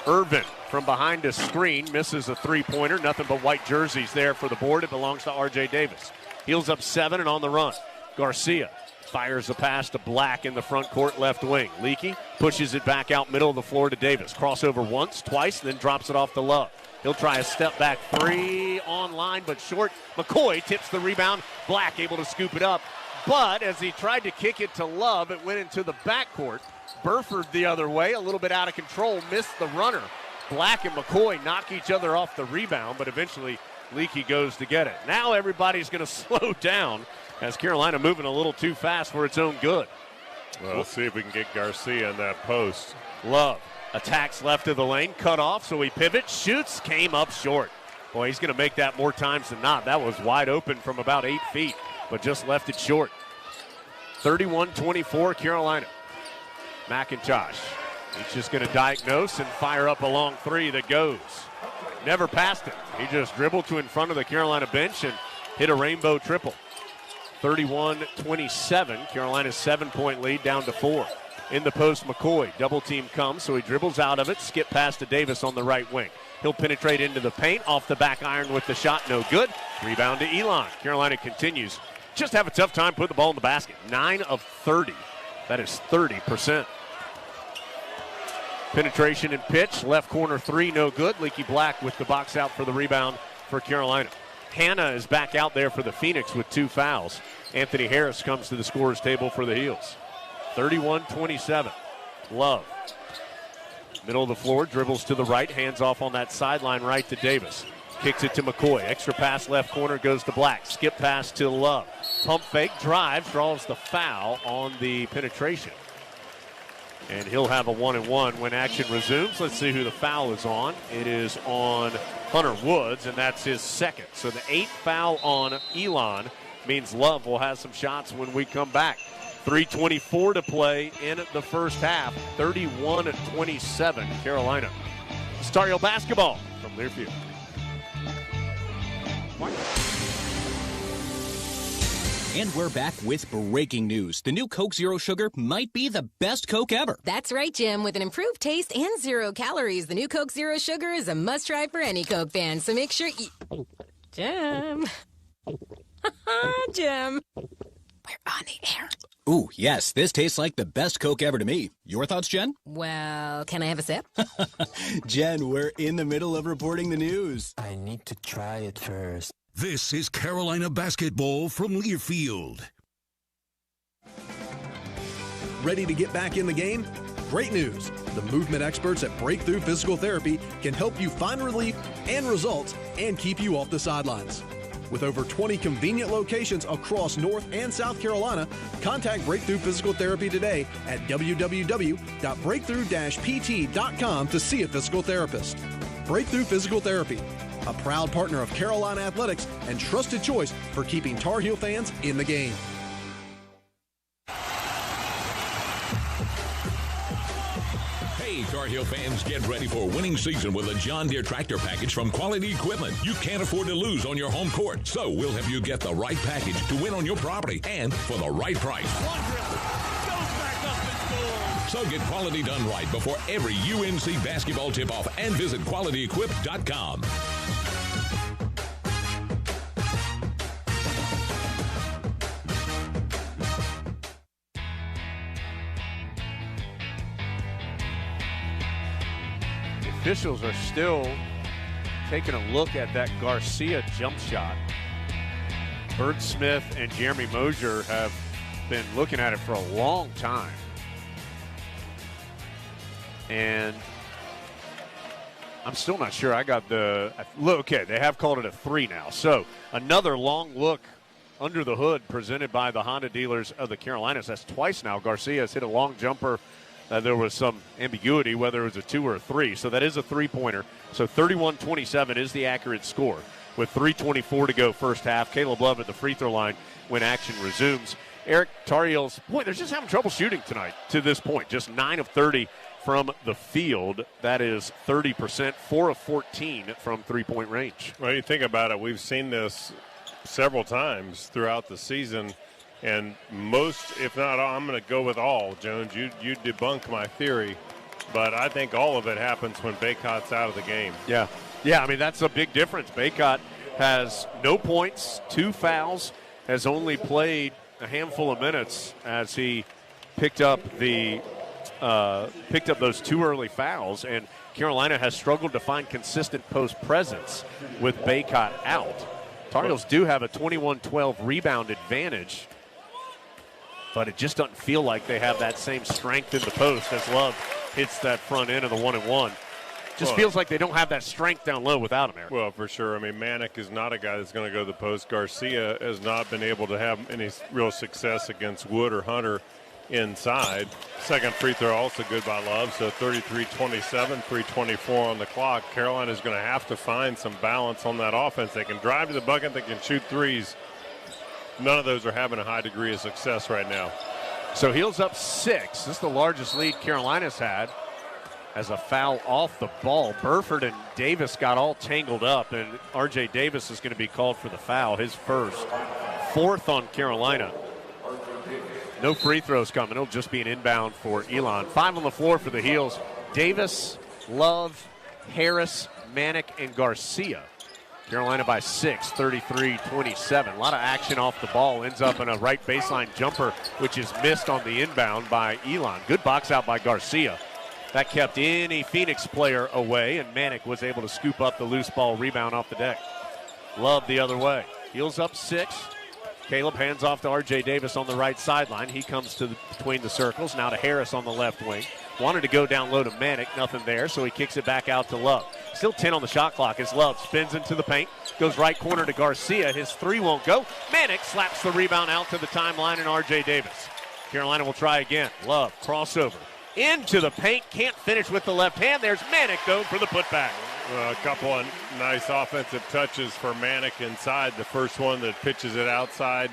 Irvin from behind a screen misses a three-pointer. Nothing but white jerseys there for the board. It belongs to R.J. Davis. Heels up 7 and on the run. Garcia fires a pass to Black in the front court left wing. Leaky pushes it back out middle of the floor to Davis. Crossover once, twice, then drops it off to Love. He'll try a step back 3 on line, but short. McCoy tips the rebound. Black able to scoop it up. But as he tried to kick it to Love, it went into the backcourt. Burford the other way, a little bit out of control, missed the runner. Black and McCoy knock each other off the rebound, but eventually Leaky goes to get it. Now everybody's going to slow down As Carolina moving a little too fast for its own good. Well, let's see if we can get Garcia in that post. Love attacks left of the lane, cut off, so he pivots, shoots, came up short. Boy, he's going to make that more times than not. That was wide open from about 8 feet, but just left it short. 31-24 Carolina. McIntosh, he's just going to diagnose and fire up a long three that goes. Never passed it. He just dribbled to in front of the Carolina bench and hit a rainbow triple. 31-27, Carolina's 7-point lead down to 4. In the post, McCoy, double team comes, so he dribbles out of it, skip pass to Davis on the right wing. He'll penetrate into the paint, off the back iron with the shot, no good. Rebound to Elon. Carolina continues. Just have a tough time putting the ball in the basket. 9 of 30. That is 30%. Penetration and pitch, left corner three, no good. Leaky Black with the box out for the rebound for Carolina. Hanna is back out there for the Phoenix with 2 fouls. Anthony Harris comes to the scorer's table for the Heels. 31-27. Love. Middle of the floor, dribbles to the right, hands off on that sideline right to Davis. Kicks it to McCoy. Extra pass left corner goes to Black. Skip pass to Love. Pump fake, drives, draws the foul on the penetration. And he'll have a 1-and-1 when action resumes. Let's see who the foul is on. It is on Hunter Woods, and that's his second. So the 8th foul on Elon means Love will have some shots when we come back. 3:24 to play in the first half. 31-27 Carolina. Star Heel basketball from Learfield. And we're back with breaking news. The new Coke Zero Sugar might be the best Coke ever. That's right, Jim. With an improved taste and 0 calories, the new Coke Zero Sugar is a must-try for any Coke fan. So make sure you... Jim. Jim. We're on the air. Ooh, yes, this tastes like the best Coke ever to me. Your thoughts, Jen? Well, can I have a sip? Jen, we're in the middle of reporting the news. I need to try it first. This is Carolina basketball from Learfield. Ready to get back in the game? Great news! The movement experts at Breakthrough Physical Therapy can help you find relief and results and keep you off the sidelines. With over 20 convenient locations across North and South Carolina, contact Breakthrough Physical Therapy today at www.breakthrough-pt.com to see a physical therapist. Breakthrough Physical Therapy, a proud partner of Carolina Athletics and trusted choice for keeping Tar Heel fans in the game. Hey, Tar Heel fans, get ready for a winning season with a John Deere tractor package from Quality Equipment. You can't afford to lose on your home court, so we'll help you get the right package to win on your property and for the right price. So get quality done right before every UNC basketball tip-off and visit QualityEquip.com. Officials are still taking a look at that Garcia jump shot. Bert Smith and Jeremy Mosier have been looking at it for a long time. And I'm still not sure I got the look. Okay, they have called it a 3 now. So another long look under the hood presented by the Honda dealers of the Carolinas. That's twice now. Garcia has hit a long jumper. There was some ambiguity whether it was a 2 or a 3. So that is a 3-pointer. So 31-27 is the accurate score with 3:24 to go first half. Caleb Love at the free throw line when action resumes. Eric, Tar Heels, boy, they're just having trouble shooting tonight to this point. Just 9 of 30 from the field. That is 30%, 4 of 14 from three-point range. Well, you think about it, we've seen this several times throughout the season. And most, if not all, I'm going to go with all, Jones. You debunk my theory, but I think all of it happens when Bacot's out of the game. Yeah, I mean, that's a big difference. Bacot has no points, 2 fouls, has only played a handful of minutes as he picked up those 2 early fouls, and Carolina has struggled to find consistent post presence with Bacot out. Tar Heels do have a 21-12 rebound advantage, but it just doesn't feel like they have that same strength in the post as Love hits that front end of the 1-and-1. Just feels like they don't have that strength down low without him, Eric. Well, for sure. I mean, Manick is not a guy that's going to go to the post. Garcia has not been able to have any real success against Wood or Hunter inside. Second free throw also good by Love, so 33-27, 3:24 on the clock. Carolina's going to have to find some balance on that offense. They can drive to the bucket, they can shoot threes. None of those are having a high degree of success right now. So Heels up 6. This is the largest lead Carolina's had. As a foul off the ball, Burford and Davis got all tangled up, and R.J. Davis is going to be called for the foul, his first. Fourth on Carolina. No free throws coming. It'll just be an inbound for Elon. 5 on the floor for the Heels. Davis, Love, Harris, Manick, and Garcia. Carolina by 6, 33-27. A lot of action off the ball. Ends up in a right baseline jumper, which is missed on the inbound by Elon. Good box out by Garcia. That kept any Phoenix player away, and Manick was able to scoop up the loose ball rebound off the deck. Love the other way. Heels up 6. Caleb hands off to R.J. Davis on the right sideline. He comes to between the circles. Now to Harris on the left wing. Wanted to go down low to Manick. Nothing there, so he kicks it back out to Love. Still 10 on the shot clock as Love spins into the paint. Goes right corner to Garcia. His three won't go. Manick slaps the rebound out to the timeline, and R.J. Davis. Carolina will try again. Love, crossover. Into the paint, can't finish with the left hand. There's Manick, though, for the putback. A couple of nice offensive touches for Manick inside. The first one that pitches it outside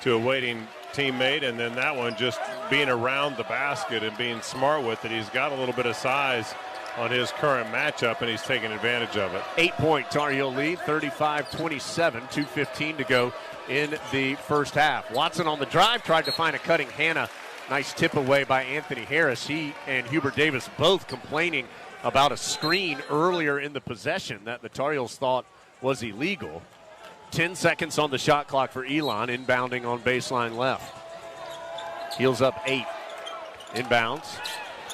to a waiting teammate, and then that one just being around the basket and being smart with it. He's got a little bit of size on his current matchup, and he's taking advantage of it. 8-point Tar Heel lead, 35-27, 2:15 to go in the first half. Watson on the drive, tried to find a cutting Hannah. Nice tip away by Anthony Harris. He and Hubert Davis both complaining about a screen earlier in the possession that the Tar Heels thought was illegal. 10 seconds on the shot clock for Elon, inbounding on baseline left. Heels up 8. Inbounds.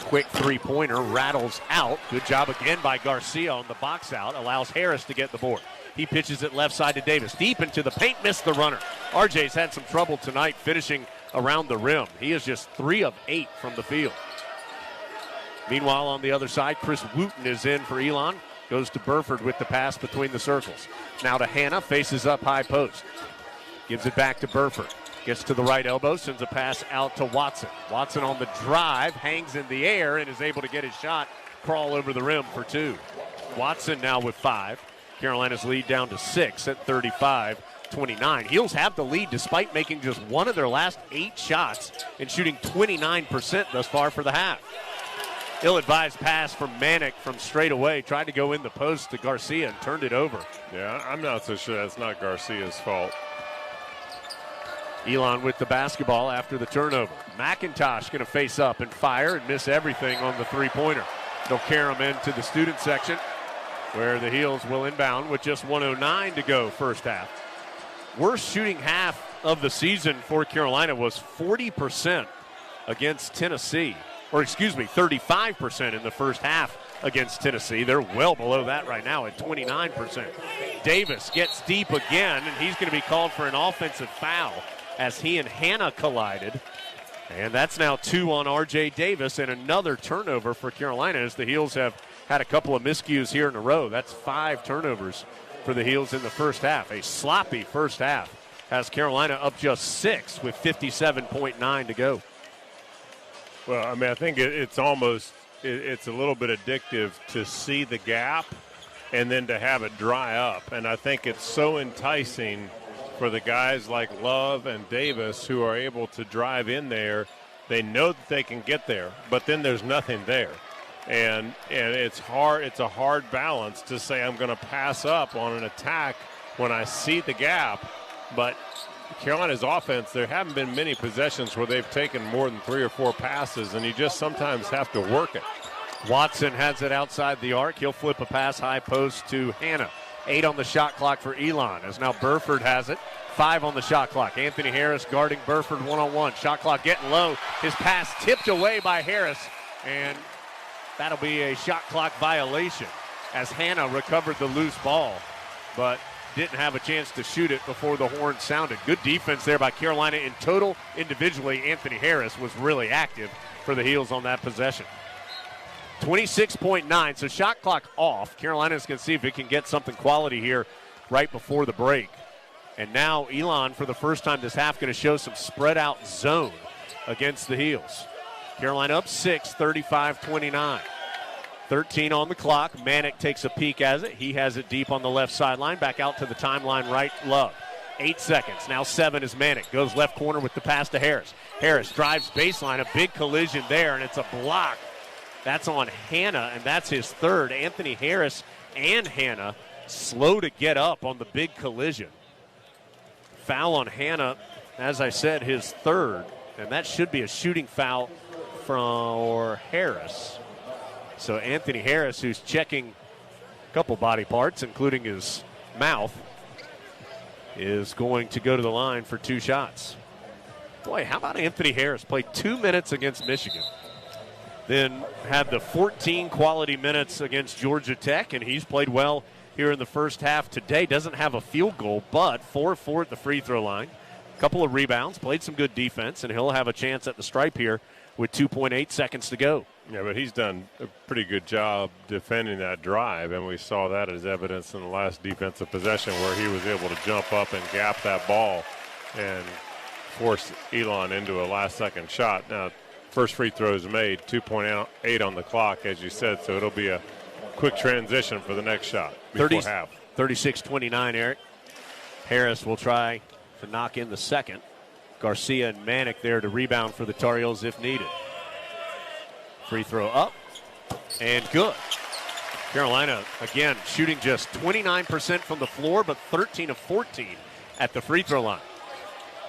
Quick three-pointer, rattles out. Good job again by Garcia on the box out. Allows Harris to get the board. He pitches it left side to Davis. Deep into the paint, missed the runner. RJ's had some trouble tonight finishing around the rim. He is just 3 of 8 from the field. Meanwhile, on the other side, Chris Wooten is in for Elon. Goes to Burford with the pass between the circles. Now to Hannah, faces up high post. Gives it back to Burford. Gets to the right elbow, sends a pass out to Watson. Watson on the drive, hangs in the air, and is able to get his shot, crawl over the rim for 2. Watson now with 5. Carolina's lead down to 6 at 35-29. Heels have the lead despite making just one of their last 8 shots and shooting 29% thus far for the half. Ill-advised pass from Manick from straight away. Tried to go in the post to Garcia and turned it over. Yeah, I'm not so sure that's not Garcia's fault. Elon with the basketball after the turnover. McIntosh going to face up and fire and miss everything on the three-pointer. They'll carry him into the student section where the Heels will inbound with just 1:09 to go first half. Worst shooting half of the season for Carolina was 40% against Tennessee. Or excuse me, 35% in the first half against Tennessee. They're well below that right now at 29%. Davis gets deep again, and he's going to be called for an offensive foul as he and Hannah collided. And that's now 2 on R.J. Davis and another turnover for Carolina as the Heels have had a couple of miscues here in a row. That's 5 turnovers for the Heels in the first half. A sloppy first half has Carolina up just 6 with 57.9 to go. Well, I mean, I think it's almost it's a little bit addictive to see the gap and then to have it dry up. And I think it's so enticing for the guys like Love and Davis who are able to drive in there. They know that they can get there, but then there's nothing there. And it's hard. It's a hard balance to say I'm going to pass up on an attack when I see the gap. But Carolina's offense, there haven't been many possessions where they've taken more than 3 or 4 passes, and you just sometimes have to work it. Watson has it outside the arc. He'll flip a pass high post to Hannah. 8 on the shot clock for Elon, as now Burford has it. 5 on the shot clock. Anthony Harris guarding Burford one-on-one. Shot clock getting low. His pass tipped away by Harris, and that'll be a shot clock violation as Hannah recovered the loose ball, but didn't have a chance to shoot it before the horn sounded. Good defense there by Carolina in total. Individually, Anthony Harris was really active for the Heels on that possession. 26.9, so shot clock off. Carolina's going to see if it can get something quality here right before the break. And now Elon, for the first time this half, going to show some spread out zone against the Heels. Carolina up 6, 35-29. 13 on the clock. Manick takes a peek at it. He has it deep on the left sideline. Back out to the timeline right. Love. 8 seconds. Now 7 is Manick. Goes left corner with the pass to Harris. Harris drives baseline. A big collision there, and it's a block. That's on Hanna, and that's his third. Anthony Harris and Hanna slow to get up on the big collision. Foul on Hanna, as I said, his third, and that should be a shooting foul for Harris. So Anthony Harris, who's checking a couple body parts, including his mouth, is going to go to the line for 2 shots. Boy, how about Anthony Harris? Played 2 minutes against Michigan. Then had the 14 quality minutes against Georgia Tech, and he's played well here in the first half today. Doesn't have a field goal, but 4-4 at the free throw line. A couple of rebounds, played some good defense, and he'll have a chance at the stripe here with 2.8 seconds to go. Yeah, but he's done a pretty good job defending that drive, and we saw that as evidence in the last defensive possession where he was able to jump up and gap that ball and force Elon into a last-second shot. Now, first free throw is made, 2.8 on the clock, as you said, so it'll be a quick transition for the next shot before half. 36-29, Eric. Harris will try to knock in the second. Garcia and Manick there to rebound for the Tar Heels if needed. Free throw up and good. Carolina, again, shooting just 29% from the floor, but 13 of 14 at the free throw line.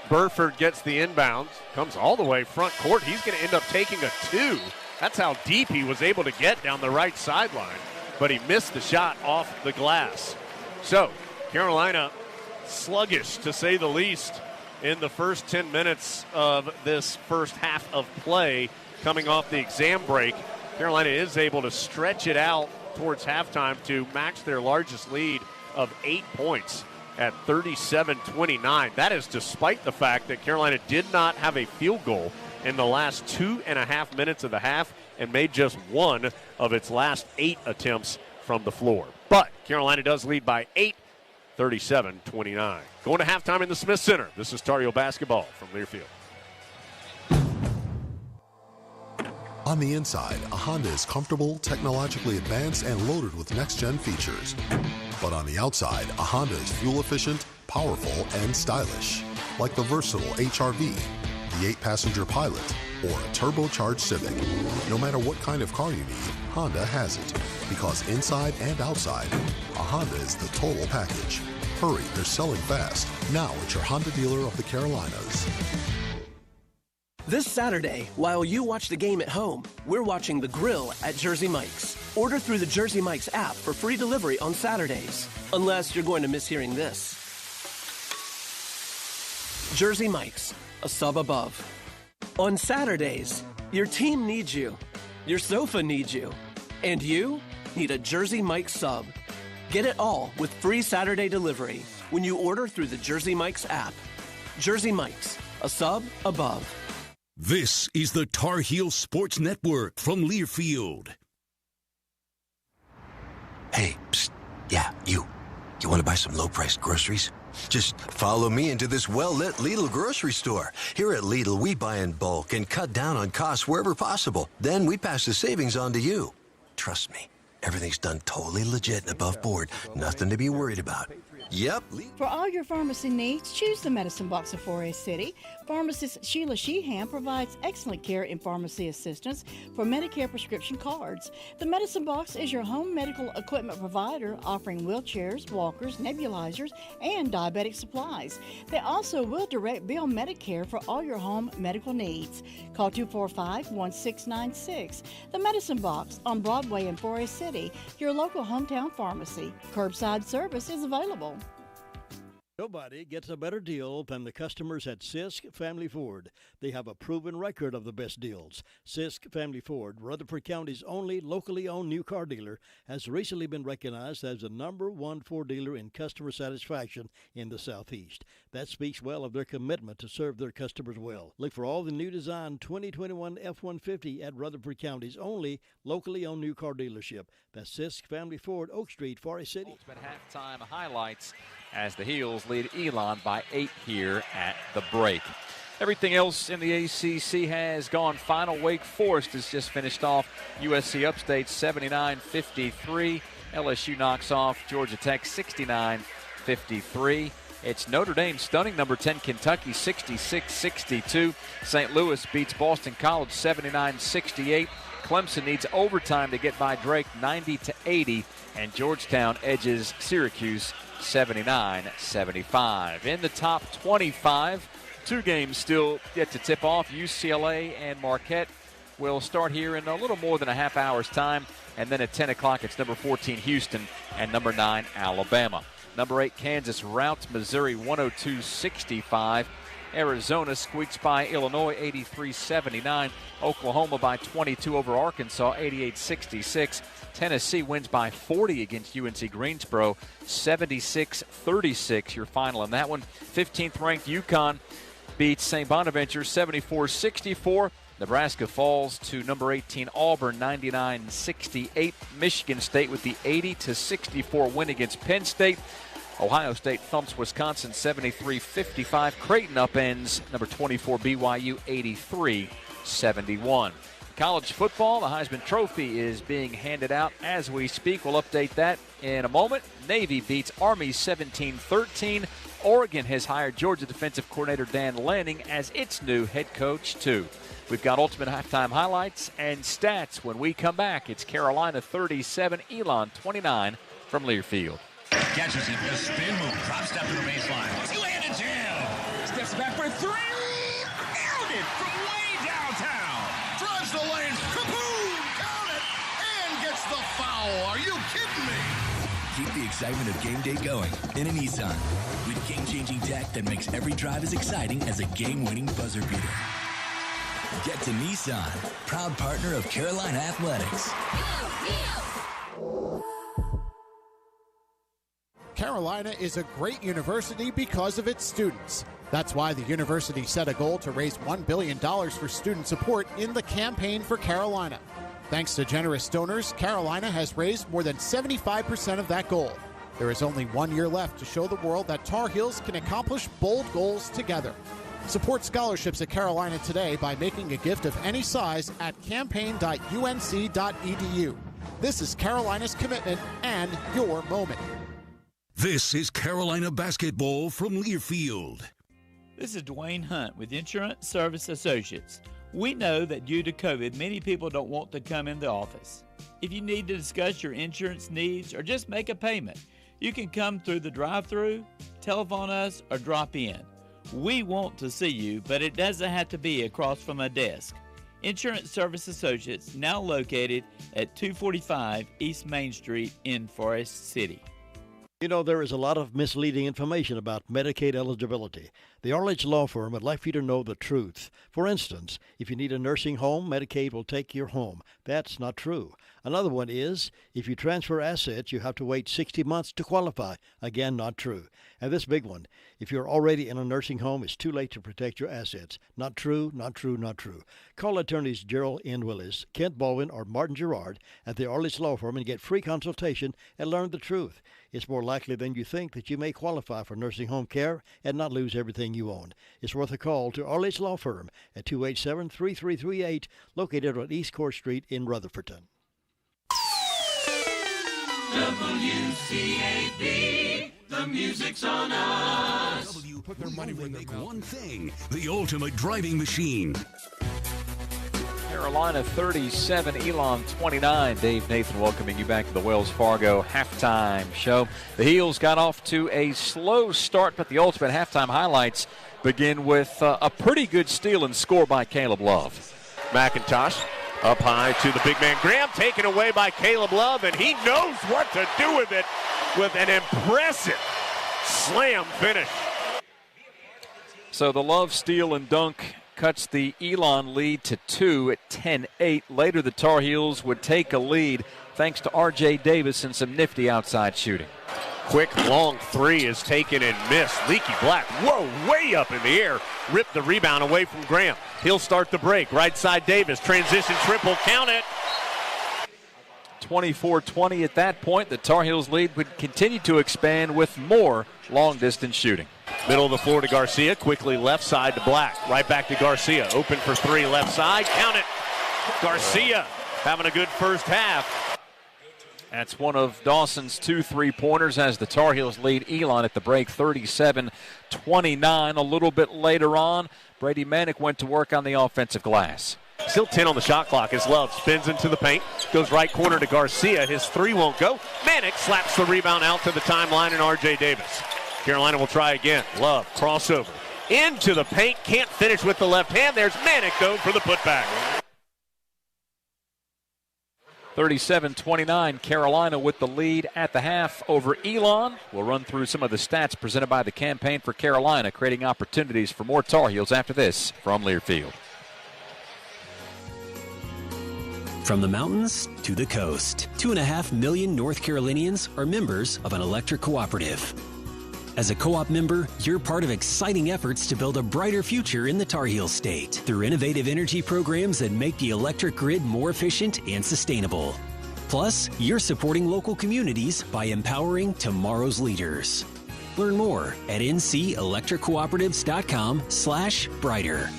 Burford gets the inbound, comes all the way front court. He's going to end up taking a 2. That's how deep he was able to get down the right sideline, but he missed the shot off the glass. So, Carolina sluggish, to say the least, in the first 10 minutes of this first half of play coming off the exam break. Carolina is able to stretch it out towards halftime to match their largest lead of 8 points at 37-29. That is despite the fact that Carolina did not have a field goal in the last 2.5 minutes of the half and made just 1 of its last 8 attempts from the floor. But Carolina does lead by 8, 37-29. Going to halftime in the Smith Center. This is Tar Heel basketball from Learfield. On the inside, a Honda is comfortable, technologically advanced, and loaded with next-gen features. But on the outside, a Honda is fuel-efficient, powerful, and stylish. Like the versatile HR-V, the 8-passenger Pilot, or a turbocharged Civic. No matter what kind of car you need, Honda has it. Because inside and outside, a Honda is the total package. Hurry, they're selling fast. Now at your Honda dealer of the Carolinas. This Saturday, while you watch the game at home, we're watching The Grill at Jersey Mike's. Order through the Jersey Mike's app for free delivery on Saturdays. Unless you're going to miss hearing this. Jersey Mike's, a sub above. On Saturdays, your team needs you. Your sofa needs you. And you need a Jersey Mike's sub. Get it all with free Saturday delivery when you order through the Jersey Mike's app. Jersey Mike's, a sub above. This is the Tar Heel Sports Network from Learfield. Hey, psst. Yeah, you. You want to buy some low-priced groceries? Just follow me into this well-lit Lidl grocery store. Here at Lidl, we buy in bulk and cut down on costs wherever possible. Then we pass the savings on to you. Trust me, everything's done totally legit and above board. Nothing to be worried about. Yep. For all your pharmacy needs, choose the Medicine Box of Forest City. Pharmacist Sheila Sheehan provides excellent care and pharmacy assistance for Medicare prescription cards. The Medicine Box is your home medical equipment provider, offering wheelchairs, walkers, nebulizers, and diabetic supplies. They also will direct bill Medicare for all your home medical needs. Call 245-1696. The Medicine Box on Broadway in Forest City, your local hometown pharmacy. Curbside service is available. Nobody gets a better deal than the customers at Sisk Family Ford. They have a proven record of the best deals. Sisk Family Ford, Rutherford County's only locally owned new car dealer, has recently been recognized as the #1 Ford dealer in customer satisfaction in the Southeast. That speaks well of their commitment to serve their customers well. Look for all the new design 2021 F-150 at Rutherford County's only locally owned new car dealership. That's Sisk Family Ford, Oak Street, Forest City. Ultimate halftime highlights as the Heels lead Elon by 8 here at the break. Everything else in the ACC has gone final. Wake Forest has just finished off USC Upstate 79-53. LSU knocks off Georgia Tech 69-53. It's Notre Dame stunning number 10 Kentucky 66-62. St. Louis beats Boston College 79-68. Clemson needs overtime to get by Drake 90-80. And Georgetown edges Syracuse 79-75. In the top 25, 2 games still yet to tip off. UCLA and Marquette will start here in a little more than a half hour's time. And then at 10 o'clock, it's number 14 Houston and number 9 Alabama. Number 8 Kansas routs Missouri 102-65. Arizona squeaks by Illinois 83-79. Oklahoma by 22 over Arkansas 88-66. Tennessee wins by 40 against UNC Greensboro 76-36. Your final in that one. 15th ranked UConn beats St. Bonaventure 74-64. Nebraska falls to number 18 Auburn 99-68. Michigan State with the 80-64 win against Penn State. Ohio State thumps Wisconsin 73-55. Creighton upends number 24 BYU 83-71. College football, the Heisman Trophy is being handed out as we speak. We'll update that in a moment. Navy beats Army 17-13. Oregon has hired Georgia defensive coordinator Dan Lanning as its new head coach, too. We've got ultimate halftime highlights and stats. When we come back, it's Carolina 37, Elon 29 from Learfield. Catches it, a spin move, drop step to the baseline. Two-handed jam. Steps back for 3. Nailed it from way downtown. Drives the lane. Kaboom! Count it! And gets the foul. Are you kidding me? Keep the excitement of game day going in a Nissan. With game-changing tech that makes every drive as exciting as a game-winning buzzer beater. Get to Nissan, proud partner of Carolina Athletics. Carolina is a great university because of its students. That's why the university set a goal to raise $1 billion for student support in the Campaign for Carolina. Thanks to generous donors, Carolina has raised more than 75% of that goal. There is only 1 year left to show the world that Tar Heels can accomplish bold goals together. Support scholarships at Carolina today by making a gift of any size at campaign.unc.edu. This is Carolina's commitment and your moment. This is Carolina basketball from Learfield. This is Dwayne Hunt with Insurance Service Associates. We know that due to COVID, many people don't want to come in the office. If you need to discuss your insurance needs or just make a payment, you can come through the drive-thru, telephone us, or drop in. We want to see you, but it doesn't have to be across from a desk. Insurance Service Associates, now located at 245 East Main Street in Forest City. You know, there is a lot of misleading information about Medicaid eligibility. The Arledge Law Firm would like for you to know the truth. For instance, if you need a nursing home, Medicaid will take your home. That's not true. Another one is, if you transfer assets, you have to wait 60 months to qualify. Again, not true. And this big one, if you're already in a nursing home, it's too late to protect your assets. Not true, not true, not true. Call attorneys Gerald N. Willis, Kent Baldwin, or Martin Gerard at the Arledge Law Firm and get free consultation and learn the truth. It's more likely than you think that you may qualify for nursing home care and not lose everything you own. It's worth a call to Arledge Law Firm at 287-3338, located on East Court Street in Rutherfordton. WCAB, the music's on us. Put their money where they make one thing, the ultimate driving machine. Carolina 37, Elon 29. Dave Nathan welcoming you back to the Wells Fargo halftime show. The Heels got off to a slow start, but the ultimate halftime highlights begin with a pretty good steal and score by Caleb Love. McIntosh up high to the big man Graham, taken away by Caleb Love, and he knows what to do with it with an impressive Slam finish. So the Love steal and dunk cuts the Elon lead to 2 at 10-8. Later, the Tar Heels would take a lead thanks to R.J. Davis and some nifty outside shooting. Quick, long three is taken and missed. Leaky Black, whoa, way up in the air. Ripped the rebound away from Graham. He'll start the break. Right side Davis, transition triple, count it. 24-20 at that point. The Tar Heels lead would continue to expand with more long-distance shooting. Middle of the floor to Garcia, quickly left side to Black. Right back to Garcia, open for three, left side, count it. Garcia having a good first half. That's one of Dawson's 2 3-pointers as the Tar Heels lead Elon at the break 37-29. A little bit later on, Brady Manick went to work on the offensive glass. Still 10 on the shot clock as Love spins into the paint, goes right corner to Garcia. His three won't go. Manick slaps the rebound out to the timeline and R.J. Davis. Carolina will try again. Love, crossover, into the paint, can't finish with the left hand. There's Manick though for the putback. 37-29, Carolina with the lead at the half over Elon. We'll run through some of the stats presented by the Campaign for Carolina, creating opportunities for more Tar Heels after this from Learfield. From the mountains to the coast, 2.5 million North Carolinians are members of an electric cooperative. As a co-op member, you're part of exciting efforts to build a brighter future in the Tar Heel state through innovative energy programs that make the electric grid more efficient and sustainable. Plus, you're supporting local communities by empowering tomorrow's leaders. Learn more at ncelectriccooperatives.com/brighter.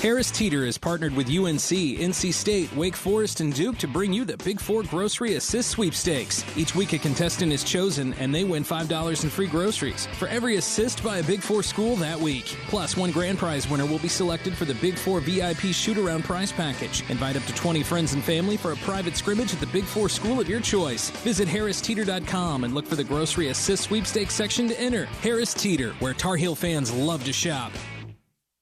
Harris Teeter has partnered with UNC, NC State, Wake Forest, and Duke to bring you the Big Four Grocery Assist Sweepstakes. Each week a contestant is chosen and they win $5 in free groceries for every assist by a Big Four school that week. Plus, one grand prize winner will be selected for the Big Four VIP shoot-around prize package. Invite up to 20 friends and family for a private scrimmage at the Big Four school of your choice. Visit harristeeter.com and look for the Grocery Assist Sweepstakes section to enter. Harris Teeter, where Tar Heel fans love to shop.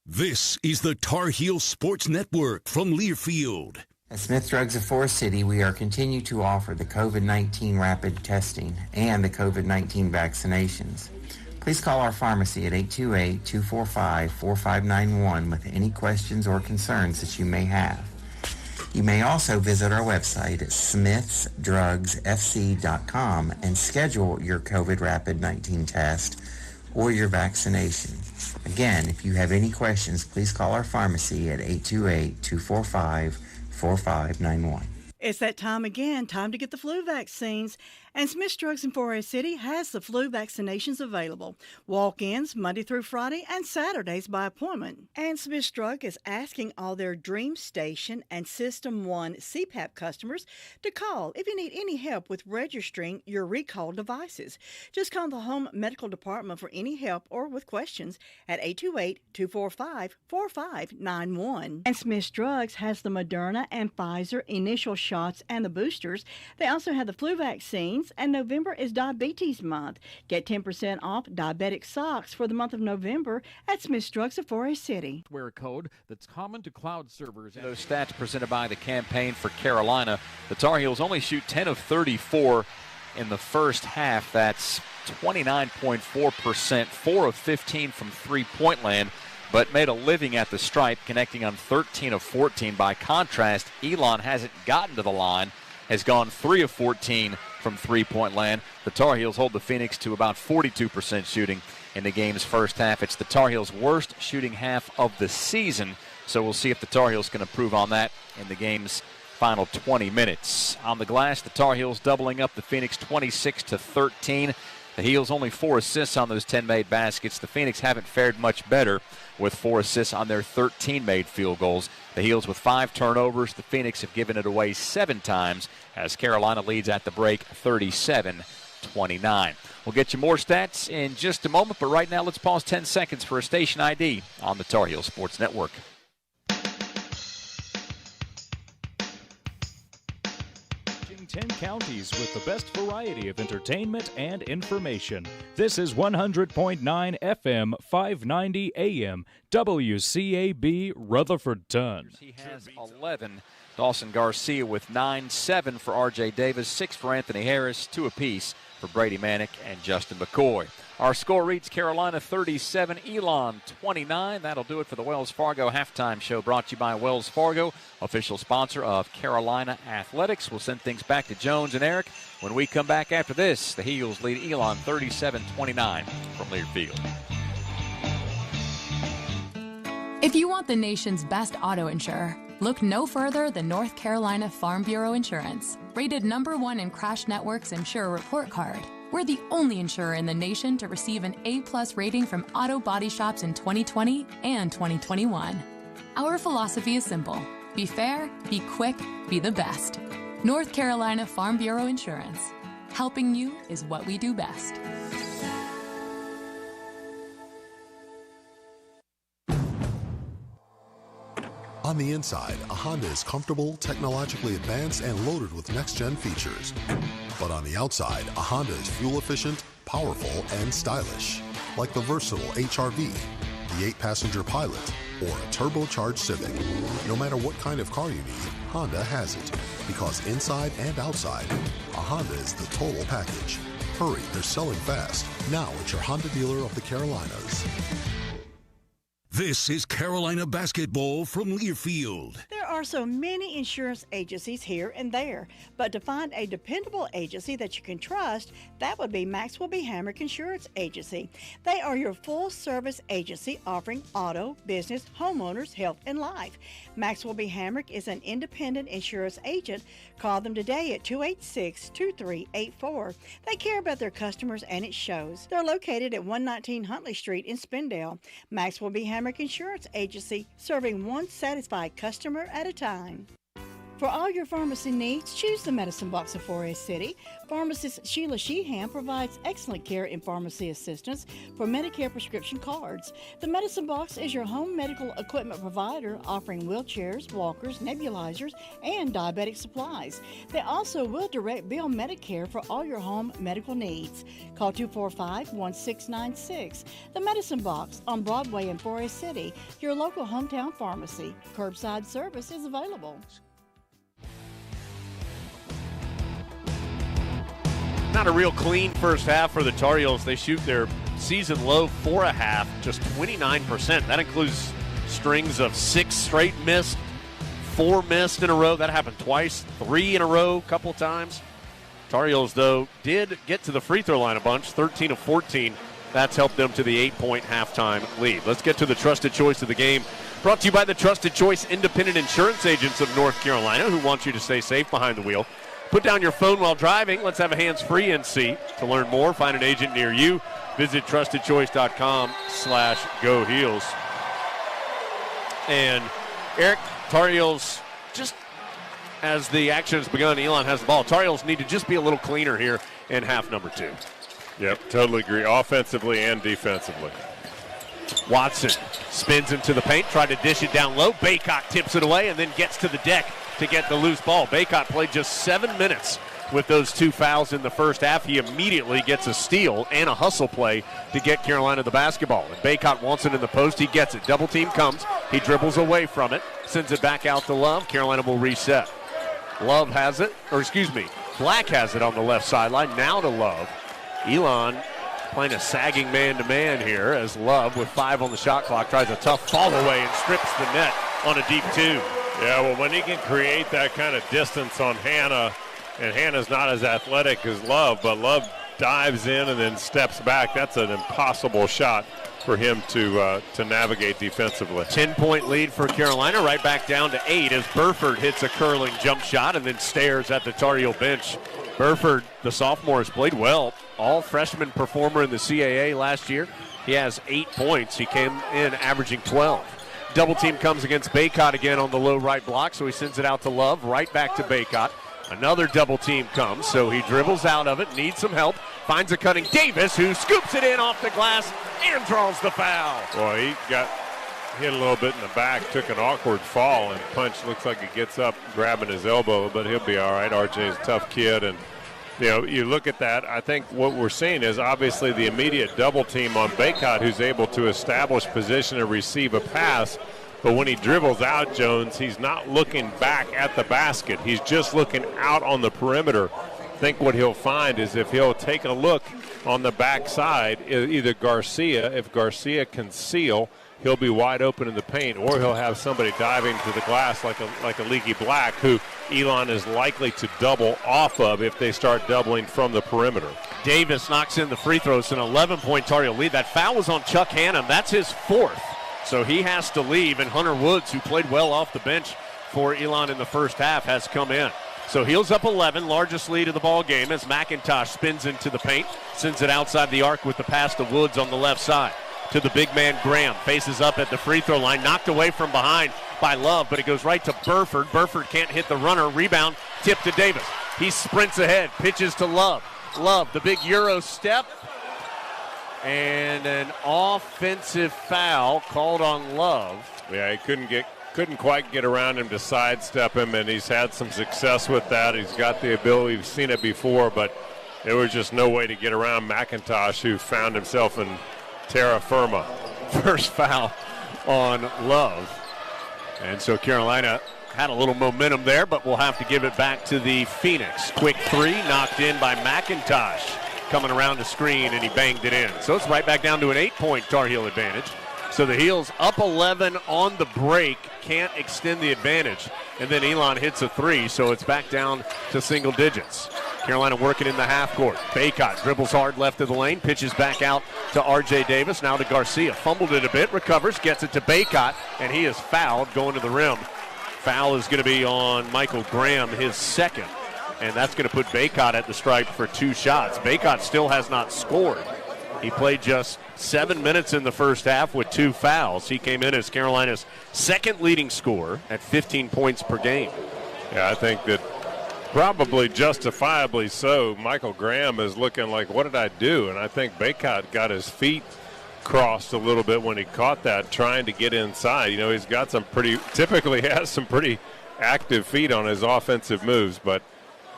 This is the Tar Heel Sports Network from Learfield. At Smith Drugs of Forest City, we are continue to offer the COVID-19 rapid testing and the COVID-19 vaccinations. Please call our pharmacy at 828-245-4591 with any questions or concerns that you may have. You may also visit our website at smithsdrugsfc.com and schedule your COVID rapid 19 test or your vaccination. Again, if you have any questions, please call our pharmacy at 828-245-4591. It's that time again, time to get the flu vaccines. And Smith's Drugs in Forest City has the flu vaccinations available. Walk-ins Monday through Friday and Saturdays by appointment. And Smith's Drug is asking all their Dream Station and System 1 CPAP customers to call if you need any help with registering your recalled devices. Just call the Home Medical Department for any help or with questions at 828-245-4591. And Smith's Drugs has the Moderna and Pfizer initial shots and the boosters. They also have the flu vaccines. And November is Diabetes Month. Get 10% off diabetic socks for the month of November at Smith's Drugs of Forest City. Software code that's common to cloud servers. Those stats presented by the Campaign for Carolina. The Tar Heels only shoot 10 of 34 in the first half. That's 29.4%, 4 of 15 from three-point land, but made a living at the stripe, connecting on 13 of 14. By contrast, Elon hasn't gotten to the line, has gone 3 of 14 from three-point land. The Tar Heels hold the Phoenix to about 42% shooting in the game's first half. It's the Tar Heels' worst shooting half of the season, so we'll see if the Tar Heels can improve on that in the game's final 20 minutes. On the glass, the Tar Heels doubling up the Phoenix 26-13. The Heels only 4 assists on those 10 made baskets. The Phoenix haven't fared much better with 4 assists on their 13 made field goals. The Heels with 5 turnovers. The Phoenix have given it away 7 times as Carolina leads at the break 37-29. We'll get you more stats in just a moment, but right now let's pause 10 seconds for a station ID on the Tar Heel Sports Network. 10 counties with the best variety of entertainment and information. This is 100.9 FM, 590 AM, WCAB Rutherfordton. He has 11. Dawson Garcia with 9, 7 for R.J. Davis, 6 for Anthony Harris, 2 apiece for Brady Manick and Justin McCoy. Our score reads Carolina 37, Elon 29. That'll do it for the Wells Fargo Halftime Show, brought to you by Wells Fargo, official sponsor of Carolina Athletics. We'll send things back to Jones and Eric when we come back after this. The Heels lead Elon 37-29 from Learfield. If you want the nation's best auto insurer, look no further than North Carolina Farm Bureau Insurance. Rated #1 in Crash Network's Insurer Report Card. We're the only insurer in the nation to receive an A+ rating from auto body shops in 2020 and 2021. Our philosophy is simple. Be fair, be quick, be the best. North Carolina Farm Bureau Insurance. Helping you is what we do best. On the inside, a Honda is comfortable, technologically advanced, and loaded with next-gen features. But on the outside, a Honda is fuel-efficient, powerful, and stylish. Like the versatile HR-V, the 8-passenger Pilot, or a turbocharged Civic. No matter what kind of car you need, Honda has it. Because inside and outside, a Honda is the total package. Hurry, they're selling fast. Now at your Honda dealer of the Carolinas. This is Carolina basketball from Learfield. There are so many insurance agencies here and there, but to find a dependable agency that you can trust, that would be Maxwell B. Hamrick Insurance Agency. They are your full-service agency offering auto, business, homeowners, health, and life. Maxwell B. Hamrick is an independent insurance agent. Call them today at 286-2384. They care about their customers, and it shows. They're located at 119 Huntley Street in Spindale. Maxwell B. Hamrick Insurance Agency, serving one satisfied customer at a time. For all your pharmacy needs, choose the Medicine Box of Forest City. Pharmacist Sheila Sheehan provides excellent care and pharmacy assistance for Medicare prescription cards. The Medicine Box is your home medical equipment provider, offering wheelchairs, walkers, nebulizers, and diabetic supplies. They also will direct bill Medicare for all your home medical needs. Call 245-1696. The Medicine Box on Broadway in Forest City, your local hometown pharmacy. Curbside service is available. Not a real clean first half for the Tar Heels. They shoot their season low 4.5, just 29%. That includes strings of 6 straight missed, 4 missed in a row. That happened twice, 3 in a row a couple times. Tar Heels, though, did get to the free throw line a bunch, 13 of 14. That's helped them to the 8-point halftime lead. Let's get to the trusted choice of the game. Brought to you by the Trusted Choice Independent Insurance Agents of North Carolina, who want you to stay safe behind the wheel. Put down your phone while driving. Let's have a hands-free NC. To learn more, find an agent near you. Visit trustedchoice.com/Go Heels. And Eric, Tar Heels, just as the action has begun, Elon has the ball. Tar Heels need to just be a little cleaner here in half number 2. Yep, totally agree, offensively and defensively. Watson spins into the paint, tried to dish it down low. Bacop tips it away and then gets to the deck to get the loose ball. Bacop played just 7 minutes with those 2 fouls in the first half. He immediately gets a steal and a hustle play to get Carolina the basketball. And Bacop wants it in the post. He gets it. Double team comes. He dribbles away from it, sends it back out to Love. Carolina will reset. Love has it, Black has it on the left sideline. Now to Love. Elon playing a sagging man-to-man here as Love, with 5 on the shot clock, tries a tough fall away and strips the net on a deep 2. Yeah, well, when he can create that kind of distance on Hannah, and Hannah's not as athletic as Love, but Love dives in and then steps back, that's an impossible shot for him to navigate defensively. 10-point lead for Carolina, right back down to 8 as Burford hits a curling jump shot and then stares at the Tar Heel bench. Burford, the sophomore, has played well. All-freshman performer in the CAA last year. He has 8 points. He came in averaging 12. Double team comes against Bacot again on the low right block, so he sends it out to Love, right back to Bacot. Another double team comes, so he dribbles out of it, needs some help, finds a cutting Davis, who scoops it in off the glass and draws the foul. Well, he got hit a little bit in the back, took an awkward fall, and Punch looks like he gets up grabbing his elbow, but he'll be all right. RJ's a tough kid, and You look at that, I think what we're seeing is obviously the immediate double team on Bacop, who's able to establish position and receive a pass. But when he dribbles out, Jones, he's not looking back at the basket. He's just looking out on the perimeter. I think what he'll find is if he'll take a look on the backside, either Garcia, if Garcia can seal, he'll be wide open in the paint, or he'll have somebody diving to the glass like a Leaky Black, who Elon is likely to double off of if they start doubling from the perimeter. Davis knocks in the free throws, an 11-point Tar Heel lead. That foul was on Chuck Hannum. That's his fourth. So he has to leave, and Hunter Woods, who played well off the bench for Elon in the first half, has come in. So Heels up 11, largest lead of the ball game as McIntosh spins into the paint, sends it outside the arc with the pass to Woods on the left side. To the big man Graham, faces up at the free throw line, knocked away from behind by Love, but it goes right to Burford. Burford can't hit the runner, rebound, tip to Davis. He sprints ahead, pitches to Love. Love, the big Euro step, and an offensive foul called on Love. Yeah, he couldn't quite get around him to sidestep him, and he's had some success with that. He's got the ability, we've seen it before, but there was just no way to get around McIntosh, who found himself in terra firma. First foul on Love. And so Carolina had a little momentum there, but we'll have to give it back to the Phoenix. Quick three, knocked in by McIntosh. Coming around the screen, and he banged it in. So it's right back down to an 8-point Tar Heel advantage. So the Heels up 11 on the break, can't extend the advantage. And then Elon hits a three, so it's back down to single digits. Carolina working in the half court. Bacop dribbles hard left of the lane, pitches back out to R.J. Davis, now to Garcia. Fumbled it a bit, recovers, gets it to Bacop, and he is fouled going to the rim. Foul is going to be on Michael Graham, his second. And that's going to put Bacop at the stripe for 2 shots. Bacop still has not scored. He played just 7 minutes in the first half with 2 fouls. He came in as Carolina's second leading scorer at 15 points per game. Yeah, I think that probably justifiably so. Michael Graham is looking like, what did I do? And I think Bacop got his feet crossed a little bit when he caught that, trying to get inside. He's got typically has some pretty active feet on his offensive moves, but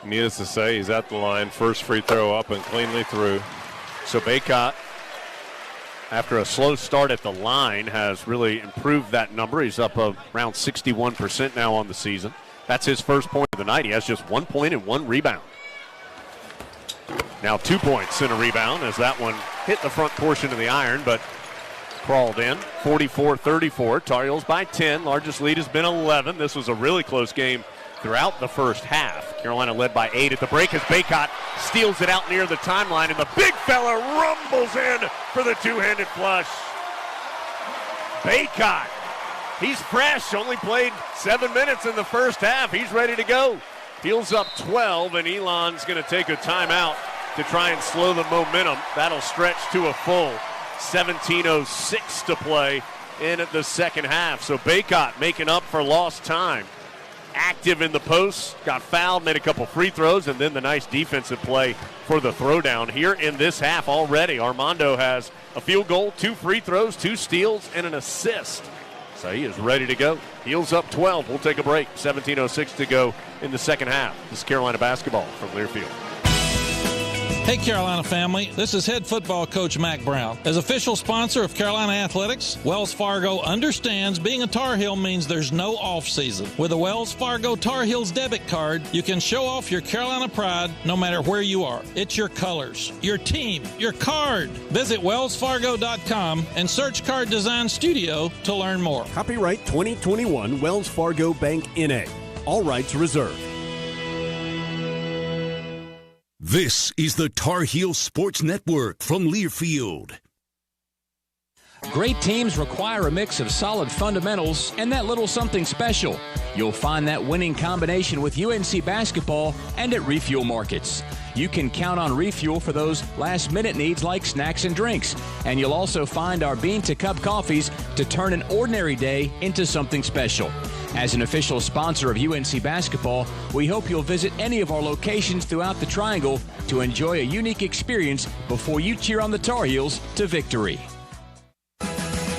needless to say, he's at the line. First free throw up and cleanly through. So Bacop, after a slow start at the line, has really improved that number. He's up around 61% now on the season. That's his first point of the night. He has just 1 point and 1 rebound. Now 2 points and a rebound as that one hit the front portion of the iron, but crawled in. 44-34. Tar Heels by 10. Largest lead has been 11. This was a really close game throughout the first half. Carolina led by 8 at the break as Bacop steals it out near the timeline, and the big fella rumbles in for the two-handed flush. Bacop, he's fresh, only played 7 minutes in the first half. He's ready to go. Heels up 12, and Elon's going to take a timeout to try and slow the momentum. That'll stretch to a full 17:06 to play in the second half. So Bacop making up for lost time. Active in the post, got fouled, made a couple free throws, and then the nice defensive play for the throwdown here in this half already. Armando has a field goal, 2 free throws, 2 steals, and an assist. So he is ready to go. Heels up 12. We'll take a break. 17:06 to go in the second half. This is Carolina basketball from Learfield. Hey, Carolina family. This is head football coach Mac Brown. As official sponsor of Carolina Athletics, Wells Fargo understands being a Tar Heel means there's no off season. With a Wells Fargo Tar Heels debit card, you can show off your Carolina pride no matter where you are. It's your colors, your team, your card. Visit wellsfargo.com and search Card Design Studio to learn more. Copyright 2021 Wells Fargo Bank N.A. All rights reserved. This is the Tar Heel Sports Network from Learfield. Great teams require a mix of solid fundamentals and that little something special. You'll find that winning combination with UNC basketball and at Refuel Markets. You can count on Refuel for those last-minute needs like snacks and drinks. And you'll also find our bean-to-cup coffees to turn an ordinary day into something special. As an official sponsor of UNC basketball, we hope you'll visit any of our locations throughout the Triangle to enjoy a unique experience before you cheer on the Tar Heels to victory.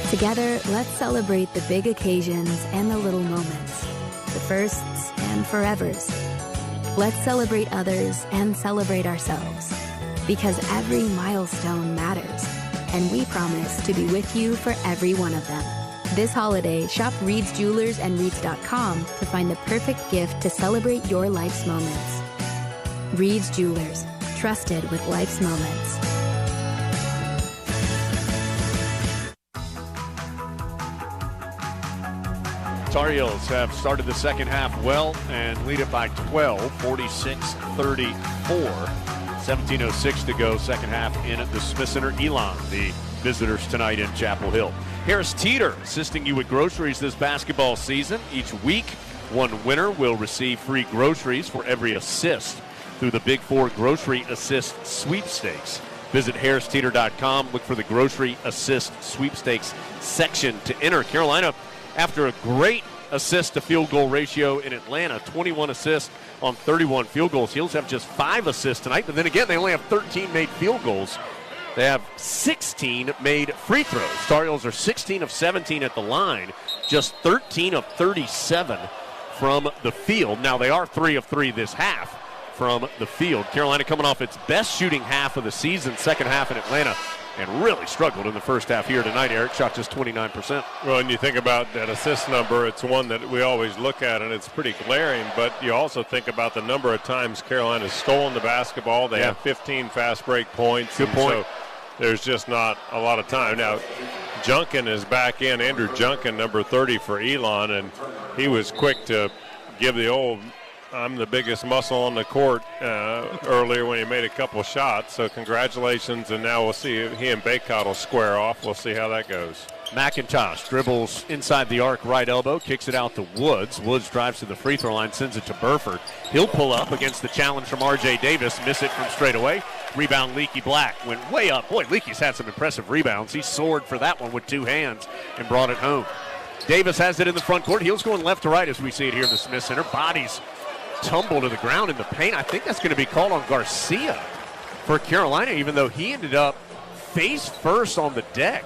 Together, let's celebrate the big occasions and the little moments, the firsts and forevers. Let's celebrate others and celebrate ourselves. Because every milestone matters, and we promise to be with you for every one of them. This holiday, shop Reed's Jewelers and Reeds.com to find the perfect gift to celebrate your life's moments. Reed's Jewelers, trusted with life's moments. Tar Heels have started the second half well and lead it by 12, 46-34. 17:06 to go, second half in at the Smith Center. Elon, the visitors tonight in Chapel Hill. Harris Teeter assisting you with groceries this basketball season. Each week, one winner will receive free groceries for every assist through the Big Four Grocery Assist Sweepstakes. Visit harristeeter.com. Look for the Grocery Assist Sweepstakes section to enter. Carolina, after a great assist-to-field goal ratio in Atlanta, 21 assists on 31 field goals. Heels have just 5 assists tonight, but then again, they only have 13 made field goals. They have 16 made free throws. Tar Heels are 16 of 17 at the line, just 13 of 37 from the field. Now, they are 3 of 3 this half from the field. Carolina coming off its best shooting half of the season, second half in Atlanta, and really struggled in the first half here tonight. Eric shot just 29%. Well, and you think about that assist number, it's one that we always look at, and it's pretty glaring, but you also think about the number of times Carolina's stolen the basketball. They have 15 fast break points. Good point. So there's just not a lot of time. Now, Junkin is back in, Andrew Junkin, number 30 for Elon, and he was quick to give the old I'm the biggest muscle on the court earlier when he made a couple shots. So congratulations, and now we'll see he and Bacop will square off. We'll see how that goes. McIntosh dribbles inside the arc, right elbow, kicks it out to Woods. Woods drives to the free throw line, sends it to Burford. He'll pull up against the challenge from R.J. Davis, miss it from straight away. Rebound, Leaky Black went way up. Boy, Leaky's had some impressive rebounds. He soared for that one with 2 hands and brought it home. Davis has it in the front court. Heels going left to right as we see it here in the Smith Center. Bodies tumble to the ground in the paint. I think that's going to be called on Garcia for Carolina, even though he ended up face first on the deck.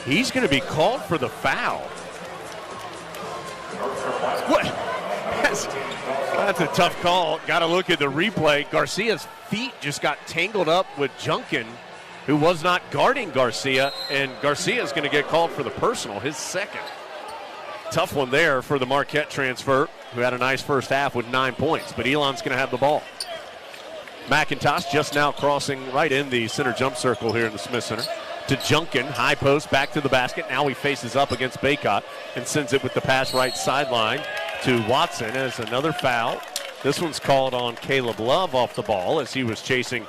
He's going to be called for the foul. What? That's a tough call. Got to look at the replay. Garcia's feet just got tangled up with Junkin, who was not guarding Garcia, and Garcia is going to get called for the personal, his second. Tough one there for the Marquette transfer, who had a nice first half with 9 points, but Elon's going to have the ball. McIntosh just now crossing right in the center jump circle here in the Smith Center to Junkin, high post, back to the basket. Now he faces up against Bacop and sends it with the pass right sideline to Watson as another foul. This one's called on Caleb Love off the ball as he was chasing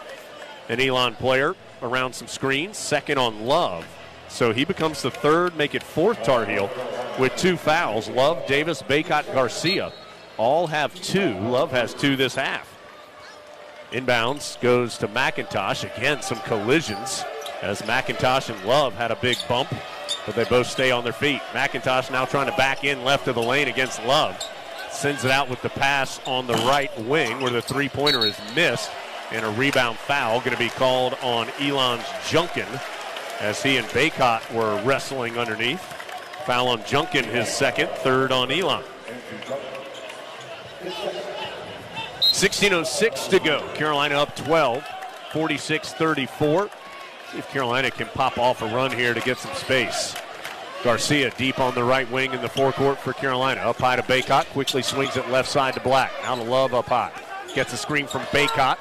an Elon player around some screens. Second on Love. So he becomes the third, make it fourth Tar Heel with 2 fouls. Love, Davis, Bacop, Garcia all have 2. Love has 2 this half. Inbounds goes to McIntosh. Again, some collisions as McIntosh and Love had a big bump, but they both stay on their feet. McIntosh now trying to back in left of the lane against Love. Sends it out with the pass on the right wing where the three-pointer is missed, and a rebound foul going to be called on Elon's Junkin as he and Bacop were wrestling underneath. Foul on Junkin, his second, third on Elon. 16:06 to go. Carolina up 12, 46-34. See if Carolina can pop off a run here to get some space. Garcia deep on the right wing in the forecourt for Carolina. Up high to Bacop, quickly swings it left side to Black. Now to Love up high. Gets a screen from Bacop.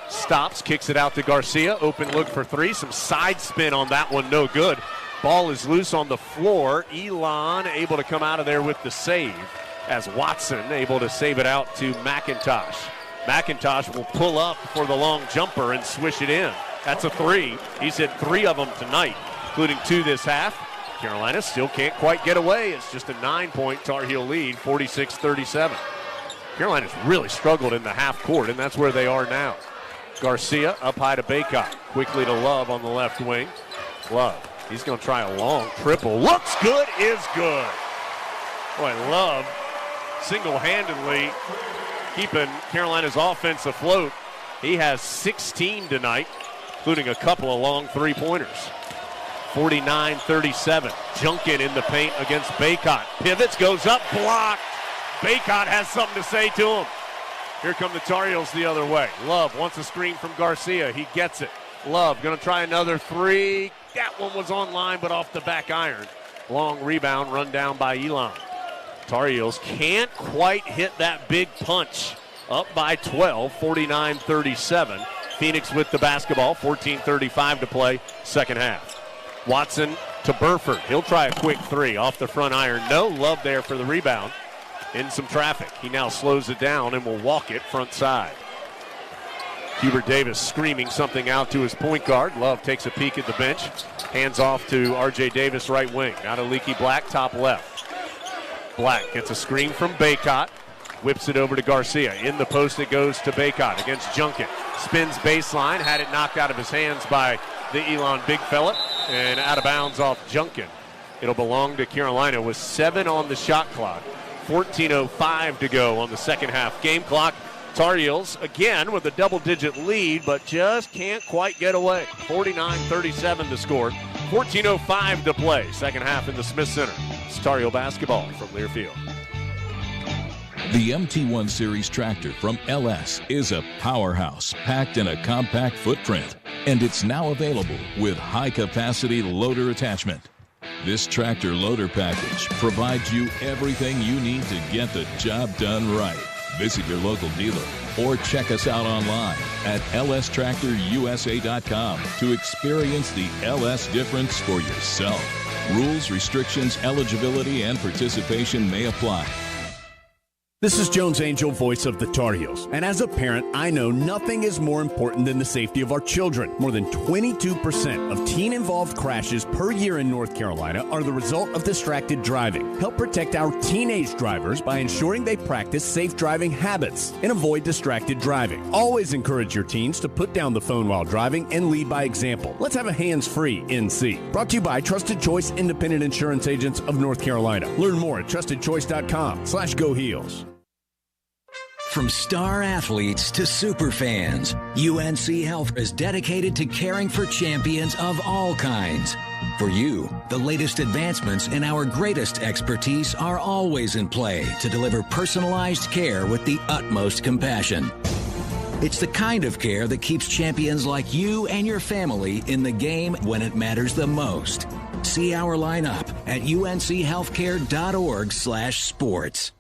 Stops, kicks it out to Garcia. Open look for 3. Some side spin on that one, no good. Ball is loose on the floor. Elon able to come out of there with the save as Watson able to save it out to McIntosh. McIntosh will pull up for the long jumper and swish it in. That's a 3. He's hit 3 of them tonight, including 2 this half. Carolina still can't quite get away. It's just a 9-point Tar Heel lead, 46-37. Carolina's really struggled in the half court, and that's where they are now. Garcia up high to Bacop. Quickly to Love on the left wing. Love, he's going to try a long triple. Looks good, is good. Boy, Love single-handedly keeping Carolina's offense afloat. He has 16 tonight, including a couple of long three-pointers. 49-37. Junkin in the paint against Bacop. Pivots, goes up, blocked. Bacop has something to say to him. Here come the Tar Heels the other way. Love wants a screen from Garcia. He gets it. Love going to try another three. That one was on line, but off the back iron. Long rebound run down by Elon. Tar Heels can't quite hit that big punch. Up by 12, 49-37. Phoenix with the basketball, 14:35 to play, second half. Watson to Burford. He'll try a quick three off the front iron. No Love there for the rebound. In some traffic. He now slows it down and will walk it front side. Hubert Davis screaming something out to his point guard. Love takes a peek at the bench. Hands off to R.J. Davis, right wing. Now to Leaky Black, top left. Black gets a screen from Bacop. Whips it over to Garcia. In the post it goes to Bacop against Junkin. Spins baseline. Had it knocked out of his hands by the Elon big fella. And out of bounds off Junkin. It'll belong to Carolina with 7 on the shot clock. 14:05 to go on the second half game clock. Tar Heels again with a double-digit lead, but just can't quite get away. 49-37 to score. 14:05 to play. Second half in the Smith Center. It's Tar Heel basketball from Learfield. The MT1 Series tractor from LS is a powerhouse packed in a compact footprint, and it's now available with high-capacity loader attachment. This tractor loader package provides you everything you need to get the job done right. Visit your local dealer or check us out online at lstractorusa.com to experience the LS difference for yourself. Rules, restrictions, eligibility, and participation may apply. This is Jones Angel, voice of the Tar Heels. And as a parent, I know nothing is more important than the safety of our children. More than 22% of teen-involved crashes per year in North Carolina are the result of distracted driving. Help protect our teenage drivers by ensuring they practice safe driving habits and avoid distracted driving. Always encourage your teens to put down the phone while driving and lead by example. Let's have a hands-free NC. Brought to you by Trusted Choice Independent Insurance Agents of North Carolina. Learn more at trustedchoice.com/Go Heels. From star athletes to super fans, UNC Health is dedicated to caring for champions of all kinds. For you, the latest advancements and our greatest expertise are always in play to deliver personalized care with the utmost compassion. It's the kind of care that keeps champions like you and your family in the game when it matters the most. See our lineup at unchealthcare.org/sports.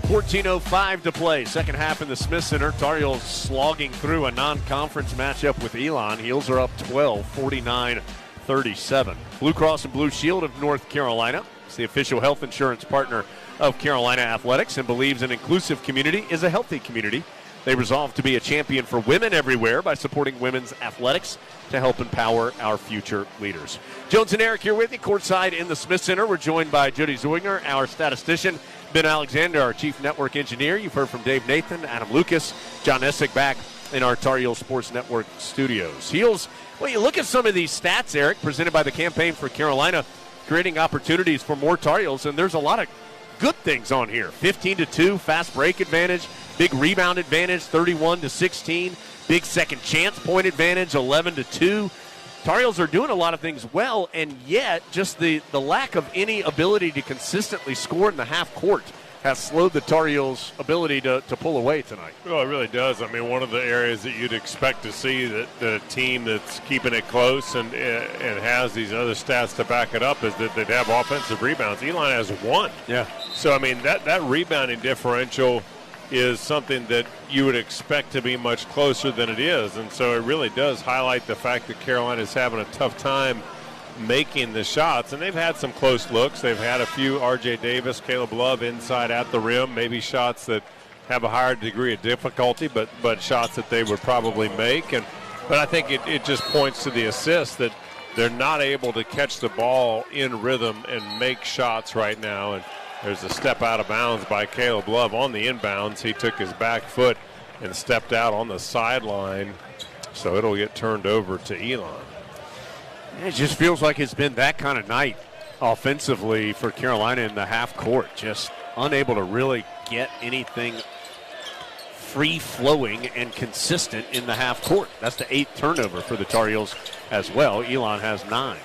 14:05 to play. Second half in the Smith Center. Tar Heels slogging through a non-conference matchup with Elon. Heels are up 12, 49-37. Blue Cross and Blue Shield of North Carolina is the official health insurance partner of Carolina Athletics and believes an inclusive community is a healthy community. They resolve to be a champion for women everywhere by supporting women's athletics to help empower our future leaders. Jones and Eric here with you, courtside in the Smith Center. We're joined by Jody Zwinger, our statistician, Ben Alexander, our chief network engineer. You've heard from Dave Nathan, Adam Lucas, John Essick back in our Tar Heel Sports Network studios. Heels, well, you look at some of these stats, Eric, presented by the Campaign for Carolina, creating opportunities for more Tar Heels, and there's a lot of good things on here. 15-2, fast break advantage, big rebound advantage, 31-16, big second chance point advantage, 11-2. Tar Heels are doing a lot of things well, and yet just the lack of any ability to consistently score in the half court has slowed the Tar Heels' ability to pull away tonight. Well, it really does. I mean, one of the areas that you'd expect to see that the team that's keeping it close and has these other stats to back it up is that they'd have offensive rebounds. Elon has 1. Yeah. So, I mean, that rebounding differential is something that you would expect to be much closer than it is. And so it really does highlight the fact that Carolina is having a tough time making the shots. And they've had some close looks. They've had a few R.J. Davis, Caleb Love inside at the rim, maybe shots that have a higher degree of difficulty, but shots that they would probably make. But I think it just points to the assist that they're not able to catch the ball in rhythm and make shots right now. And there's a step out of bounds by Caleb Love on the inbounds. He took his back foot and stepped out on the sideline, so it'll get turned over to Elon. It just feels like it's been that kind of night offensively for Carolina in the half court. Just unable to really get anything free-flowing and consistent in the half court. That's the 8th turnover for the Tar Heels as well. Elon has 9.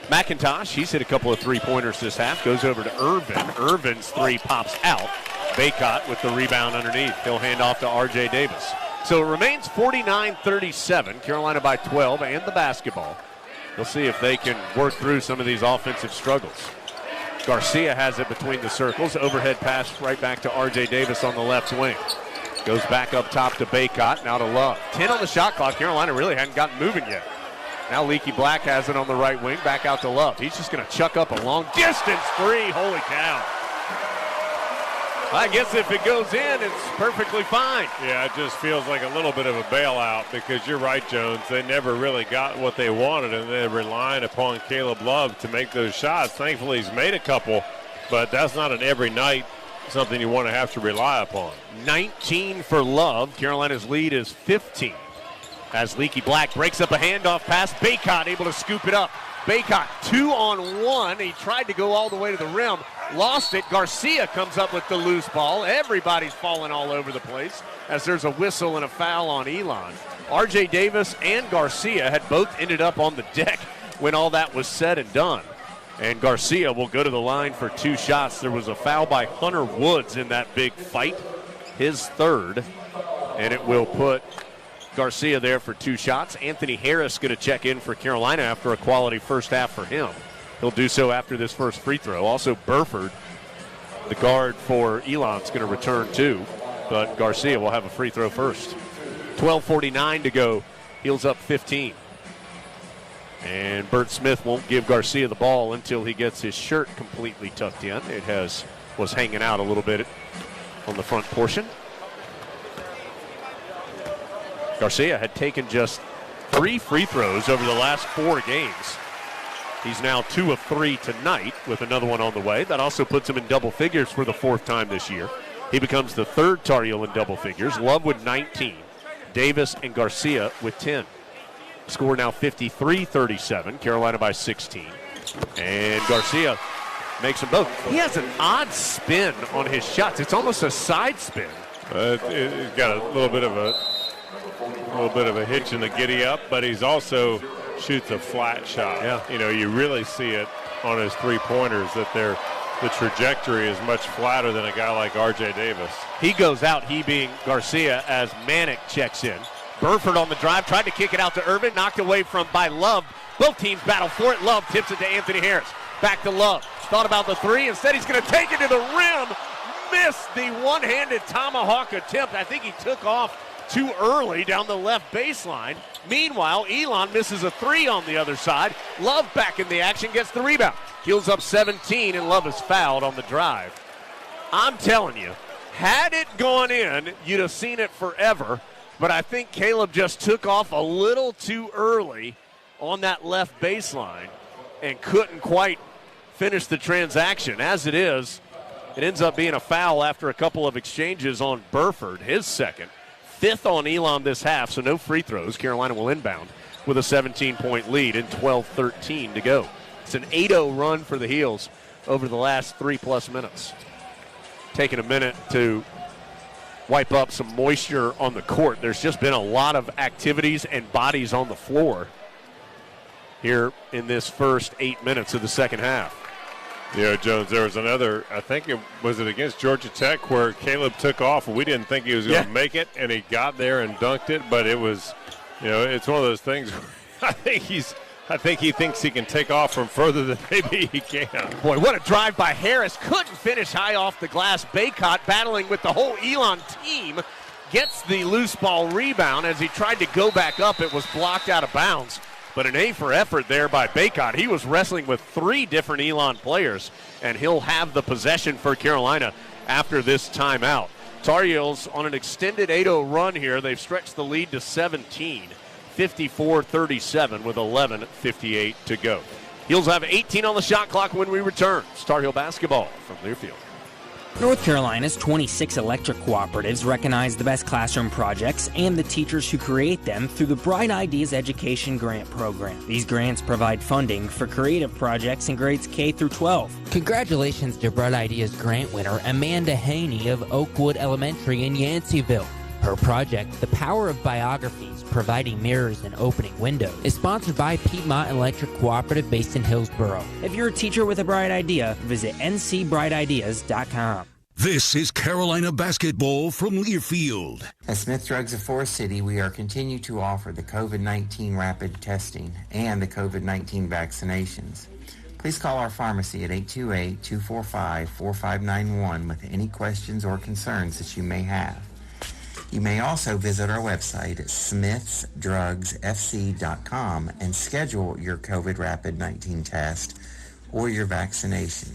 McIntosh, he's hit a couple of three-pointers this half, goes over to Irvin. Irvin's three pops out. Bacop with the rebound underneath. He'll hand off to R.J. Davis. So it remains 49-37, Carolina by 12 and the basketball. We'll see if they can work through some of these offensive struggles. Garcia has it between the circles. Overhead pass right back to R.J. Davis on the left wing. Goes back up top to Bacop, now to Love. 10 on the shot clock. Carolina really hadn't gotten moving yet. Now Leaky Black has it on the right wing, back out to Love. He's just going to chuck up a long distance three. Holy cow. I guess if it goes in, it's perfectly fine. Yeah, it just feels like a little bit of a bailout because you're right, Jones. They never really got what they wanted, and they're relying upon Caleb Love to make those shots. Thankfully, he's made a couple, but that's not an every night something you want to have to rely upon. 19 for Love. Carolina's lead is 15. As Leaky Black breaks up a handoff pass, Bacop able to scoop it up. Bacop 2-on-1. He tried to go all the way to the rim. Lost it. Garcia comes up with the loose ball. Everybody's falling all over the place as there's a whistle and a foul on Elon. R.J. Davis and Garcia had both ended up on the deck when all that was said and done. And Garcia will go to the line for two shots. There was a foul by Hunter Woods in that big fight, his third, and it will put Garcia there for two shots. Anthony Harris going to check in for Carolina after a quality first half for him. He'll do so after this first free throw. Also, Burford, the guard for Elon's going to return too, but Garcia will have a free throw first. 12:49 to go. Heels up 15. And Bert Smith won't give Garcia the ball until he gets his shirt completely tucked in. It was hanging out a little bit on the front portion. Garcia had taken just 3 free throws over the last 4 games. He's now 2 of 3 tonight with another one on the way. That also puts him in double figures for the 4th time this year. He becomes the 3rd Tar Heel in double figures. Love with 19. Davis and Garcia with 10. Score now 53-37. Carolina by 16. And Garcia makes them both. He has an odd spin on his shots. It's almost a side spin. He's got a little bit of a hitch in the giddy up, but he's also shoots a flat shot. Yeah. You know, you really see it on his three-pointers that the trajectory is much flatter than a guy like R.J. Davis. He goes out, he being Garcia, as Manick checks in. Burford on the drive, tried to kick it out to Irvin, knocked away by Love. Both teams battle for it. Love tips it to Anthony Harris. Back to Love. Thought about the three. Instead, he's going to take it to the rim. Missed the one-handed tomahawk attempt. I think he took off too early down the left baseline. Meanwhile, Elon misses a three on the other side. Love back in the action, gets the rebound. Heels up 17, and Love is fouled on the drive. I'm telling you, had it gone in, you'd have seen it forever. But I think Caleb just took off a little too early on that left baseline and couldn't quite finish the transaction. As it is, it ends up being a foul after a couple of exchanges on Burford, his second. 5th on Elon this half, so no free throws. Carolina will inbound with a 17-point lead and 12:13 to go. It's an 8-0 run for the Heels over the last 3+ minutes. Taking a minute to wipe up some moisture on the court. There's just been a lot of activities and bodies on the floor here in this first 8 minutes of the second half. You know, Jones, there was another, I think it was against Georgia Tech where Caleb took off and we didn't think he was going to make it, and he got there and dunked it, but it was, you know, it's one of those things where I think he thinks he can take off from further than maybe he can. Boy, what a drive by Harris. Couldn't finish high off the glass. Bacop battling with the whole Elon team. Gets the loose ball rebound. As he tried to go back up, it was blocked out of bounds. But an A for effort there by Bacop. He was wrestling with 3 different Elon players, and he'll have the possession for Carolina after this timeout. Tar Heels on an extended 8-0 run here. They've stretched the lead to 17. 54-37 with 11:58 to go. Heels have 18 on the shot clock when we return. Tar Heel basketball from Learfield. North Carolina's 26 electric cooperatives recognize the best classroom projects and the teachers who create them through the Bright Ideas Education Grant Program. These grants provide funding for creative projects in grades K through 12. Congratulations to Bright Ideas grant winner Amanda Haney of Oakwood Elementary in Yanceyville. Her project, The Power of Biographies, Providing Mirrors and Opening Windows, is sponsored by Piedmont Electric Cooperative based in Hillsboro. If you're a teacher with a bright idea, visit ncbrightideas.com. This is Carolina basketball from Learfield. At Smith Drugs of Forest City, we are continue to offer the COVID-19 rapid testing and the COVID-19 vaccinations. Please call our pharmacy at 828-245-4591 with any questions or concerns that you may have. You may also visit our website at smithsdrugsfc.com and schedule your COVID rapid 19 test or your vaccination.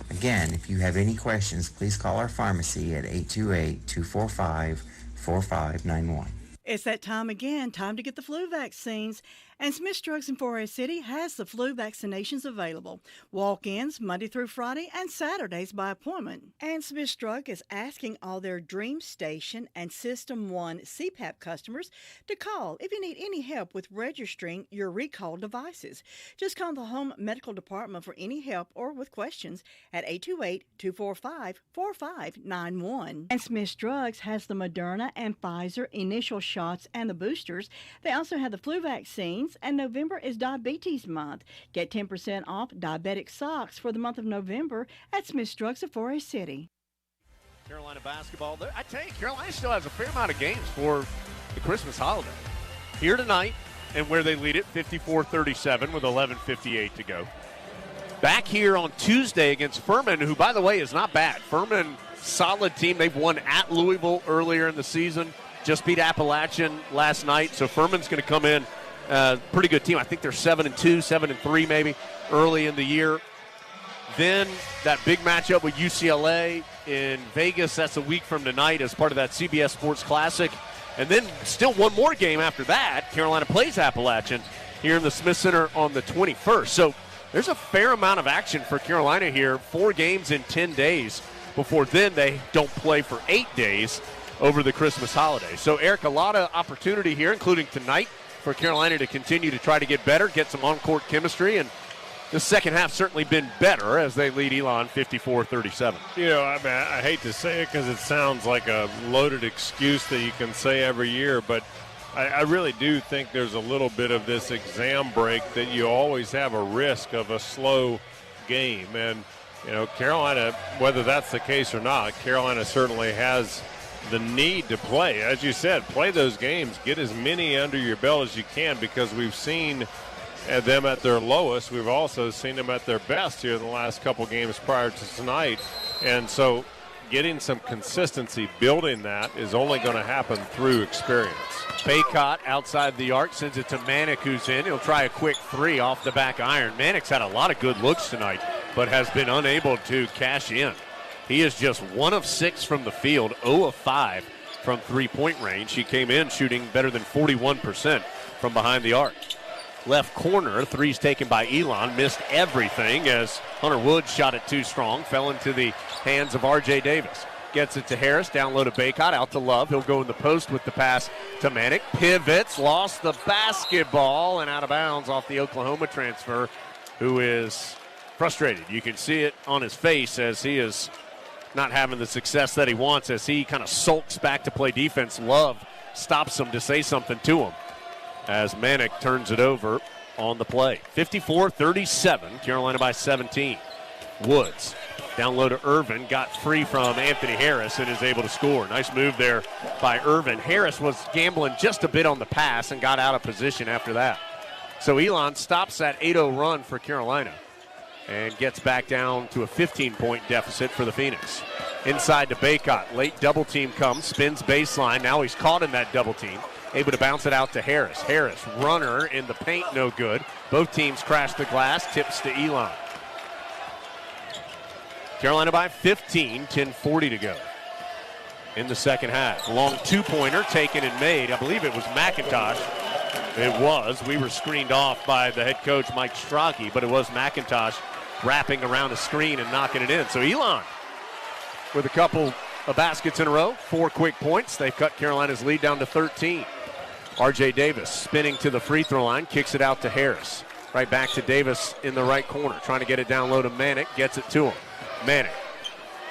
Again, if you have any questions, please call our pharmacy at 828-245-4591. It's that time again, time to get the flu vaccines. And Smith's Drugs in Forest City has the flu vaccinations available. Walk-ins Monday through Friday and Saturdays by appointment. And Smith's Drug is asking all their Dream Station and System 1 CPAP customers to call if you need any help with registering your recalled devices. Just call the Home Medical Department for any help or with questions at 828-245-4591. And Smith's Drugs has the Moderna and Pfizer initial shots and the boosters. They also have the flu vaccines, and November is Diabetes Month. Get 10% off diabetic socks for the month of November at Smith's Drugs of Forest City. Carolina basketball. I tell you, Carolina still has a fair amount of games for the Christmas holiday. Here tonight, and where they lead it, 54-37 with 11:58 to go. Back here on Tuesday against Furman, who, by the way, is not bad. Furman, solid team. They've won at Louisville earlier in the season. Just beat Appalachian last night. So Furman's going to come in. Pretty good team. I think they're 7-2, 7-3 maybe early in the year. Then that big matchup with UCLA in Vegas. That's a week from tonight as part of that CBS Sports Classic. And then still one more game after that. Carolina plays Appalachian here in the Smith Center on the 21st. So there's a fair amount of action for Carolina here. 4 games in 10 days before then they don't play for 8 days over the Christmas holiday. So, Eric, a lot of opportunity here, including tonight, for Carolina to continue to try to get better, get some on-court chemistry, and the second half certainly been better as they lead Elon 54-37. You know, I mean, I hate to say it because it sounds like a loaded excuse that you can say every year, but I really do think there's a little bit of this exam break that you always have a risk of a slow game. And, you know, Carolina, whether that's the case or not, Carolina certainly has the need to play. As you said, play those games, get as many under your belt as you can, because we've seen them at their lowest. We've also seen them at their best here in the last couple games prior to tonight. And so getting some consistency, building that, is only going to happen through experience. Bacop outside the arc sends it to Manick, who's in. He'll try a quick 3 off the back iron. Manick's had a lot of good looks tonight, but has been unable to cash in. He is just 1 of 6 from the field, 0 of 5 from three-point range. He came in shooting better than 41% from behind the arc. Left corner, 3's taken by Elon, missed everything as Hunter Woods shot it too strong, fell into the hands of R.J. Davis. Gets it to Harris, down low to Bacop, out to Love. He'll go in the post with the pass to Manick. Pivots, lost the basketball, and out of bounds off the Oklahoma transfer, who is frustrated. You can see it on his face as he is not having the success that he wants, as he kind of sulks back to play defense. Love stops him to say something to him as Manick turns it over on the play. 54-37, Carolina by 17. Woods down low to Irvin, got free from Anthony Harris and is able to score. Nice move there by Irvin. Harris was gambling just a bit on the pass and got out of position after that. So Elon stops that 8-0 run for Carolina and gets back down to a 15-point deficit for the Phoenix. Inside to Bacop. Late double team comes, spins baseline. Now he's caught in that double team. Able to bounce it out to Harris. Harris, runner in the paint, no good. Both teams crash the glass, tips to Elon. Carolina by 15, 10:40 to go in the second half. Long two-pointer taken and made. I believe it was McIntosh. It was. We were screened off by the head coach, Mike Strachey, but it was McIntosh wrapping around a screen and knocking it in. So Elon with a couple of baskets in a row, 4 quick points. They've cut Carolina's lead down to 13. R.J. Davis spinning to the free throw line, kicks it out to Harris. Right back to Davis in the right corner, trying to get it down low to Manick, gets it to him. Manick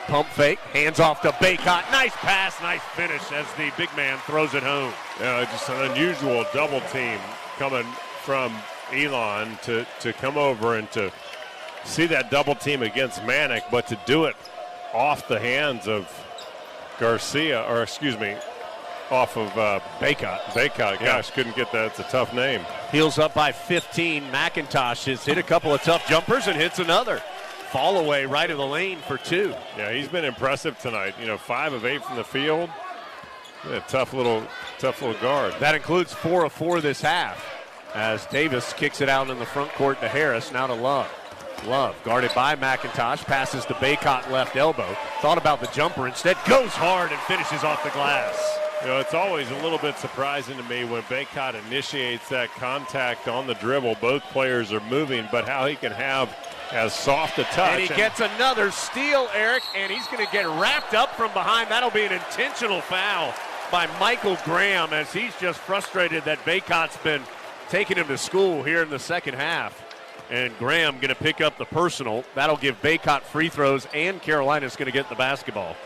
Pump fake, hands off to Bacop. Nice pass, nice finish as the big man throws it home. Yeah, just an unusual double team coming from Elon to come over and to see that double team against Manick, but to do it off the hands of Garcia, or excuse me, off of Bacop. Bacop, gosh, couldn't get that. It's a tough name. Heels up by 15. McIntosh has hit a couple of tough jumpers and hits another. Fall away right of the lane for 2. Yeah, he's been impressive tonight. 5 of 8 from the field. A tough little guard. That includes 4 of 4 this half as Davis kicks it out in the front court to Harris, now to Love. Love guarded by McIntosh, passes to Bacop left elbow. Thought about the jumper, instead goes hard and finishes off the glass. It's always a little bit surprising to me when Bacop initiates that contact on the dribble. Both players are moving, but how he can have as soft a touch. And he gets another steal, Eric, and he's going to get wrapped up from behind. That'll be an intentional foul by Michael Graham as he's just frustrated that Bacop's been taking him to school here in the second half. And Graham going to pick up the personal. That'll give Bacop free throws, and Carolina's going to get the basketball.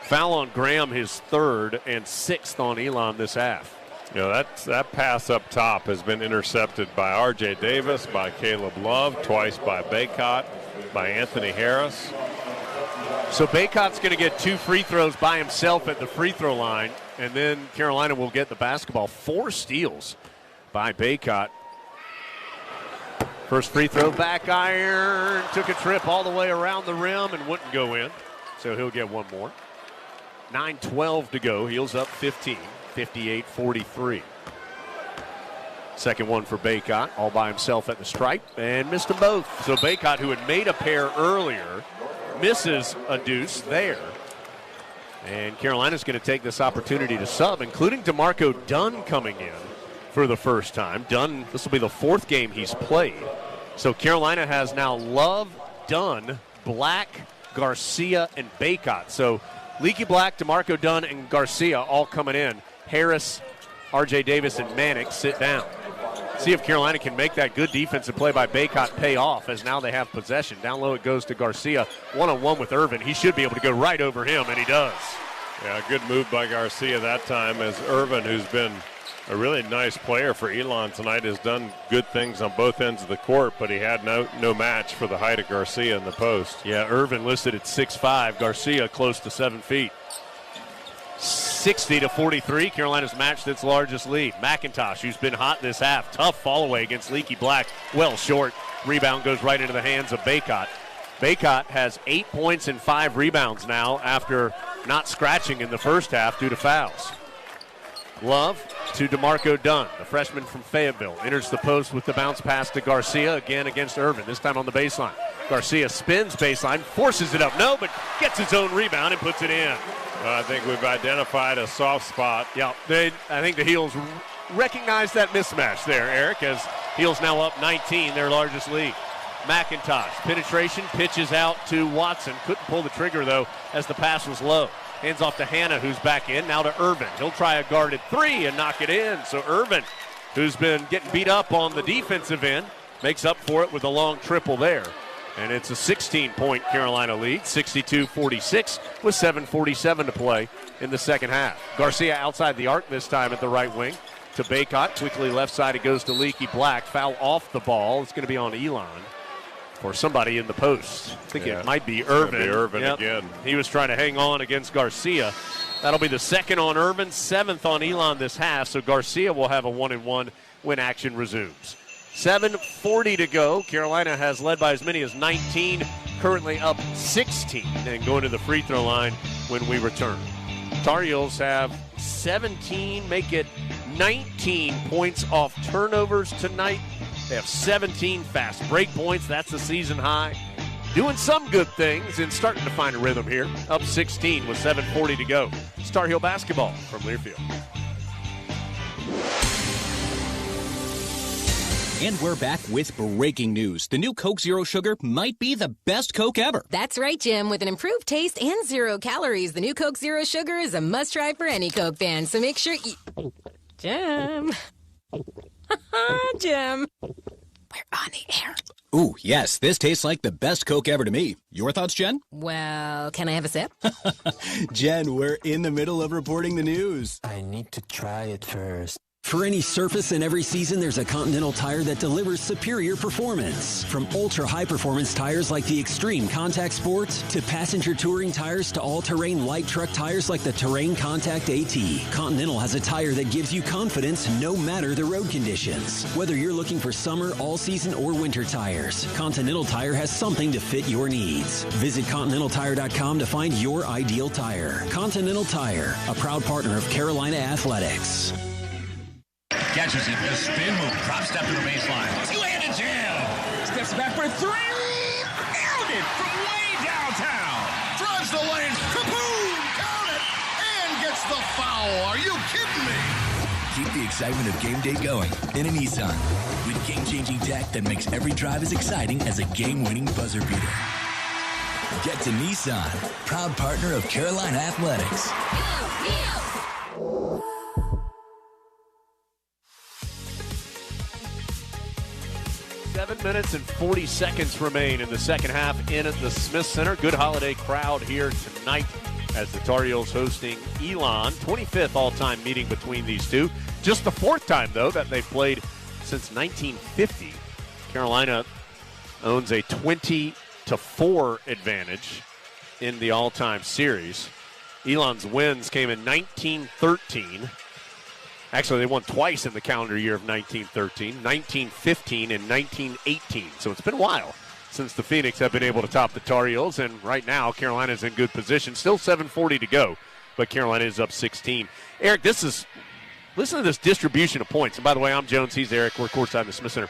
Foul on Graham, his 3rd, and 6th on Elon this half. That pass up top has been intercepted by R.J. Davis, by Caleb Love, twice by Bacop, by Anthony Harris. So Bacop's going to get 2 free throws by himself at the free throw line, and then Carolina will get the basketball. 4 steals by Bacop. First free throw, back iron, took a trip all the way around the rim and wouldn't go in, so he'll get one more. 9:12 to go. Heels up 15, 58-43. Second one for Bacop, all by himself at the stripe, and missed them both. So Bacop, who had made a pair earlier, misses a deuce there. And Carolina's going to take this opportunity to sub, including DeMarco Dunn coming in for the first time. Dunn, this will be the 4th game he's played. So Carolina has now Love, Dunn, Black, Garcia, and Bacop. So Leaky Black, DeMarco Dunn, and Garcia all coming in. Harris, R.J. Davis, and Manick sit down. See if Carolina can make that good defensive play by Bacop pay off, as now they have possession. Down low it goes to Garcia. One-on-one with Irvin. He should be able to go right over him, and he does. Yeah, good move by Garcia that time, as Irvin, who's been a really nice player for Elon tonight, has done good things on both ends of the court, but he had no match for the height of Garcia in the post. Yeah, Irvin listed at 6'5", Garcia close to 7 feet. 60-43, Carolina's matched its largest lead. McIntosh, who's been hot this half, tough fall away against Leaky Black, well short. Rebound goes right into the hands of Bacop. Bacop has 8 points and 5 rebounds now after not scratching in the first half due to fouls. Love to DeMarco Dunn, the freshman from Fayetteville. Enters the post with the bounce pass to Garcia, again against Irvin, this time on the baseline. Garcia spins baseline, forces it up, but gets his own rebound and puts it in. I think we've identified a soft spot. Yeah, I think the Heels recognize that mismatch there, Eric, as Heels now up 19, their largest lead. McIntosh, penetration, pitches out to Watson. Couldn't pull the trigger, though, as the pass was low. Hands off to Hannah, who's back in. Now to Irvin. He'll try a guarded 3 and knock it in. So Irvin, who's been getting beat up on the defensive end, makes up for it with a long triple there. And it's a 16-point Carolina lead, 62-46, with 7:47 to play in the second half. Garcia outside the arc this time at the right wing to Bacop. Quickly left side, it goes to Leaky Black. Foul off the ball. It's going to be on Elon or somebody in the post. I think it might be Irvin. Irvin again. He was trying to hang on against Garcia. That'll be the second on Irvin, 7th on Elon this half, so Garcia will have a 1-and-1 when action resumes. 7:40 to go. Carolina has led by as many as 19, currently up 16, and going to the free throw line when we return. Tar Heels have 17, make it 19 points off turnovers tonight. They have 17 fast break points. That's the season high. Doing some good things and starting to find a rhythm here. Up 16 with 7:40 to go. Tar Heel basketball from Learfield. And we're back with breaking news. The new Coke Zero Sugar might be the best Coke ever. That's right, Jim. With an improved taste and 0 calories, the new Coke Zero Sugar is a must-try for any Coke fan. So make sure you... Jim. Jim. We're on the air. Ooh, yes, this tastes like the best Coke ever to me. Your thoughts, Jen? Well, can I have a sip? Jen, we're in the middle of reporting the news. I need to try it first. For any surface and every season, there's a Continental tire that delivers superior performance. From ultra-high performance tires like the Extreme Contact Sport, to passenger touring tires to all-terrain light truck tires like the Terrain Contact AT. Continental has a tire that gives you confidence no matter the road conditions. Whether you're looking for summer, all-season, or winter tires, Continental Tire has something to fit your needs. Visit ContinentalTire.com to find your ideal tire. Continental Tire, a proud partner of Carolina Athletics. Catches it, a spin move, drop step to the baseline. Two-handed jam. Steps back for three. Nailed it from way downtown. Drives the lane. Kaboom! Count it! And gets the foul. Are you kidding me? Keep the excitement of game day going in a Nissan. With game-changing tech that makes every drive as exciting as a game-winning buzzer beater. Get to Nissan, proud partner of Carolina Athletics. 7 minutes and 40 seconds remain in the second half in at the Smith Center. Good holiday crowd here tonight as the Tar Heels hosting Elon. 25th all-time meeting between these two. Just the fourth time, though, that they've played since 1950. Carolina owns a 20-4 advantage in the all-time series. Elon's wins came in 1913. Actually, they won twice in the calendar year of 1913, 1915 and 1918. So it's been a while since the Phoenix have been able to top the Tar Heels. And right now, Carolina's in good position. Still 7:40 to go, but Carolina is up 16. Eric, listen to this distribution of points. And by the way, I'm Jones. He's Eric. We're courtside in the Smith Center.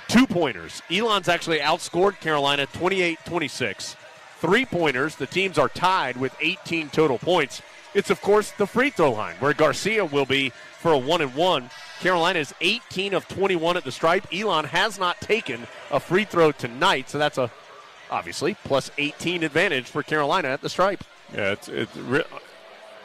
2-pointers. Elon's actually outscored Carolina 28-26. 3-pointers. The teams are tied with 18 total points. It's, of course, the free throw line, where Garcia will be for a 1-and-1. Carolina is 18 of 21 at the stripe. Elon has not taken a free throw tonight, so that's a, obviously, plus 18 advantage for Carolina at the stripe. Yeah,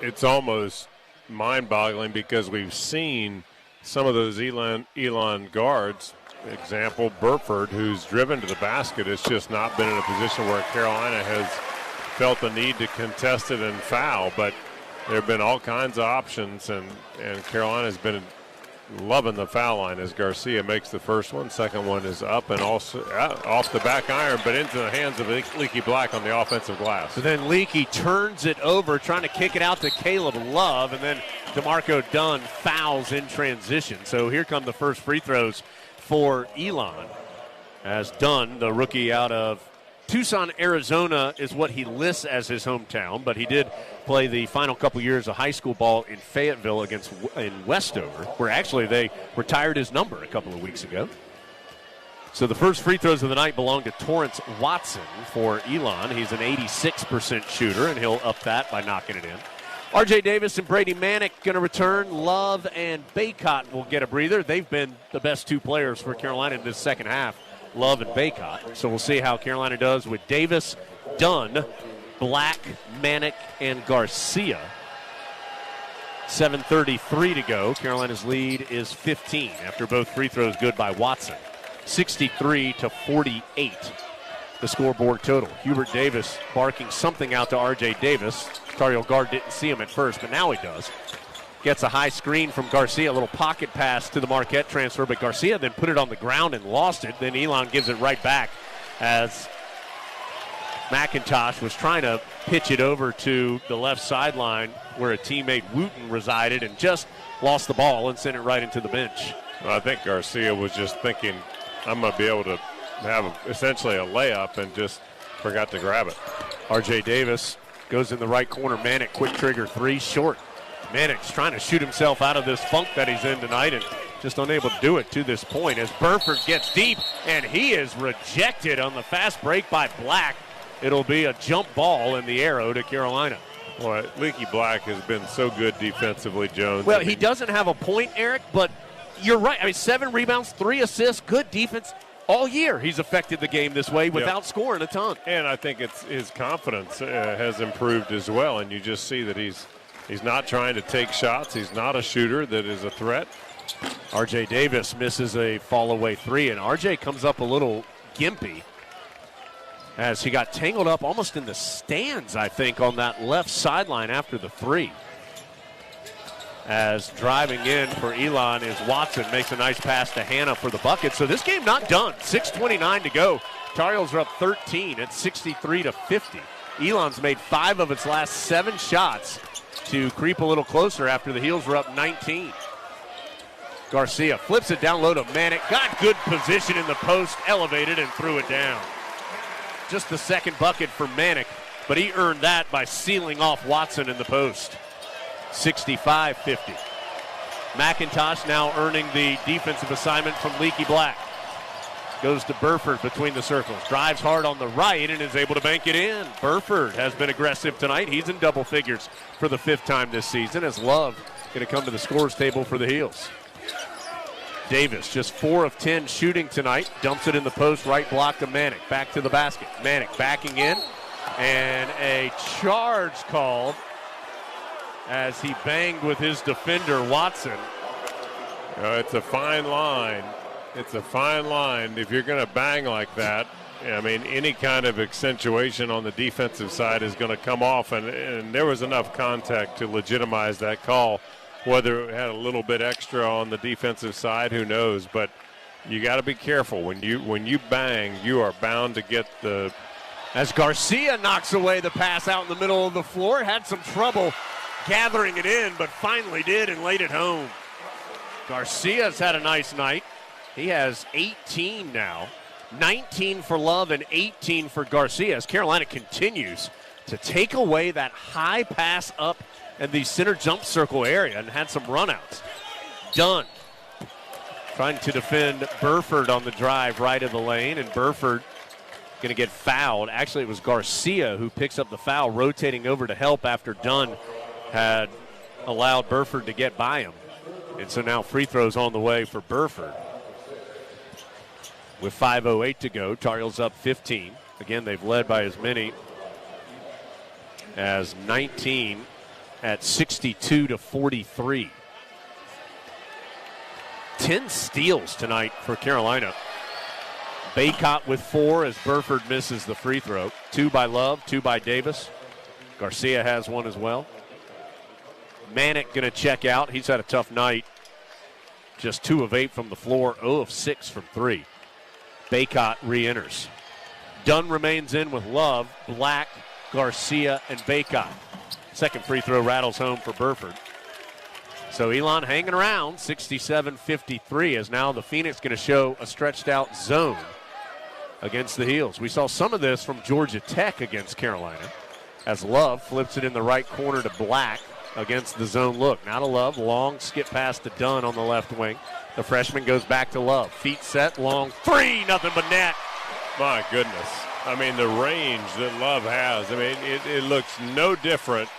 it's almost mind-boggling because we've seen some of those Elon guards, example, Burford, who's driven to the basket, has just not been in a position where Carolina has felt the need to contest it and foul, but there have been all kinds of options, and Carolina's been loving the foul line as Garcia makes the first one. Second one is up and also off the back iron, but into the hands of Leaky Black on the offensive glass. So then Leaky turns it over, trying to kick it out to Caleb Love, and then DeMarco Dunn fouls in transition. So here come the first free throws for Elon, as Dunn, the rookie out of Tucson, Arizona, is what he lists as his hometown, but he did play the final couple years of high school ball in Fayetteville in Westover, where actually they retired his number a couple of weeks ago. So the first free throws of the night belong to Torrence Watson for Elon. He's an 86% shooter, and he'll up that by knocking it in. R.J. Davis and Brady Manick going to return. Love and Bacop will get a breather. They've been the best two players for Carolina in this second half, Love and Bacop. So we'll see how Carolina does with Davis, Dunn, Black, Manick, and Garcia. 7:33 to go. Carolina's lead is 15 after both free throws good by Watson. 63-48, the scoreboard total. Hubert Davis barking something out to R.J. Davis. Tar Heel guard didn't see him at first, but now he does. Gets a high screen from Garcia, a little pocket pass to the Marquette transfer, but Garcia then put it on the ground and lost it. Then Elon gives it right back as McIntosh was trying to pitch it over to the left sideline where a teammate Wooten resided and just lost the ball and sent it right into the bench. Well, I think Garcia was just thinking, I'm going to be able to have essentially a layup, and just forgot to grab it. R.J. Davis goes in the right corner. Manick, quick trigger three, short. Manick's trying to shoot himself out of this funk that he's in tonight and just unable to do it to this point as Burford gets deep, and he is rejected on the fast break by Black. It'll be a jump ball in the arrow to Carolina. Boy, Leaky Black has been so good defensively, Jones. Well, he doesn't have a point, Eric, but you're right. I mean, 7 rebounds, 3 assists, good defense. All year he's affected the game this way without scoring a ton. And I think it's his confidence has improved as well, and you just see that he's not trying to take shots. He's not a shooter that is a threat. R.J. Davis misses a fall-away three, and R.J. comes up a little gimpy as he got tangled up almost in the stands, I think, on that left sideline after the three. As driving in for Elon is Watson, makes a nice pass to Hannah for the bucket. So this game not done. 6:29 to go. Tar Heels are up 13 at 63-50. Elon's made 5 of its last 7 shots to creep a little closer after the Heels were up 19. Garcia flips it down low to Manick. Got good position in the post, elevated and threw it down. Just the second bucket for Manick, but he earned that by sealing off Watson in the post. 65-50. McIntosh now earning the defensive assignment from Leaky Black. Goes to Burford between the circles. Drives hard on the right and is able to bank it in. Burford has been aggressive tonight. He's in double figures for the 5th time this season as Love going to come to the scorers table for the Heels. Davis just 4 of 10 shooting tonight. Dumps it in the post, right block to Manick. Back to the basket. Manick backing in. And a charge called as he banged with his defender, Watson. It's a fine line. It's a fine line. If you're going to bang like that, I mean, any kind of accentuation on the defensive side is going to come off, and there was enough contact to legitimize that call. Whether it had a little bit extra on the defensive side, who knows? But you got to be careful. When you bang, you are bound to get the... As Garcia knocks away the pass out in the middle of the floor, had some trouble gathering it in, but finally did and laid it home. Garcia's had a nice night. He has 18 now. 19 for Love and 18 for Garcia as Carolina continues to take away that high pass up in the center jump circle area and had some runouts. Dunn trying to defend Burford on the drive right of the lane, and Burford going to get fouled. Actually, it was Garcia who picks up the foul, rotating over to help after Dunn had allowed Burford to get by him. And so now free throws on the way for Burford. With 5:08 to go, Tar Heels up 15. Again, they've led by as many as 19 at 62-43. 10 steals tonight for Carolina. Bacop with 4 as Burford misses the free throw. 2 by Love, 2 by Davis. Garcia has 1 as well. Manick going to check out. He's had a tough night. Just 2 of 8 from the floor, 0 of 6 from 3. Bacot re-enters. Dunn remains in with Love, Black, Garcia, and Bacot. Second free throw rattles home for Burford. So Elon hanging around, 67-53, as now the Phoenix going to show a stretched out zone against the Heels. We saw some of this from Georgia Tech against Carolina as Love flips it in the right corner to Black against the zone look. Now to Love, long skip pass to Dunn on the left wing. The freshman goes back to Love. Feet set, long three, nothing but net. My goodness. I mean, the range that Love has, I mean, it looks no different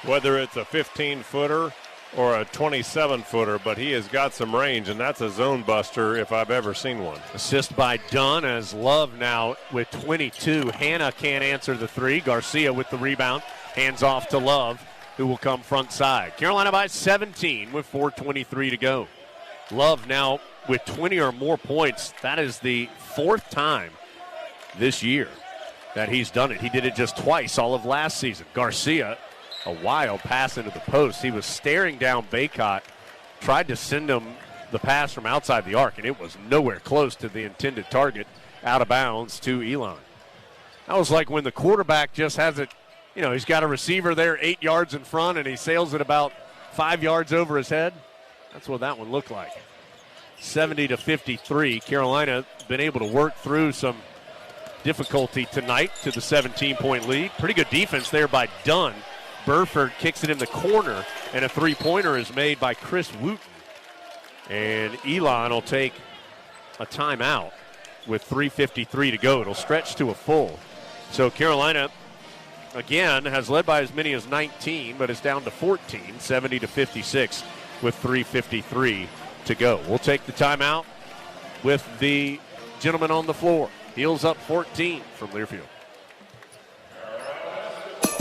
whether it's a 15-footer or a 27-footer, but he has got some range, and that's a zone buster if I've ever seen one. Assist by Dunn as Love now with 22. Hannah can't answer the three. Garcia with the rebound. Hands off to Love, who will come front side. Carolina by 17 with 4:23 to go. Love now with 20 or more points. That is the 4th time this year that he's done it. He did it just twice all of last season. Garcia, a wild pass into the post. He was staring down Bacot, tried to send him the pass from outside the arc, and it was nowhere close to the intended target, out of bounds to Elon. That was like when the quarterback just has it, you know, he's got a receiver there 8 yards in front, and he sails it about 5 yards over his head. That's what that one looked like. 70-53. Carolina been able to work through some difficulty tonight to the 17-point lead. Pretty good defense there by Dunn. Burford kicks it in the corner, and a three-pointer is made by Chris Wooten. And Elon will take a timeout with 3:53 to go. It'll stretch to a full. So Carolina, again, has led by as many as 19, but it's down to 14, 70-56 with 3:53 to go. We'll take the timeout with the gentleman on the floor. Heels up 14 from Learfield.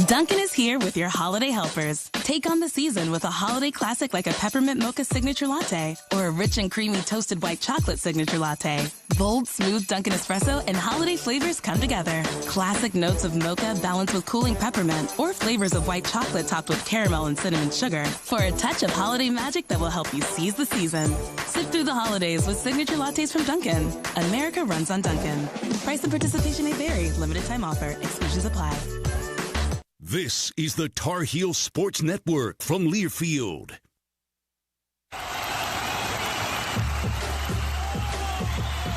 Dunkin' is here with your holiday helpers. Take on the season with a holiday classic like a peppermint mocha signature latte or a rich and creamy toasted white chocolate signature latte. Bold, smooth Dunkin' espresso and holiday flavors come together. Classic notes of mocha balanced with cooling peppermint or flavors of white chocolate topped with caramel and cinnamon sugar for a touch of holiday magic that will help you seize the season. Sip through the holidays with signature lattes from Dunkin'. America runs on Dunkin'. Price and participation may vary. Limited time offer. Exclusions apply. This is the Tar Heel Sports Network from Learfield.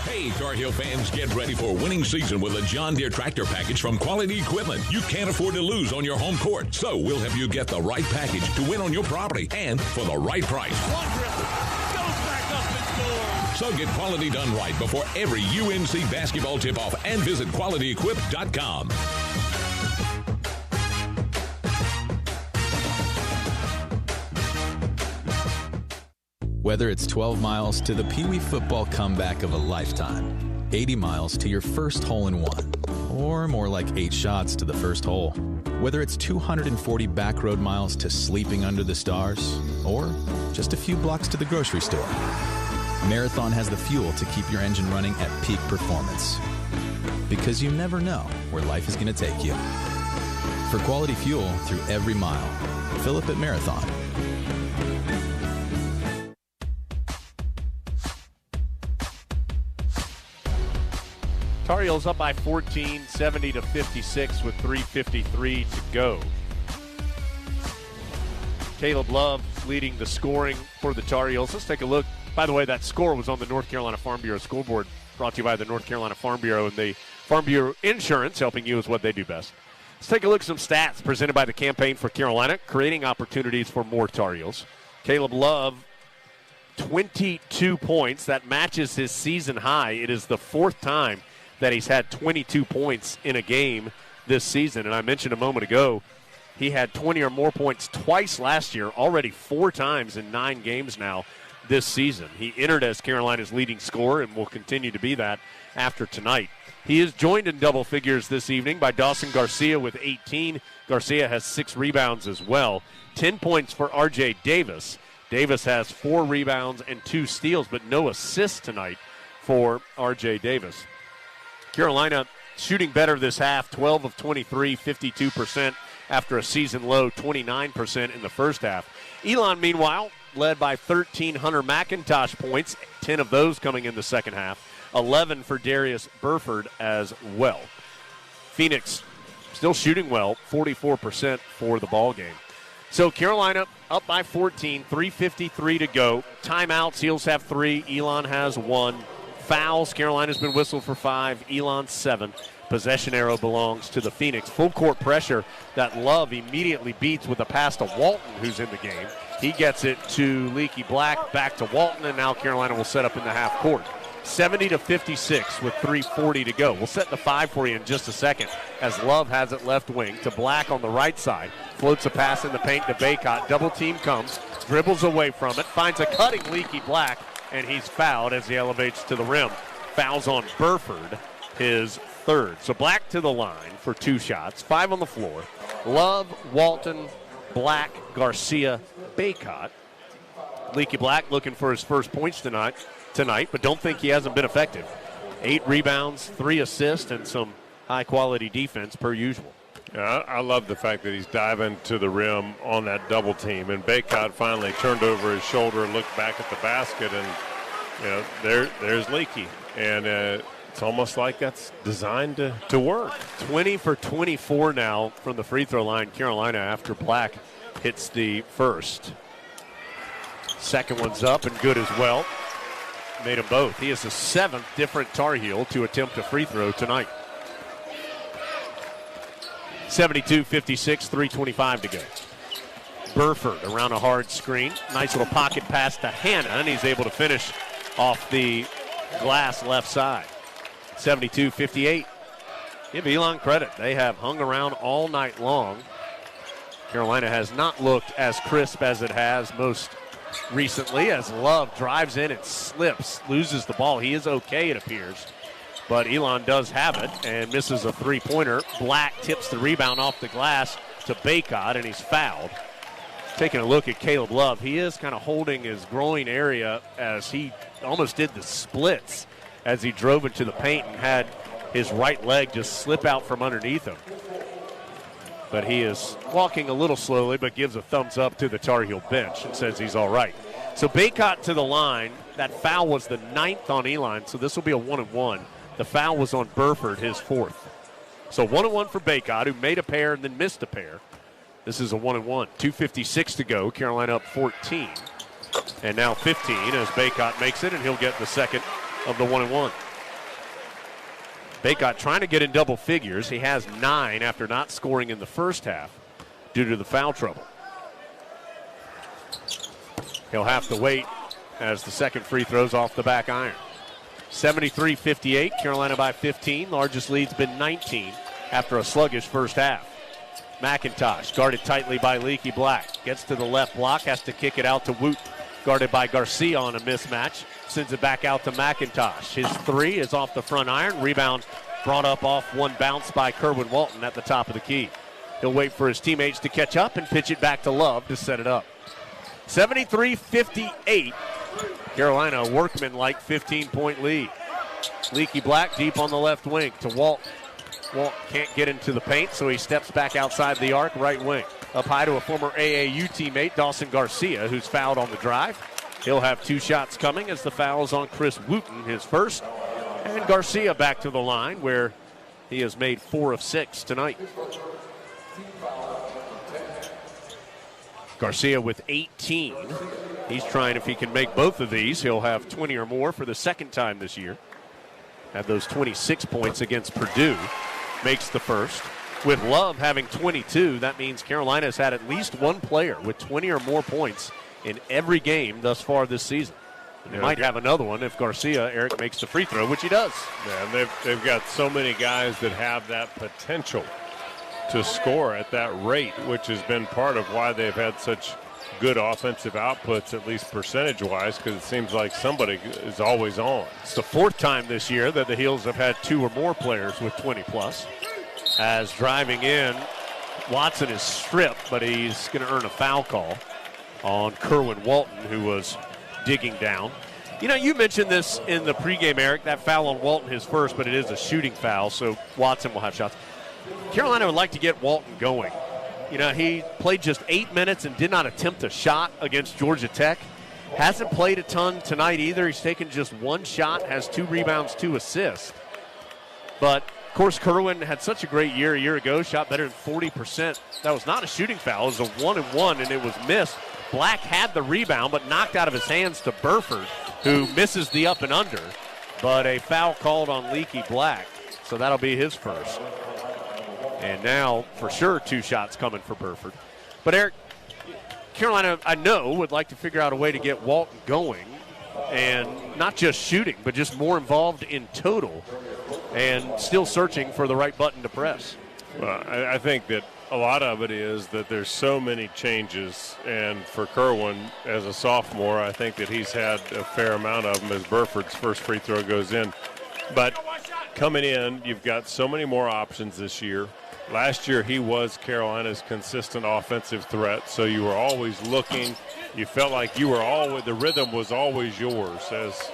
Hey, Tar Heel fans, get ready for a winning season with a John Deere tractor package from Quality Equipment. You can't afford to lose on your home court, so we'll help you get the right package to win on your property and for the right price. One dribble, goes back up and scores. So get quality done right before every UNC basketball tip-off and visit QualityEquip.com. Whether it's 12 miles to the Pee Wee football comeback of a lifetime, 80 miles to your first hole-in-one, or more like 8 shots to the first hole. Whether it's 240 back road miles to sleeping under the stars, or just a few blocks to the grocery store, Marathon has the fuel to keep your engine running at peak performance. Because you never know where life is going to take you. For quality fuel through every mile, fill up at Marathon. Tar Heels up by 14, 70-56 with 3:53 to go. Caleb Love leading the scoring for the Tar Heels. Let's take a look. By the way, that score was on the North Carolina Farm Bureau scoreboard, brought to you by the North Carolina Farm Bureau, and the Farm Bureau Insurance, helping you is what they do best. Let's take a look at some stats presented by the Campaign for Carolina, creating opportunities for more Tar Heels. Caleb Love, 22 points. That matches his season high. It is the 4th time that he's had 22 points in a game this season. And I mentioned a moment ago, he had 20 or more points twice last year, already 4 times in 9 games now this season. He entered as Carolina's leading scorer and will continue to be that after tonight. He is joined in double figures this evening by Dawson Garcia with 18. Garcia has 6 rebounds as well. 10 points for R.J. Davis. Davis has 4 rebounds and 2 steals, but no assists tonight for R.J. Davis. Carolina shooting better this half, 12 of 23, 52% after a season low, 29% in the first half. Elon, meanwhile, led by 13 Hunter McIntosh points, 10 of those coming in the second half, 11 for Darius Burford as well. Phoenix still shooting well, 44% for the ball game. So Carolina up by 14, 3:53 to go. Timeouts, Heels have 3, Elon has 1. Fouls, Carolina's been whistled for 5, Elon 7. Possession arrow belongs to the Phoenix. Full court pressure that Love immediately beats with a pass to Walton, who's in the game. He gets it to Leaky Black, back to Walton, and now Carolina will set up in the half court. 70-56 with 3:40 to go. We'll set the 5 for you in just a second as Love has it left wing to Black on the right side. Floats a pass in the paint to Bacop. Double team comes, dribbles away from it, finds a cutting Leaky Black, and he's fouled as he elevates to the rim. Fouls on Burford, his 3rd. So Black to the line for 2 shots, 5 on the floor. Love, Walton, Black, Garcia, Bacop. Leaky Black looking for his first points tonight, but don't think he hasn't been effective. 8 rebounds, 3 assists, and some high-quality defense per usual. Yeah, I love the fact that he's diving to the rim on that double team. And Bacot finally turned over his shoulder and looked back at the basket, and there's Leaky. And it's almost like that's designed to work. 20 for 24 now from the free throw line, Carolina, after Black hits the first. Second one's up and good as well. Made them both. He is the 7th different Tar Heel to attempt a free throw tonight. 72-56, 3:25 to go. Burford around a hard screen. Nice little pocket pass to Hanna, and he's able to finish off the glass left side. 72-58. Give Elon credit. They have hung around all night long. Carolina has not looked as crisp as it has most recently as Love drives in and slips, loses the ball. He is okay, it appears. But Elon does have it and misses a 3-pointer. Black tips the rebound off the glass to Bacop, and he's fouled. Taking a look at Caleb Love, he is kind of holding his groin area as he almost did the splits as he drove into the paint and had his right leg just slip out from underneath him. But he is walking a little slowly, but gives a thumbs up to the Tar Heel bench and says he's all right. So Bacop to the line. That foul was the 9th on Elon, so this will be a 1-1. The foul was on Burford, his 4th. So 1-1 for Bacop, who made a pair and then missed a pair. This is a 1-1. 2:56 to go. Carolina up 14. And now 15 as Bacop makes it, and he'll get the second of the 1-1. Bacop trying to get in double figures. He has 9 after not scoring in the first half due to the foul trouble. He'll have to wait as the second free throw's off the back iron. 73-58, Carolina by 15. Largest lead's been 19 after a sluggish first half. McIntosh guarded tightly by Leaky Black. Gets to the left block, has to kick it out to Woot. Guarded by Garcia on a mismatch. Sends it back out to McIntosh. His 3 is off the front iron. Rebound brought up off one bounce by Kerwin Walton at the top of the key. He'll wait for his teammates to catch up and pitch it back to Love to set it up. 73-58. Carolina, a workman-like 15-point lead. Leaky Black deep on the left wing to Walt. Walt can't get into the paint, so he steps back outside the arc, right wing. Up high to a former AAU teammate, Dawson Garcia, who's fouled on the drive. He'll have 2 shots coming as the foul is on Chris Wooten, his first. And Garcia back to the line where he has made 4 of 6 tonight. Garcia with 18. He's trying, if he can make both of these, he'll have 20 or more for the second time this year. Had those 26 points against Purdue. Makes the first. With Love having 22, that means Carolina's had at least one player with 20 or more points in every game thus far this season. They might have another one if Garcia, Eric, makes the free throw, which he does. Yeah, and they've got so many guys that have that potential to score at that rate, which has been part of why they've had such good offensive outputs, at least percentage-wise, because it seems like somebody is always on. It's the 4th time this year that the Heels have had 2 or more players with 20-plus. As driving in, Watson is stripped, but he's going to earn a foul call on Kerwin Walton, who was digging down. You know, you mentioned this in the pregame, Eric, that foul on Walton, his first, but it is a shooting foul, so Watson will have shots. Carolina would like to get Walton going. You know, he played just 8 minutes and did not attempt a shot against Georgia Tech. Hasn't played a ton tonight either. He's taken just 1 shot, has 2 rebounds, 2 assists. But, of course, Kerwin had such a great year a year ago, shot better than 40%. That was not a shooting foul. It was a 1-and-1, and it was missed. Black had the rebound, but knocked out of his hands to Burford, who misses the up and under. But a foul called on Leaky Black, so that'll be his first. And now, for sure, 2 shots coming for Burford. But, Eric, Carolina, I know, would like to figure out a way to get Walton going, and not just shooting, but just more involved in total, and still searching for the right button to press. Well, I think that a lot of it is that there's so many changes, and for Kerwin, as a sophomore, I think that he's had a fair amount of them as Burford's first free throw goes in. But coming in, you've got so many more options this year. Last year, he was Carolina's consistent offensive threat, so you were always looking. You felt like you were always, the rhythm was always yours. As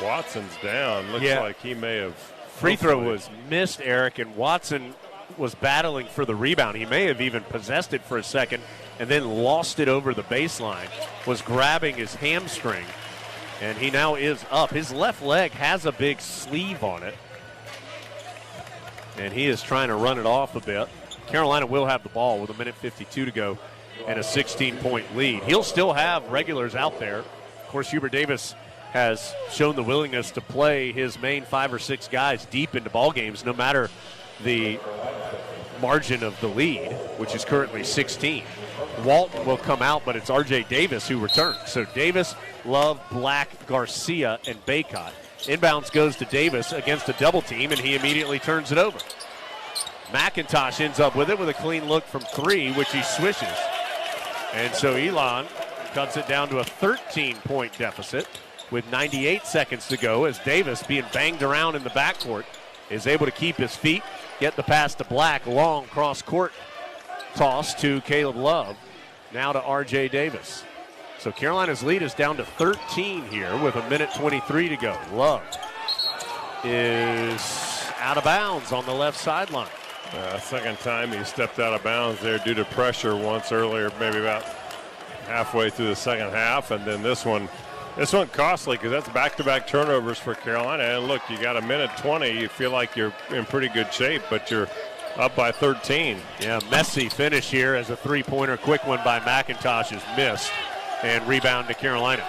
Watson's down, looks like he may have. Free throw was missed, Eric, and Watson was battling for the rebound. He may have even possessed it for a second and then lost it over the baseline, was grabbing his hamstring, and he now is up. His left leg has a big sleeve on it, and he is trying to run it off a bit. Carolina will have the ball with 1:52 to go and a 16-point lead. He'll still have regulars out there. Of course, Hubert Davis has shown the willingness to play his main 5 or 6 guys deep into ball games, no matter the margin of the lead, which is currently 16. Walton will come out, but it's R.J. Davis who returns. So Davis, Love, Black, Garcia, and Bacop. Inbounds goes to Davis against a double team, and he immediately turns it over. McIntosh ends up with it with a clean look from 3, which he swishes. And so Elon cuts it down to a 13-point deficit with 98 seconds to go as Davis, being banged around in the backcourt, is able to keep his feet, get the pass to Black, long cross court toss to Caleb Love. Now to R.J. Davis. So Carolina's lead is down to 13 here with 1:23 to go. Love is out of bounds on the left sideline. Second time he stepped out of bounds there due to pressure once earlier, maybe about halfway through the second half, and then this one costly because that's back-to-back turnovers for Carolina. And look, you got 1:20. You feel like you're in pretty good shape, but you're up by 13. Yeah, messy finish here as a three-pointer. Quick one by McIntosh is missed, and rebound to Carolina.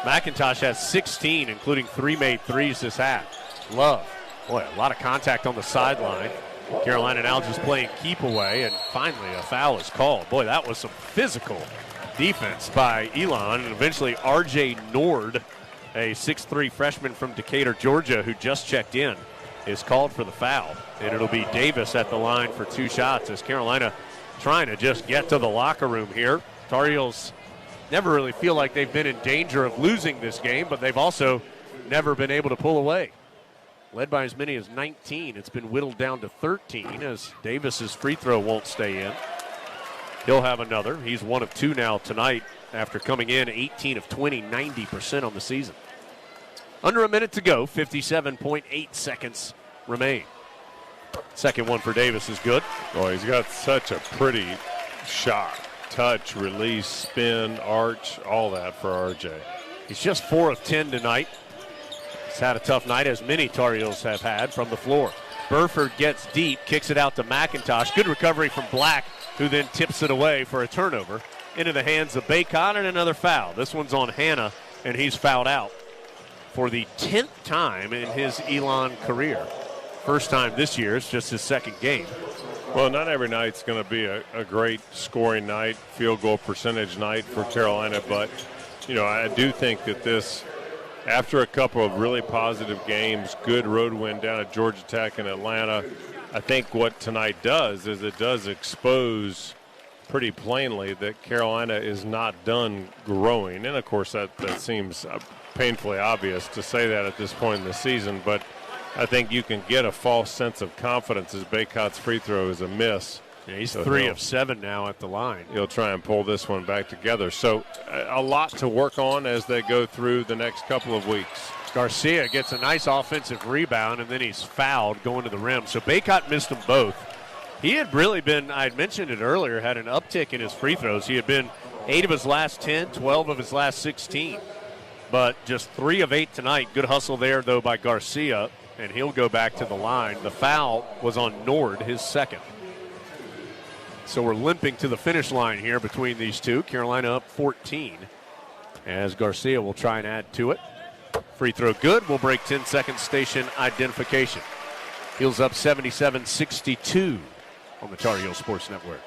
McIntosh has 16, including 3 made threes this half. Love. Boy, a lot of contact on the sideline. Carolina now just playing keep away, and finally a foul is called. Boy, that was some physical defense by Elon, and eventually R.J. Nord, a 6'3 freshman from Decatur, Georgia, who just checked in, is called for the foul. And it'll be Davis at the line for 2 shots as Carolina trying to just get to the locker room here. Tar Heels never really feel like they've been in danger of losing this game, but they've also never been able to pull away. Led by as many as 19. It's been whittled down to 13 as Davis's free throw won't stay in. He'll have another. He's 1 of 2 now tonight after coming in 18 of 20, 90% on the season. Under a minute to go, 57.8 seconds remain. Second one for Davis is good. Boy, he's got such a pretty shot. Touch, release, spin, arch, all that for RJ. He's just 4 of 10 tonight. He's had a tough night, as many Tar Heels have had from the floor. Burford gets deep, kicks it out to McIntosh. Good recovery from Black, who then tips it away for a turnover into the hands of Bacop, and another foul. This one's on Hannah, and he's fouled out for the 10th time in his Elon career. First time this year. It's just his second game. Well, not every night's going to be a great scoring night, field goal percentage night for Carolina, but, I do think that this, after a couple of really positive games, good road win down at Georgia Tech and Atlanta, I think what tonight does is it does expose pretty plainly that Carolina is not done growing. And, of course, that seems painfully obvious to say that at this point in the season, but I think you can get a false sense of confidence as Bacot's free throw is a miss. Yeah, he's 3 of 7 now at the line. He'll try and pull this one back together. So a lot to work on as they go through the next couple of weeks. Garcia gets a nice offensive rebound, and then he's fouled going to the rim. So Bacop missed them both. He had really been, I had mentioned it earlier, had an uptick in his free throws. He had been 8 of his last 10, 12 of his last 16. But just 3 of 8 tonight. Good hustle there, though, by Garcia, and he'll go back to the line. The foul was on Nord, his second. So we're limping to the finish line here between these two. Carolina up 14 as Garcia will try and add to it. Free throw good. We'll break 10-second station identification. Heels up 77-62 on the Tar Heel Sports Network.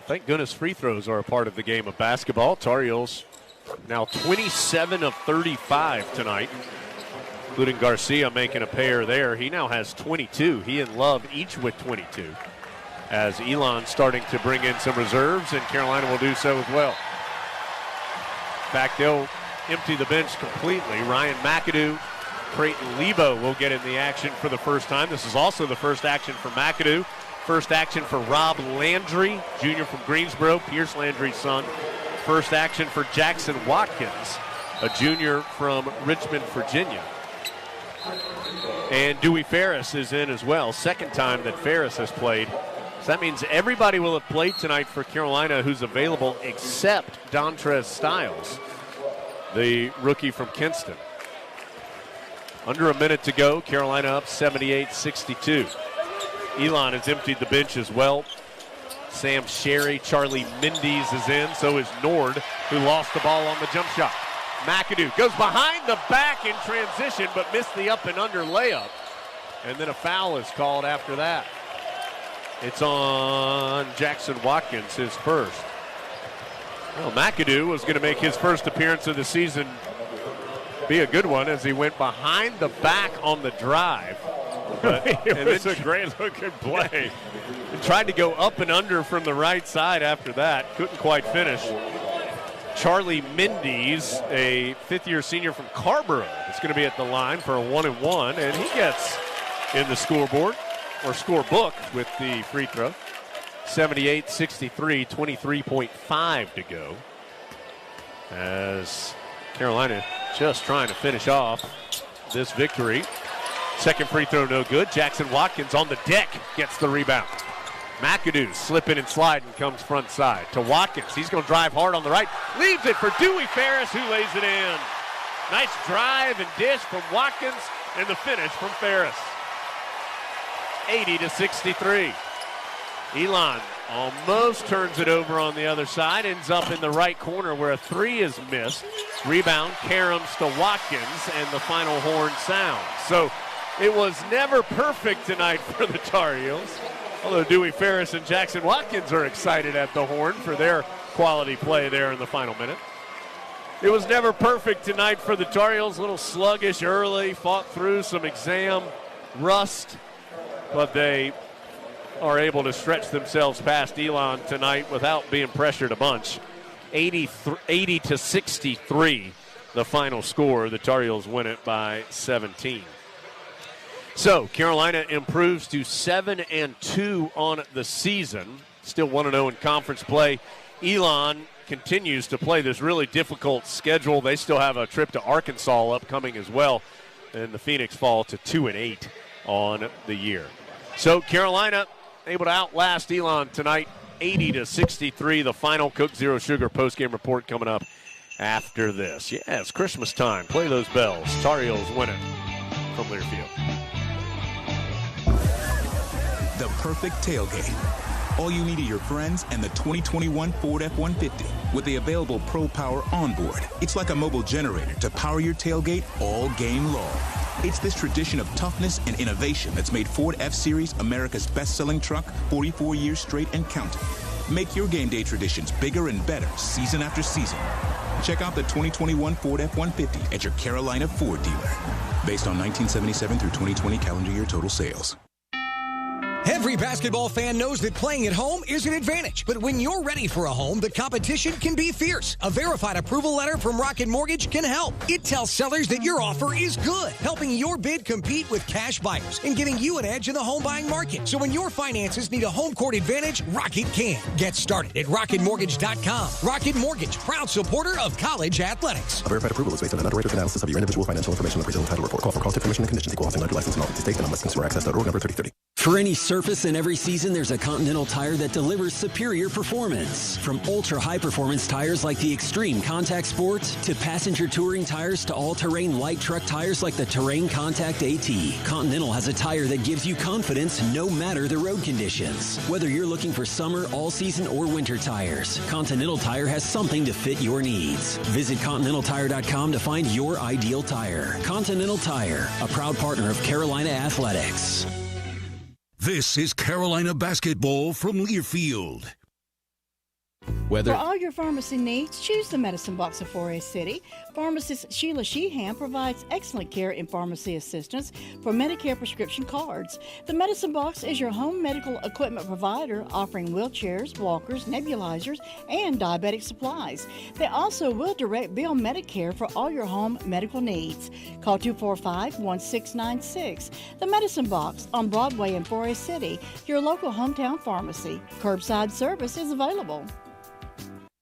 Thank goodness free throws are a part of the game of basketball. Tar Heels now 27 of 35 tonight, including Garcia making a pair there. He now has 22. He and Love each with 22. As Elon starting to bring in some reserves, and Carolina will do so as well. In fact, they'll empty the bench completely. Ryan McAdoo, Creighton Lebo will get in the action for the first time. This is also the first action for McAdoo. First action for Rob Landry, junior from Greensboro, Pierce Landry's son. First action for Jackson Watkins, a junior from Richmond, Virginia. And Dewey Ferris is in as well. Second time that Ferris has played. So that means everybody will have played tonight for Carolina who's available except Dontrez Styles, the rookie from Kinston. Under a minute to go, Carolina up 78-62. Elon has emptied the bench as well. Sam Sherry, Charlie Mendes is in. So is Nord, who lost the ball on the jump shot. McAdoo goes behind the back in transition, but missed the up and under layup. And then a foul is called after that. It's on Jackson Watkins, his first. Well, McAdoo was going to make his first appearance of the season be a good one as he went behind the back on the drive. But, it was a great-looking play. And tried to go up and under from the right side after that. Couldn't quite finish. Charlie Mendes, a fifth-year senior from Carborough, is going to be at the line for a 1-and-1, and he gets in the scoreboard, or scorebook, with the free throw. 78-63, 23.5 to go. As Carolina just trying to finish off this victory. Second free throw no good. Jackson Watkins on the deck gets the rebound. McAdoo slipping and sliding, comes front side to Watkins. He's going to drive hard on the right. Leaves it for Dewey Ferris, who lays it in. Nice drive and dish from Watkins, and the finish from Ferris. 80-63. Elon almost turns it over on the other side, ends up in the right corner where a three is missed. Rebound, Karams to Watkins, and the final horn sounds. So it was never perfect tonight for the Tar Heels. Although Dewey Ferris and Jackson Watkins are excited at the horn for their quality play there in the final minute. It was never perfect tonight for the Tar Heels. A little sluggish early, fought through some exam rust, but they are able to stretch themselves past Elon tonight without being pressured a bunch. 80-63, the final score. The Tar Heels win it by 17. So Carolina improves to 7-2 on the season. Still 1-0 in conference play. Elon continues to play this really difficult schedule. They still have a trip to Arkansas upcoming as well. And the Phoenix fall to 2-8 on the year. So Carolina able to outlast Elon tonight, 80-63. The final Coke Zero Sugar postgame report coming up after this. Yeah, it's Christmas time. Play those bells. Tar Heels win it from Learfield. The perfect tailgate. All you need are your friends and the 2021 Ford F-150 with the available Pro Power onboard. It's like a mobile generator to power your tailgate all game long. It's this tradition of toughness and innovation that's made Ford F-Series America's best-selling truck 44 years straight and counting. Make your game day traditions bigger and better season after season. Check out the 2021 Ford F-150 at your Carolina Ford dealer. Based on 1977 through 2020 calendar year total sales. Every basketball fan knows that playing at home is an advantage. But when you're ready for a home, the competition can be fierce. A verified approval letter from Rocket Mortgage can help. It tells sellers that your offer is good, helping your bid compete with cash buyers and giving you an edge in the home buying market. So when your finances need a home court advantage, Rocket can. Get started at RocketMortgage.com. Rocket Mortgage, proud supporter of college athletics. A verified approval is based on an underwriter's analysis of your individual financial information on the title report. Call for cost information and conditions. Equal housing lender license in all 50 states and on westconsumeraccess.org number 3030. For any surface and every season, there's a Continental tire that delivers superior performance. From ultra-high performance tires like the Extreme Contact Sport, to passenger touring tires, to all-terrain light truck tires like the Terrain Contact AT. Continental has a tire that gives you confidence no matter the road conditions. Whether you're looking for summer, all-season, or winter tires, Continental Tire has something to fit your needs. Visit ContinentalTire.com to find your ideal tire. Continental Tire, a proud partner of Carolina Athletics. This is Carolina basketball from Learfield. For all your pharmacy needs, choose the Medicine Box of Forest City. Pharmacist Sheila Sheehan provides excellent care and pharmacy assistance for Medicare prescription cards. The Medicine Box is your home medical equipment provider, offering wheelchairs, walkers, nebulizers, and diabetic supplies. They also will direct bill Medicare for all your home medical needs. Call 245-1696. The Medicine Box on Broadway in Forest City, your local hometown pharmacy. Curbside service is available.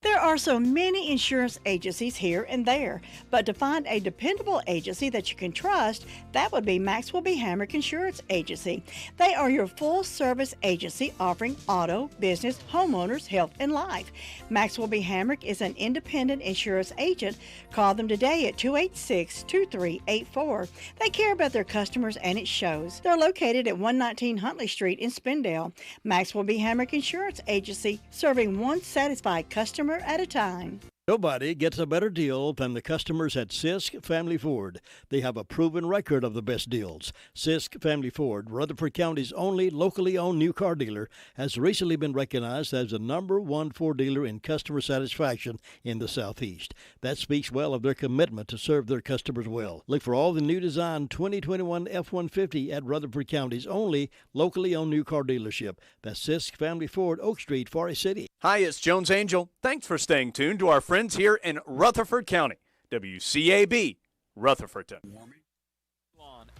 There are so many insurance agencies here and there, but to find a dependable agency that you can trust, that would be Maxwell B. Hamrick Insurance Agency. They are your full-service agency offering auto, business, homeowners, health, and life. Maxwell B. Hamrick is an independent insurance agent. Call them today at 286-2384. They care about their customers, and it shows. They're located at 119 Huntley Street in Spindale. Maxwell B. Hamrick Insurance Agency, serving one satisfied customer at a time. Nobody gets a better deal than the customers at Sisk Family Ford. They have a proven record of the best deals. Sisk Family Ford, Rutherford County's only locally owned new car dealer, has recently been recognized as the #1 Ford dealer in customer satisfaction in the Southeast. That speaks well of their commitment to serve their customers well. Look for all the new design 2021 F-150 at Rutherford County's only locally owned new car dealership. That's Sisk Family Ford, Oak Street, Forest City. Hi, it's Jones Angel. Thanks for staying tuned to our friends friends here in Rutherford County. WCAB, Rutherfordton.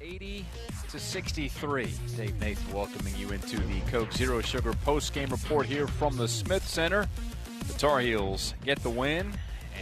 80-63. Dave Nathan welcoming you into the Coke Zero Sugar post-game report here from the Smith Center. The Tar Heels get the win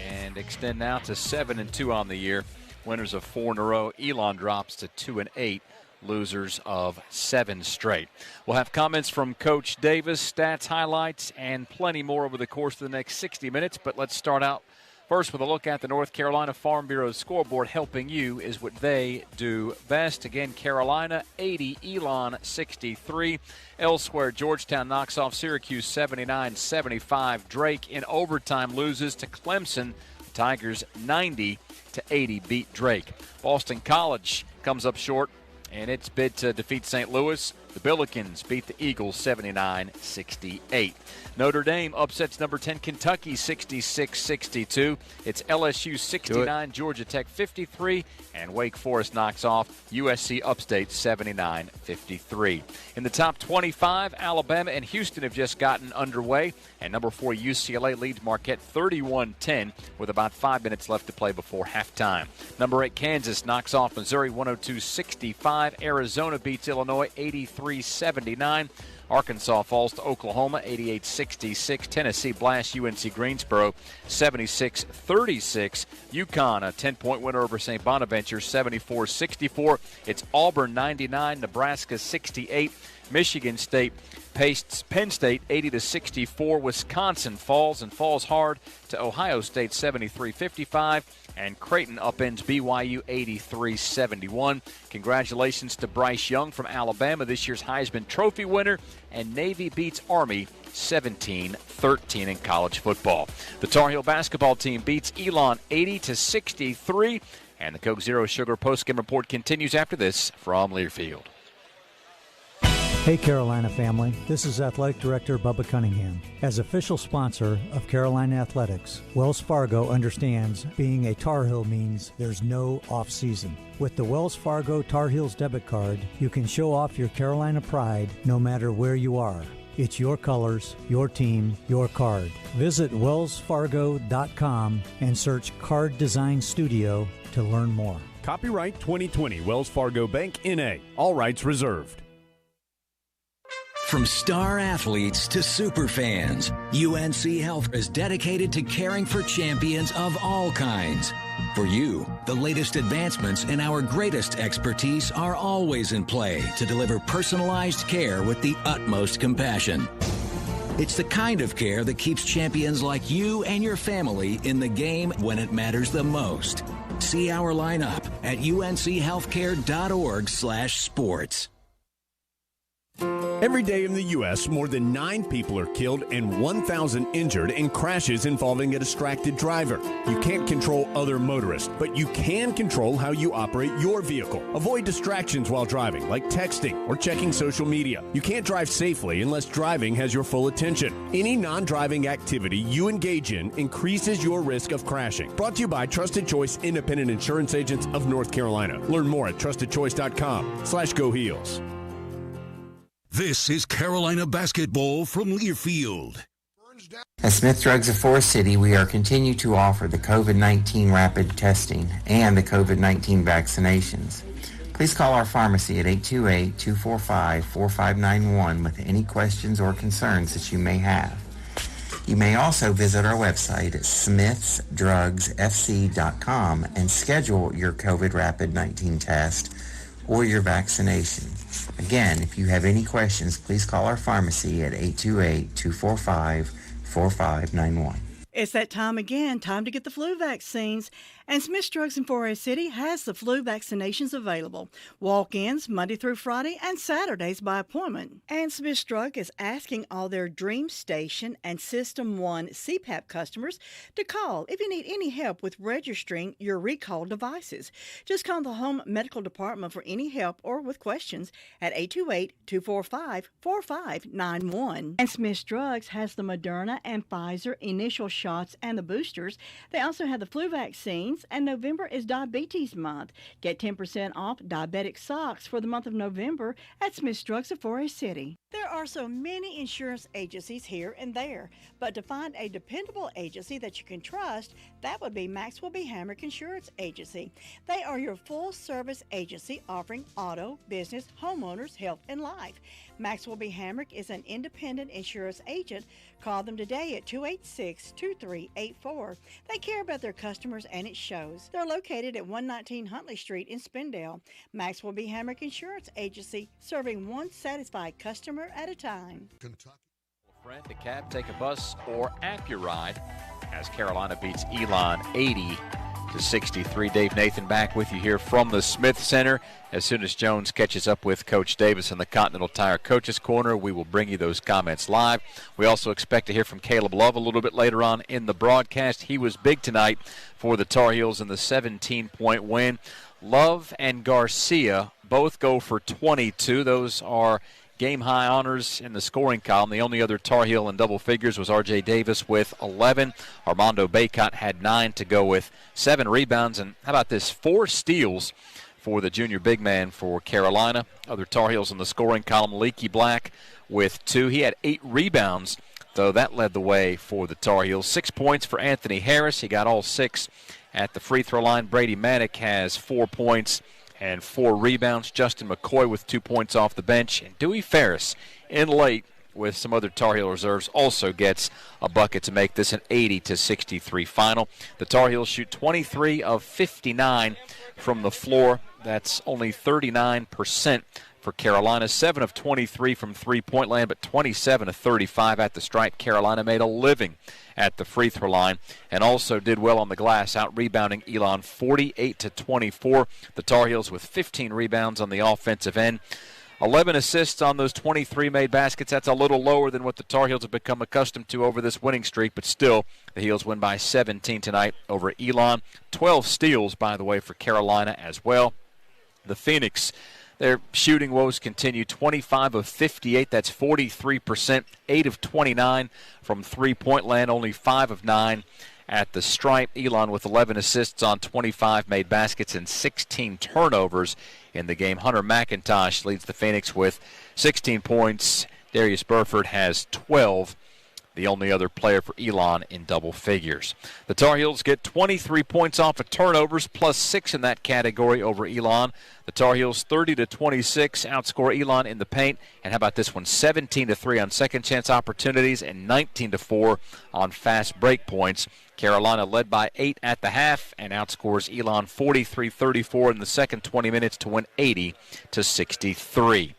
and extend now to 7-2 on the year. Winners of 4 in a row. Elon drops to 2-8. Losers of 7 straight. We'll have comments from Coach Davis, stats, highlights, and plenty more over the course of the next 60 minutes. But let's start out first with a look at the North Carolina Farm Bureau scoreboard. Helping you is what they do best. Again, Carolina 80, Elon 63. Elsewhere, Georgetown knocks off Syracuse 79-75. Drake in overtime loses to Clemson. The Tigers 90-80 beat Drake. Boston College comes up short and its bid to defeat St. Louis. The Billikens beat the Eagles 79-68. Notre Dame upsets number 10 Kentucky 66-62. It's LSU 69, Georgia Tech 53, and Wake Forest knocks off USC Upstate 79-53. In the top 25, Alabama and Houston have just gotten underway, and number 4 UCLA leads Marquette 31-10 with about 5 minutes left to play before halftime. Number 8 Kansas knocks off Missouri 102-65. Arizona beats Illinois 83-79. Arkansas falls to Oklahoma 88-66. Tennessee blasts UNC Greensboro 76-36. UConn a 10-point winner over St. Bonaventure 74-64. It's Auburn 99, Nebraska 68. Michigan State pastes Penn State 80-64. Wisconsin falls hard to Ohio State 73-55. And Creighton upends BYU 83-71. Congratulations to Bryce Young from Alabama, this year's Heisman Trophy winner. And Navy beats Army 17-13 in college football. The Tar Heel basketball team beats Elon 80-63. And the Coke Zero Sugar postgame report continues after this from Learfield. Hey Carolina family, this is Athletic Director Bubba Cunningham. As official sponsor of Carolina Athletics, Wells Fargo understands being a Tar Heel means there's no off-season. With the Wells Fargo Tar Heels debit card, you can show off your Carolina pride no matter where you are. It's your colors, your team, your card. Visit wellsfargo.com and search Card Design Studio to learn more. Copyright 2020 Wells Fargo Bank N.A. All rights reserved. From star athletes to super fans, UNC Health is dedicated to caring for champions of all kinds. For you, the latest advancements in our greatest expertise are always in play to deliver personalized care with the utmost compassion. It's the kind of care that keeps champions like you and your family in the game when it matters the most. See our lineup at unchealthcare.org/sports. Every day in the U.S., more than 9 people are killed and 1,000 injured in crashes involving a distracted driver. You can't control other motorists, but you can control how you operate your vehicle. Avoid distractions while driving, like texting or checking social media. You can't drive safely unless driving has your full attention. Any non-driving activity you engage in increases your risk of crashing. Brought to you by Trusted Choice Independent Insurance Agents of North Carolina. Learn more at trustedchoice.com/Go Heels. This is Carolina basketball from Learfield. At Smith Drugs of Forest City, we are continue to offer the COVID-19 rapid testing and the COVID-19 vaccinations. Please call our pharmacy at 828-245-4591 with any questions or concerns that you may have. You may also visit our website at smithsdrugsfc.com and schedule your COVID rapid 19 test or your vaccination. Again, if you have any questions, please call our pharmacy at 828-245-4591. It's that time again, time to get the flu vaccines. And Smith's Drugs in Forest City has the flu vaccinations available. Walk-ins Monday through Friday and Saturdays by appointment. And Smith's Drug is asking all their Dream Station and System 1 CPAP customers to call if you need any help with registering your recalled devices. Just call the Home Medical Department for any help or with questions at 828-245-4591. And Smith's Drugs has the Moderna and Pfizer initial shots and the boosters. They also have the flu vaccines Scenes, and November is Diabetes Month. Get 10% off diabetic socks for the month of November at Smith's Drugs of Forest City. There are so many insurance agencies here and there, but to find a dependable agency that you can trust, that would be Maxwell B. Hamrick Insurance Agency. They are your full-service agency offering auto, business, homeowners, health, and life. Maxwell B. Hamrick is an independent insurance agent. Call them today at 286-2384. They care about their customers, and it shows. They're located at 119 Huntley Street in Spindale. Maxwell B. Hamrick Insurance Agency, serving one satisfied customer at a time. Friend, a cab, take a bus, or app your ride as Carolina beats Elon 80-63. Dave Nathan back with you here from the Smith Center. As soon as Jones catches up with Coach Davis in the Continental Tire Coaches Corner, we will bring you those comments live. We also expect to hear from Caleb Love a little bit later on in the broadcast. He was big tonight for the Tar Heels in the 17-point win. Love and Garcia both go for 22. Those are game-high honors in the scoring column. The only other Tar Heel in double figures was R.J. Davis with 11. Armando Bacop had 9 to go with 7 rebounds. And how about this? 4 steals for the junior big man for Carolina. Other Tar Heels in the scoring column, Leaky Black with 2. He had 8 rebounds, though that led the way for the Tar Heels. 6 points for Anthony Harris. He got all 6 at the free throw line. Brady Manick has 4 points and 4 rebounds. Justin McCoy with 2 points off the bench. And Dewey Ferris in late with some other Tar Heel reserves also gets a bucket to make this an 80-63 final. The Tar Heels shoot 23 of 59 from the floor. That's only 39% for Carolina. 7 of 23 from three-point land, but 27 of 35 at the stripe. Carolina made a living at the free throw line and also did well on the glass, out-rebounding Elon 48-24. The Tar Heels with 15 rebounds on the offensive end. 11 assists on those 23 made baskets. That's a little lower than what the Tar Heels have become accustomed to over this winning streak, but still, the Heels win by 17 tonight over Elon. 12 steals, by the way, for Carolina as well. The Phoenix, their shooting woes continue. 25 of 58, that's 43%. 8 of 29 from three-point land, only 5 of 9 at the stripe. Elon with 11 assists on 25 made baskets and 16 turnovers in the game. Hunter McIntosh leads the Phoenix with 16 points. Darius Burford has 12. The only other player for Elon in double figures. The Tar Heels get 23 points off of turnovers, plus 6 in that category over Elon. The Tar Heels 30-26 outscore Elon in the paint. And how about this one? 17-3 on second chance opportunities and 19-4 on fast break points. Carolina led by 8 at the half and outscores Elon 43-34 in the second 20 minutes to win 80-63.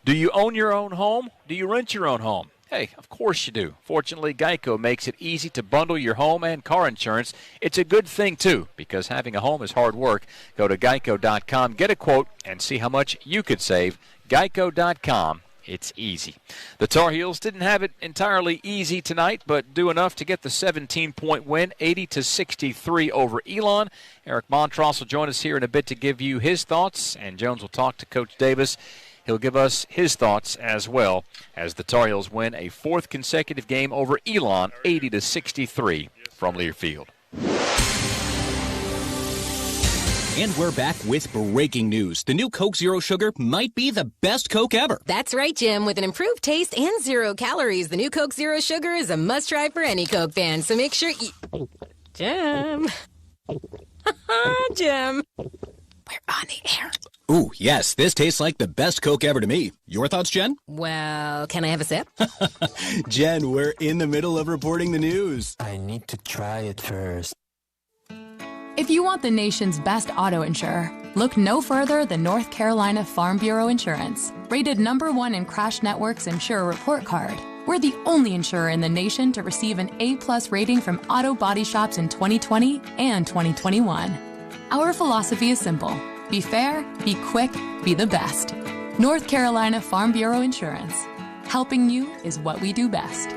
Do you own your own home? Do you rent your own home? Hey, of course you do. Fortunately, Geico makes it easy to bundle your home and car insurance. It's a good thing, too, because having a home is hard work. Go to geico.com, get a quote, and see how much you could save. Geico.com. It's easy. The Tar Heels didn't have it entirely easy tonight, but do enough to get the 17-point win, 80-63 over Elon. Eric Montross will join us here in a bit to give you his thoughts, and Jones will talk to Coach Davis. He'll give us his thoughts as well as the Tar Heels win a 4th consecutive game over Elon, 80-63 from Learfield. And we're back with breaking news. The new Coke Zero Sugar might be the best Coke ever. That's right, Jim. With an improved taste and 0 calories, the new Coke Zero Sugar is a must-try for any Coke fan. So make sure you... Jim. Jim. We're on the air. Ooh, yes, this tastes like the best Coke ever to me. Your thoughts, Jen? Well, can I have a sip? Jen, we're in the middle of reporting the news. I need to try it first. If you want the nation's best auto insurer, look no further than North Carolina Farm Bureau Insurance. Rated #1 in Crash Network's Insurer Report Card. We're the only insurer in the nation to receive an A+ rating from auto body shops in 2020 and 2021. Our philosophy is simple. Be fair, be quick, be the best. North Carolina Farm Bureau Insurance. Helping you is what we do best.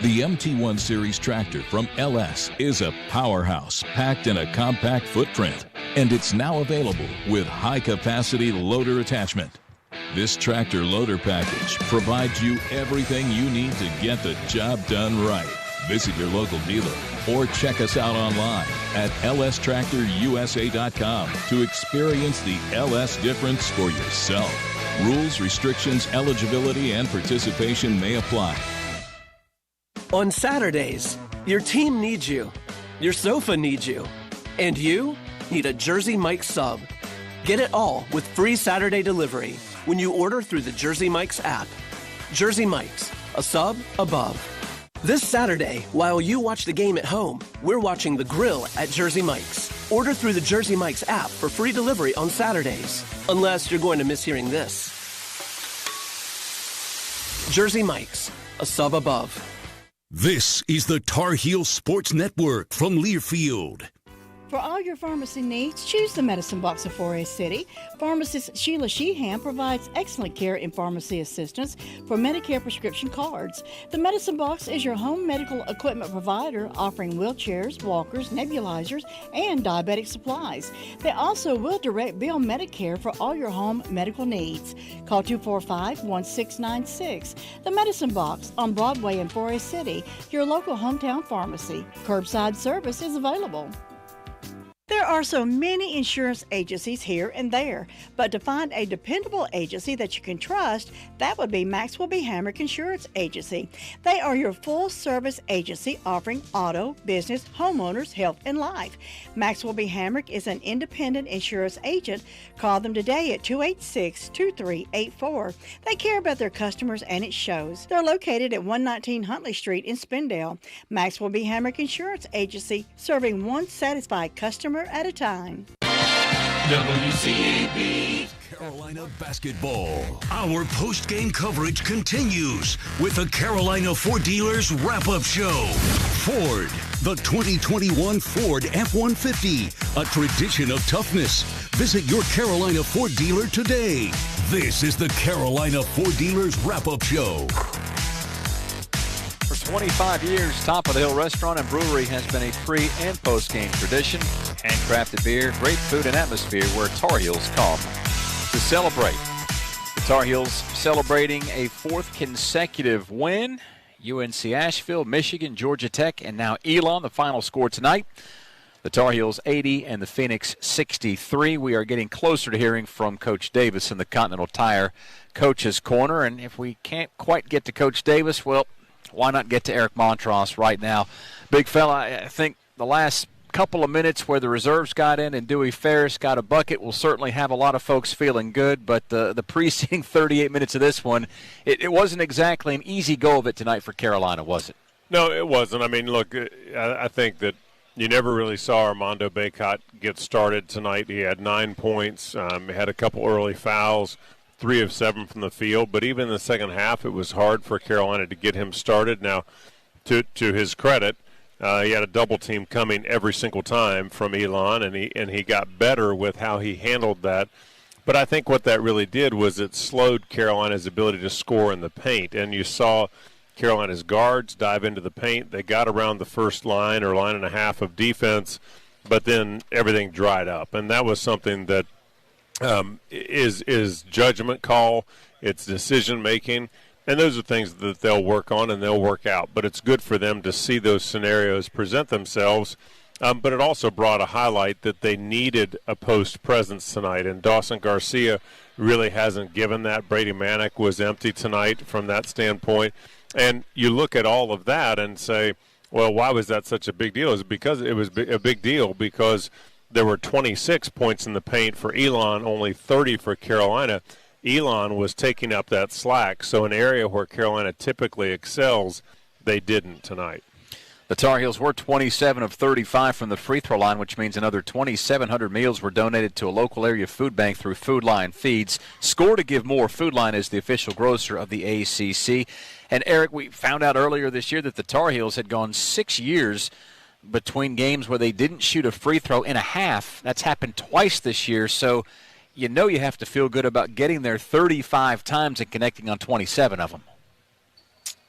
The MT1 Series tractor from LS is a powerhouse packed in a compact footprint, and it's now available with high-capacity loader attachment. This tractor loader package provides you everything you need to get the job done right. Visit your local dealer or check us out online at lstractorusa.com to experience the LS difference for yourself. Rules, restrictions, eligibility, and participation may apply. On Saturdays, your team needs you, your sofa needs you, and you need a Jersey Mike's sub. Get it all with free Saturday delivery when you order through the Jersey Mike's app. Jersey Mike's, a sub above. This Saturday, while you watch the game at home, we're watching the grill at Jersey Mike's. Order through the Jersey Mike's app for free delivery on Saturdays, unless you're going to miss hearing this. Jersey Mike's, a sub above. This is the Tar Heel Sports Network from Learfield. For all your pharmacy needs, choose the Medicine Box of Forest City. Pharmacist Sheila Sheehan provides excellent care and pharmacy assistance for Medicare prescription cards. The Medicine Box is your home medical equipment provider, offering wheelchairs, walkers, nebulizers, and diabetic supplies. They also will direct bill Medicare for all your home medical needs. Call 245-1696. The Medicine Box on Broadway in Forest City, your local hometown pharmacy. Curbside service is available. There are so many insurance agencies here and there, but to find a dependable agency that you can trust, that would be Maxwell B. Hamrick Insurance Agency. They are your full-service agency offering auto, business, homeowners, health, and life. Maxwell B. Hamrick is an independent insurance agent. Call them today at 286-2384. They care about their customers, and it shows. They're located at 119 Huntley Street in Spindale. Maxwell B. Hamrick Insurance Agency, serving one satisfied customer at a time. WCAB Carolina basketball. Our post-game coverage continues with the Carolina Ford Dealers Wrap-Up Show. Ford, the 2021 Ford F-150, a tradition of toughness. Visit your Carolina Ford dealer today. This is the Carolina Ford Dealers Wrap-Up Show. For 25 years, Top of the Hill Restaurant and Brewery has been a pre- and post-game tradition. Handcrafted beer, great food and atmosphere where Tar Heels come to celebrate. The Tar Heels celebrating a fourth consecutive win. UNC Asheville, Michigan, Georgia Tech, and now Elon, the final score tonight. The Tar Heels 80 and the Phoenix 63. We are getting closer to hearing from Coach Davis in the Continental Tire Coach's Corner. And if we can't quite get to Coach Davis, well, why not get to Eric Montross right now? Big fella, I think the last couple of minutes where the reserves got in and Dewey Ferris got a bucket will certainly have a lot of folks feeling good, but the preceding 38 minutes of this one, it wasn't exactly an easy go of it tonight for Carolina, was it? No, it wasn't. I mean, look, I think that you never really saw Armando Bacop get started tonight. He had 9 points, had a couple early fouls, 3 of 7 from the field, but even in the second half, it was hard for Carolina to get him started. Now, to his credit, he had a double team coming every single time from Elon, and he got better with how he handled that. But I think what that really did was it slowed Carolina's ability to score in the paint, and you saw Carolina's guards dive into the paint. They got around the first line or line and a half of defense, but then everything dried up, and that was something that is judgment call, it's decision making, and those are things that they'll work on and they'll work out. But it's good for them to see those scenarios present themselves. But it also brought a highlight that they needed a post presence tonight, and Dawson Garcia really hasn't given that. Brady Manick was empty tonight from that standpoint, and you look at all of that and say, well, why was that such a big deal? It was a big deal because there were 26 points in the paint for Elon, only 30 for Carolina. Elon was taking up that slack, so an area where Carolina typically excels, they didn't tonight. The Tar Heels were 27 of 35 from the free throw line, which means another 2,700 meals were donated to a local area food bank through Food Line Feeds. Score to give more. Food Line is the official grocer of the ACC. And, Eric, we found out earlier this year that the Tar Heels had gone 6 years between games where they didn't shoot a free throw in a half. That's happened twice this year, so you know you have to feel good about getting there 35 times and connecting on 27 of them.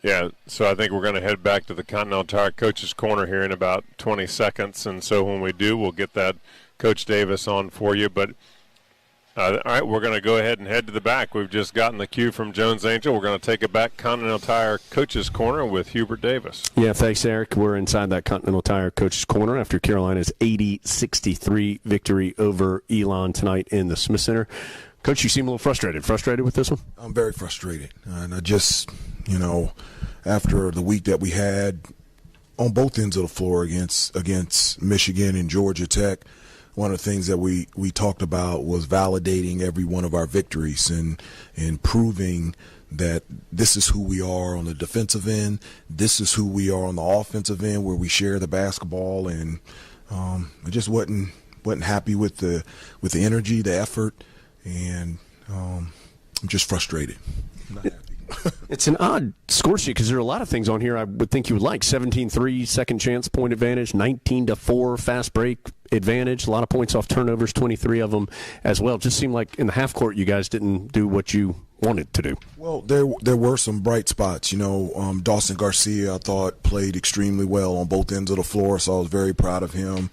Yeah, so I think we're going to head back to the Continental Tire Coach's Corner here in about 20 seconds, and so when we do, we'll get that Coach Davis on for you. But All right, we're going to go ahead and head to the back. We've just gotten the cue from Jones Angel. We're going to take it back Continental Tire Coach's Corner with Hubert Davis. Yeah, thanks, Eric. We're inside that Continental Tire Coach's Corner after Carolina's 80-63 victory over Elon tonight in the Smith Center. Coach, you seem a little frustrated. Frustrated with this one? I'm very frustrated. And I just, after the week that we had on both ends of the floor against Michigan and Georgia Tech, one of the things that we talked about was validating every one of our victories and proving that this is who we are on the defensive end. This is who we are on the offensive end, where we share the basketball. And I just wasn't happy with the energy, the effort, and I'm just frustrated. I'm not happy. It's an odd score sheet because there are a lot of things on here I would think you would like. 17-3 second chance point advantage, 19-4 fast break advantage, a lot of points off turnovers, 23 of them as well. It just seemed like in the half court you guys didn't do what you wanted to do. Well, there were some bright spots. Dawson Garcia, I thought, played extremely well on both ends of the floor, so I was very proud of him.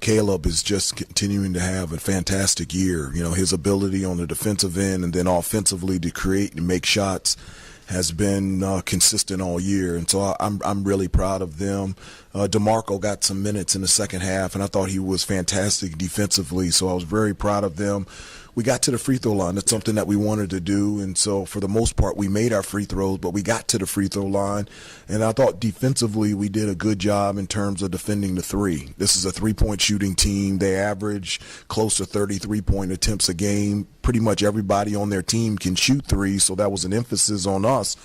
Caleb is just continuing to have a fantastic year. His ability on the defensive end and then offensively to create and make shots has been consistent all year, and so I'm really proud of them. DeMarco got some minutes in the second half, and I thought he was fantastic defensively, so I was very proud of them. We got to the free throw line. That's something that we wanted to do, and so for the most part we made our free throws, but we got to the free throw line, and I thought defensively we did a good job in terms of defending the three. This is a three-point shooting team. They average close to 33-point attempts a game. Pretty much everybody on their team can shoot threes, so that was an emphasis on us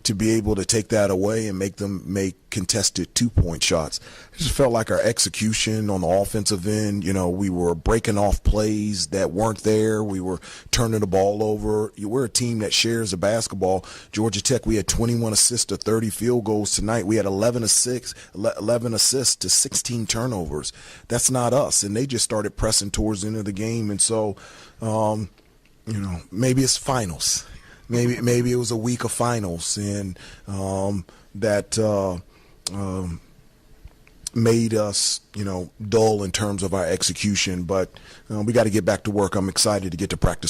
to be able to take that away and make them make contested two-point shots. It just felt like our execution on the offensive end, we were breaking off plays that weren't there. We were turning the ball over. We're a team that shares the basketball. Georgia Tech, we had 21 assists to 30 field goals tonight. We had 11 assists to 16 turnovers. That's not us, and they just started pressing towards the end of the game, and so maybe it's finals. Maybe it was a week of finals, and that made us, dull in terms of our execution. But we got to get back to work. I'm excited to get to practice